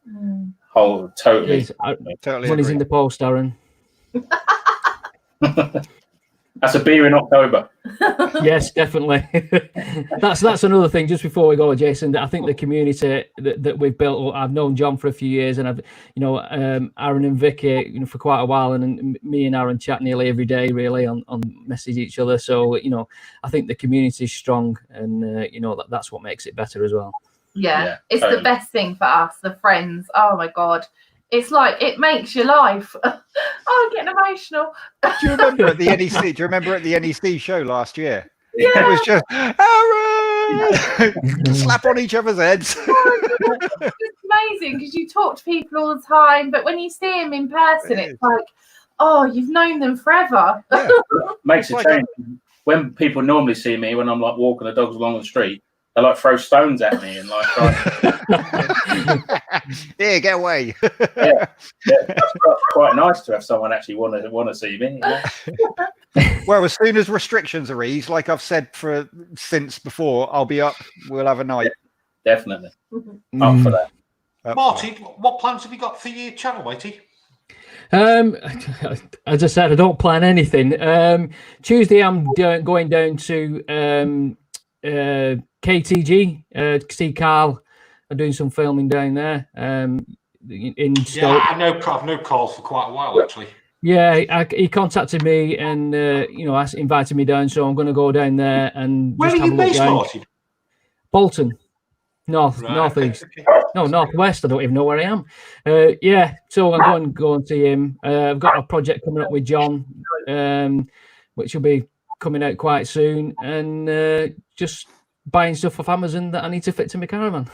Totally. When he's in the post, Aaron. That's a beer in October. Yes, definitely. That's another thing. Just before we go, Jason, that I think the community that we've built. I've known John for a few years, and I've, Aaron and Vicky, for quite a while, and me and Aaron chat nearly every day, really, on message each other. So, I think the community is strong, and that's what makes it better as well. Yeah, it's totally the best thing for us, the friends. Oh my God. It's like, it makes your life. Oh, I'm getting emotional. Do you remember at the NEC? Do you remember at the NEC show last year? Yeah. It was just Aaron! Slap on each other's heads. It's amazing because you talk to people all the time, but when you see them in person, it's like, oh, you've known them forever. Yeah. Makes a change. When people normally see me when I'm like walking the dogs along the street, they like throw stones at me and like yeah, get away. yeah. It's quite nice to have someone actually want to see me. Well, as soon as restrictions are eased, like I've said since before, I'll be up. We'll have a night. Definitely up for that. Marty, what plans have you got for your channel, matey? As I said, I don't plan anything. Tuesday, I'm going down to KTG to see Carl. I'm doing some filming down there. In Stoke. Yeah, I've no calls for quite a while actually. Yeah, he contacted me and invited me down, so I'm going to go down there and. Where just are you based, Marty? Bolton, northeast. Okay. No, northwest. I don't even know where I am. Yeah, so I'm going to go and see him. I've got a project coming up with John, which will be coming out quite soon, and just buying stuff off Amazon that I need to fit to my caravan.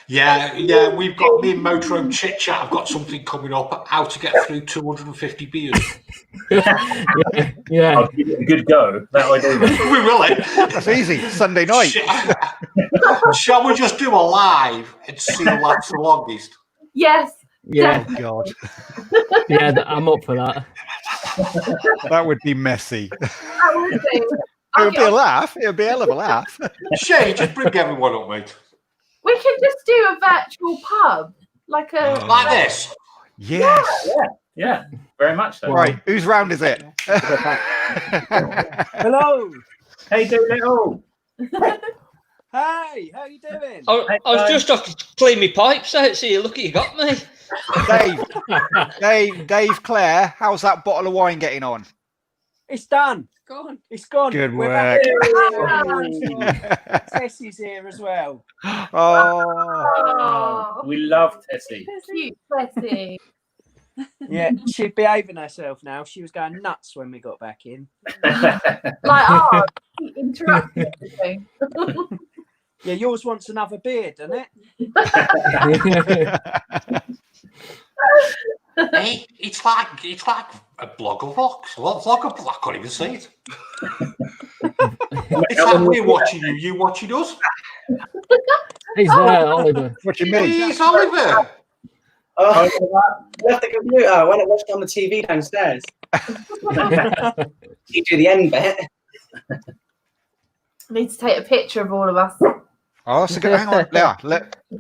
Yeah, we've got me and Motorhome Chit Chat. I've got something coming up, how to get through 250 beers. Yeah. I'll give it a good go. That way, we will. That's easy. Sunday night. Shall we just do a live and see who lasts the longest? Yes. Yeah. Oh, God. Yeah, I'm up for that. That would be messy. That would be. It would be a laugh. It would be a hell of a laugh. Shay, just bring everyone up, mate. We can just do a virtual pub, like this. Yes. Yeah, very much so. Right, whose round is it? Hello. Hey, Doolittle. Hey, how you doing? I was just off to clean my pipes out, so you look at you got me. Dave, Claire, how's that bottle of wine getting on? It's done. Gone. It's gone. Good We're work. back. Tessie's here as well. Oh. We love Tessie. Cute Tessie. Yeah, she's behaving herself now. She was going nuts when we got back in. Interrupting everything. Yeah, yours wants another beer, doesn't it? Hey, it's like a blog of rocks. Vlog of, I can't even say it. It's like we're watching you watching us. He's there, Oliver. What do you mean? He's Oliver. Oh, left the computer. I went and watched it on the TV downstairs. You do the end bit. I need to take a picture of all of us. Oh, that's a good. Hang on. Yeah,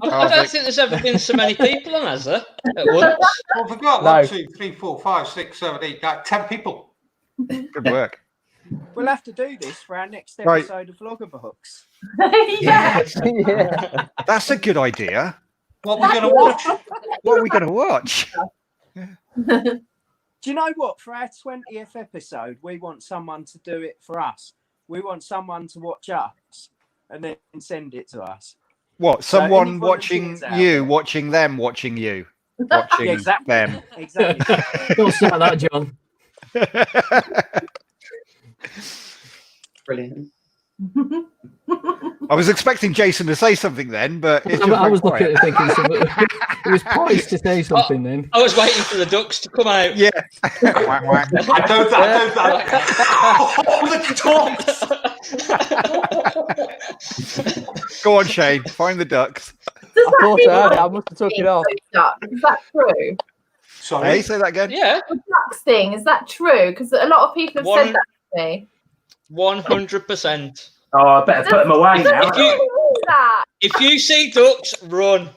I don't think there's ever been so many people on, has there? At once. I forgot. 1, 2, 3, 4, 5, 6, 7, 8, 9, 10 people. Good work. We'll have to do this for our next Right. episode of Vlogger Books. Yeah. Yeah. That's a good idea. What are we going to watch? What are we going to watch? Do you know what? For our 20th episode, we want someone to do it for us. We want someone to watch us and then send it to us. What? So Someone any watching volunteers out you, there? watching them, watching you, watching Yeah, exactly. them. Exactly. Don't start that, John. Brilliant. I was expecting Jason to say something then, but it's just I was quiet. looking at thinking something. It was poised to say something then. I was waiting for the ducks to come out. Yeah. I know that. Oh, the ducks. Go on, Shane. Find the ducks. Does I that thought mean I had it. I must have took it off. Is that true? Sorry. Hey, say that again. Yeah. The ducks thing, is that true? Because a lot of people have said that to me. 100%. Oh, I better put them away now. If you see ducks, run.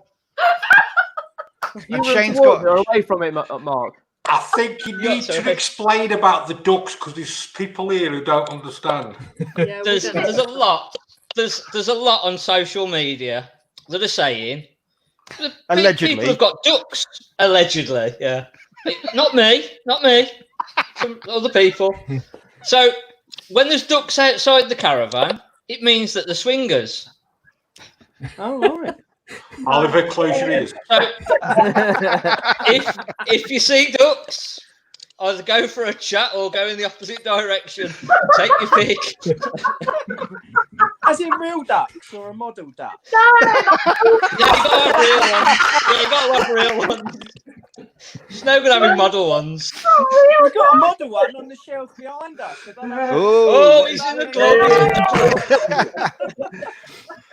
You Shane's got got- away from it, Mark. I think you need to explain about the ducks because there's people here who don't understand. Yeah, There's a lot. There's a lot on social media that are saying that Allegedly. people have got ducks. Allegedly, yeah. Not me. Some other people. So when there's ducks outside the caravan, it means that the swingers. Oh, right. Oliver, close your ears. So, if you see ducks, either go for a chat or go in the opposite direction. Take your pick. As in real ducks or a model duck? Yeah, you got to have real ones. It's no good having model ones. We've got a model one on the shelf behind us. I don't know. Oh, he's in the club.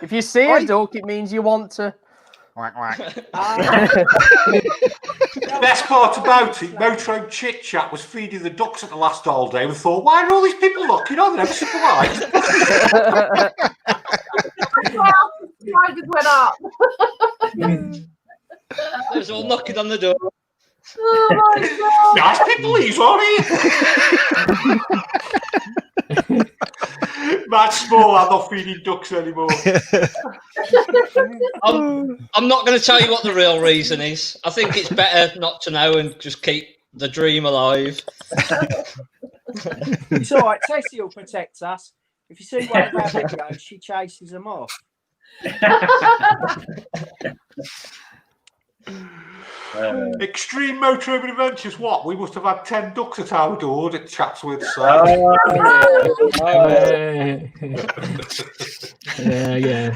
If you see a duck, it means you want to. Whack, whack. The best part about it, Motorhome Chit Chat was feeding the ducks at the last all day. We thought, why are all these people looking on? They're never super light. Prices went up. They was all knocking on the door. Oh my god! Nice people, these aren't he? Matt Small, I'm not feeding ducks anymore. I'm not going to tell you what the real reason is. I think it's better not to know and just keep the dream alive. It's all right. Tessie will protect us. If you see one of our videos, she chases them off. Extreme Motorhome Adventures, what? We must have had 10 ducks at our door at Chatsworth. Yeah.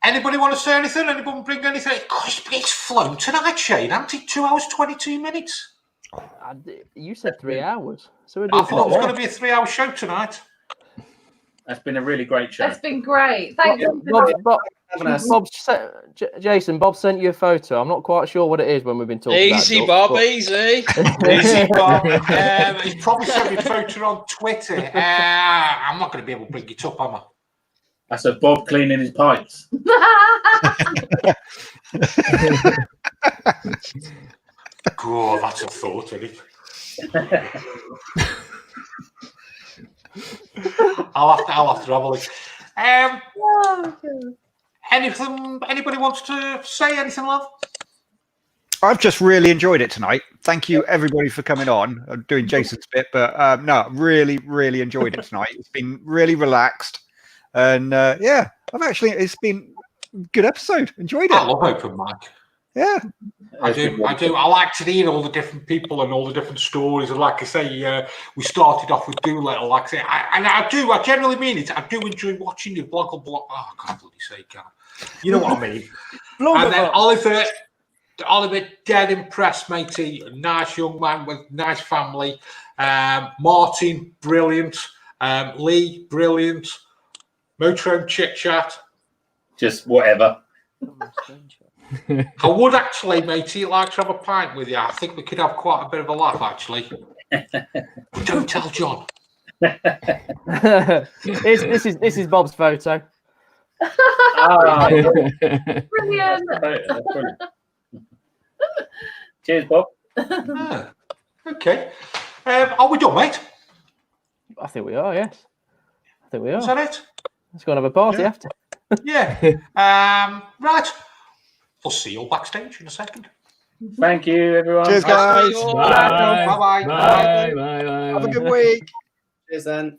Anybody want to say anything? Anybody bring anything? Gosh, it's flown tonight, Shane, hasn't it? 2 hours, 22 minutes. You said 3 hours. So I thought it was going to be a 3-hour show tonight. That's been a really great show. That's been great. Thank you. Jason, Bob sent you a photo. I'm not quite sure what it is when we've been talking Easy, about Bob, easy. Easy, Bob. He probably sent me a photo on Twitter. I'm not going to be able to bring it up, am I? That's a Bob cleaning his pipes. God, that's a thought, isn't it? I'll have to have a look. Anybody wants to say anything, love? I've just really enjoyed it tonight. Thank you, everybody, for coming on. I'm doing Jason's bit, but no, really, really enjoyed it tonight. It's been really relaxed. And yeah, it's been a good episode. Enjoyed it. I love open mic. Yeah. I do. I like to hear all the different people and all the different stories. And like I say, we started off with Doolittle. Like I say, I generally mean it. I do enjoy watching you blog. Oh, I can't bloody say, can I? You know what I mean? And then Oliver, dead impressed, matey. Nice young man with nice family. Martin, brilliant. Lee, brilliant. Motorhome Chit Chat. Just whatever. I would actually, matey, like to have a pint with you. I think we could have quite a bit of a laugh, actually. But don't tell John. This is Bob's photo. Oh, Brilliant. Cheers, Bob. Okay. Are we done, mate? I think we are, yes. I think we are. Is that it? Let's go and have a party after. Yeah. Right. We'll see you all backstage in a second. Thank you, everyone. Cheers, guys. Bye. Bye. Bye. Bye. Have a good week. Cheers, then.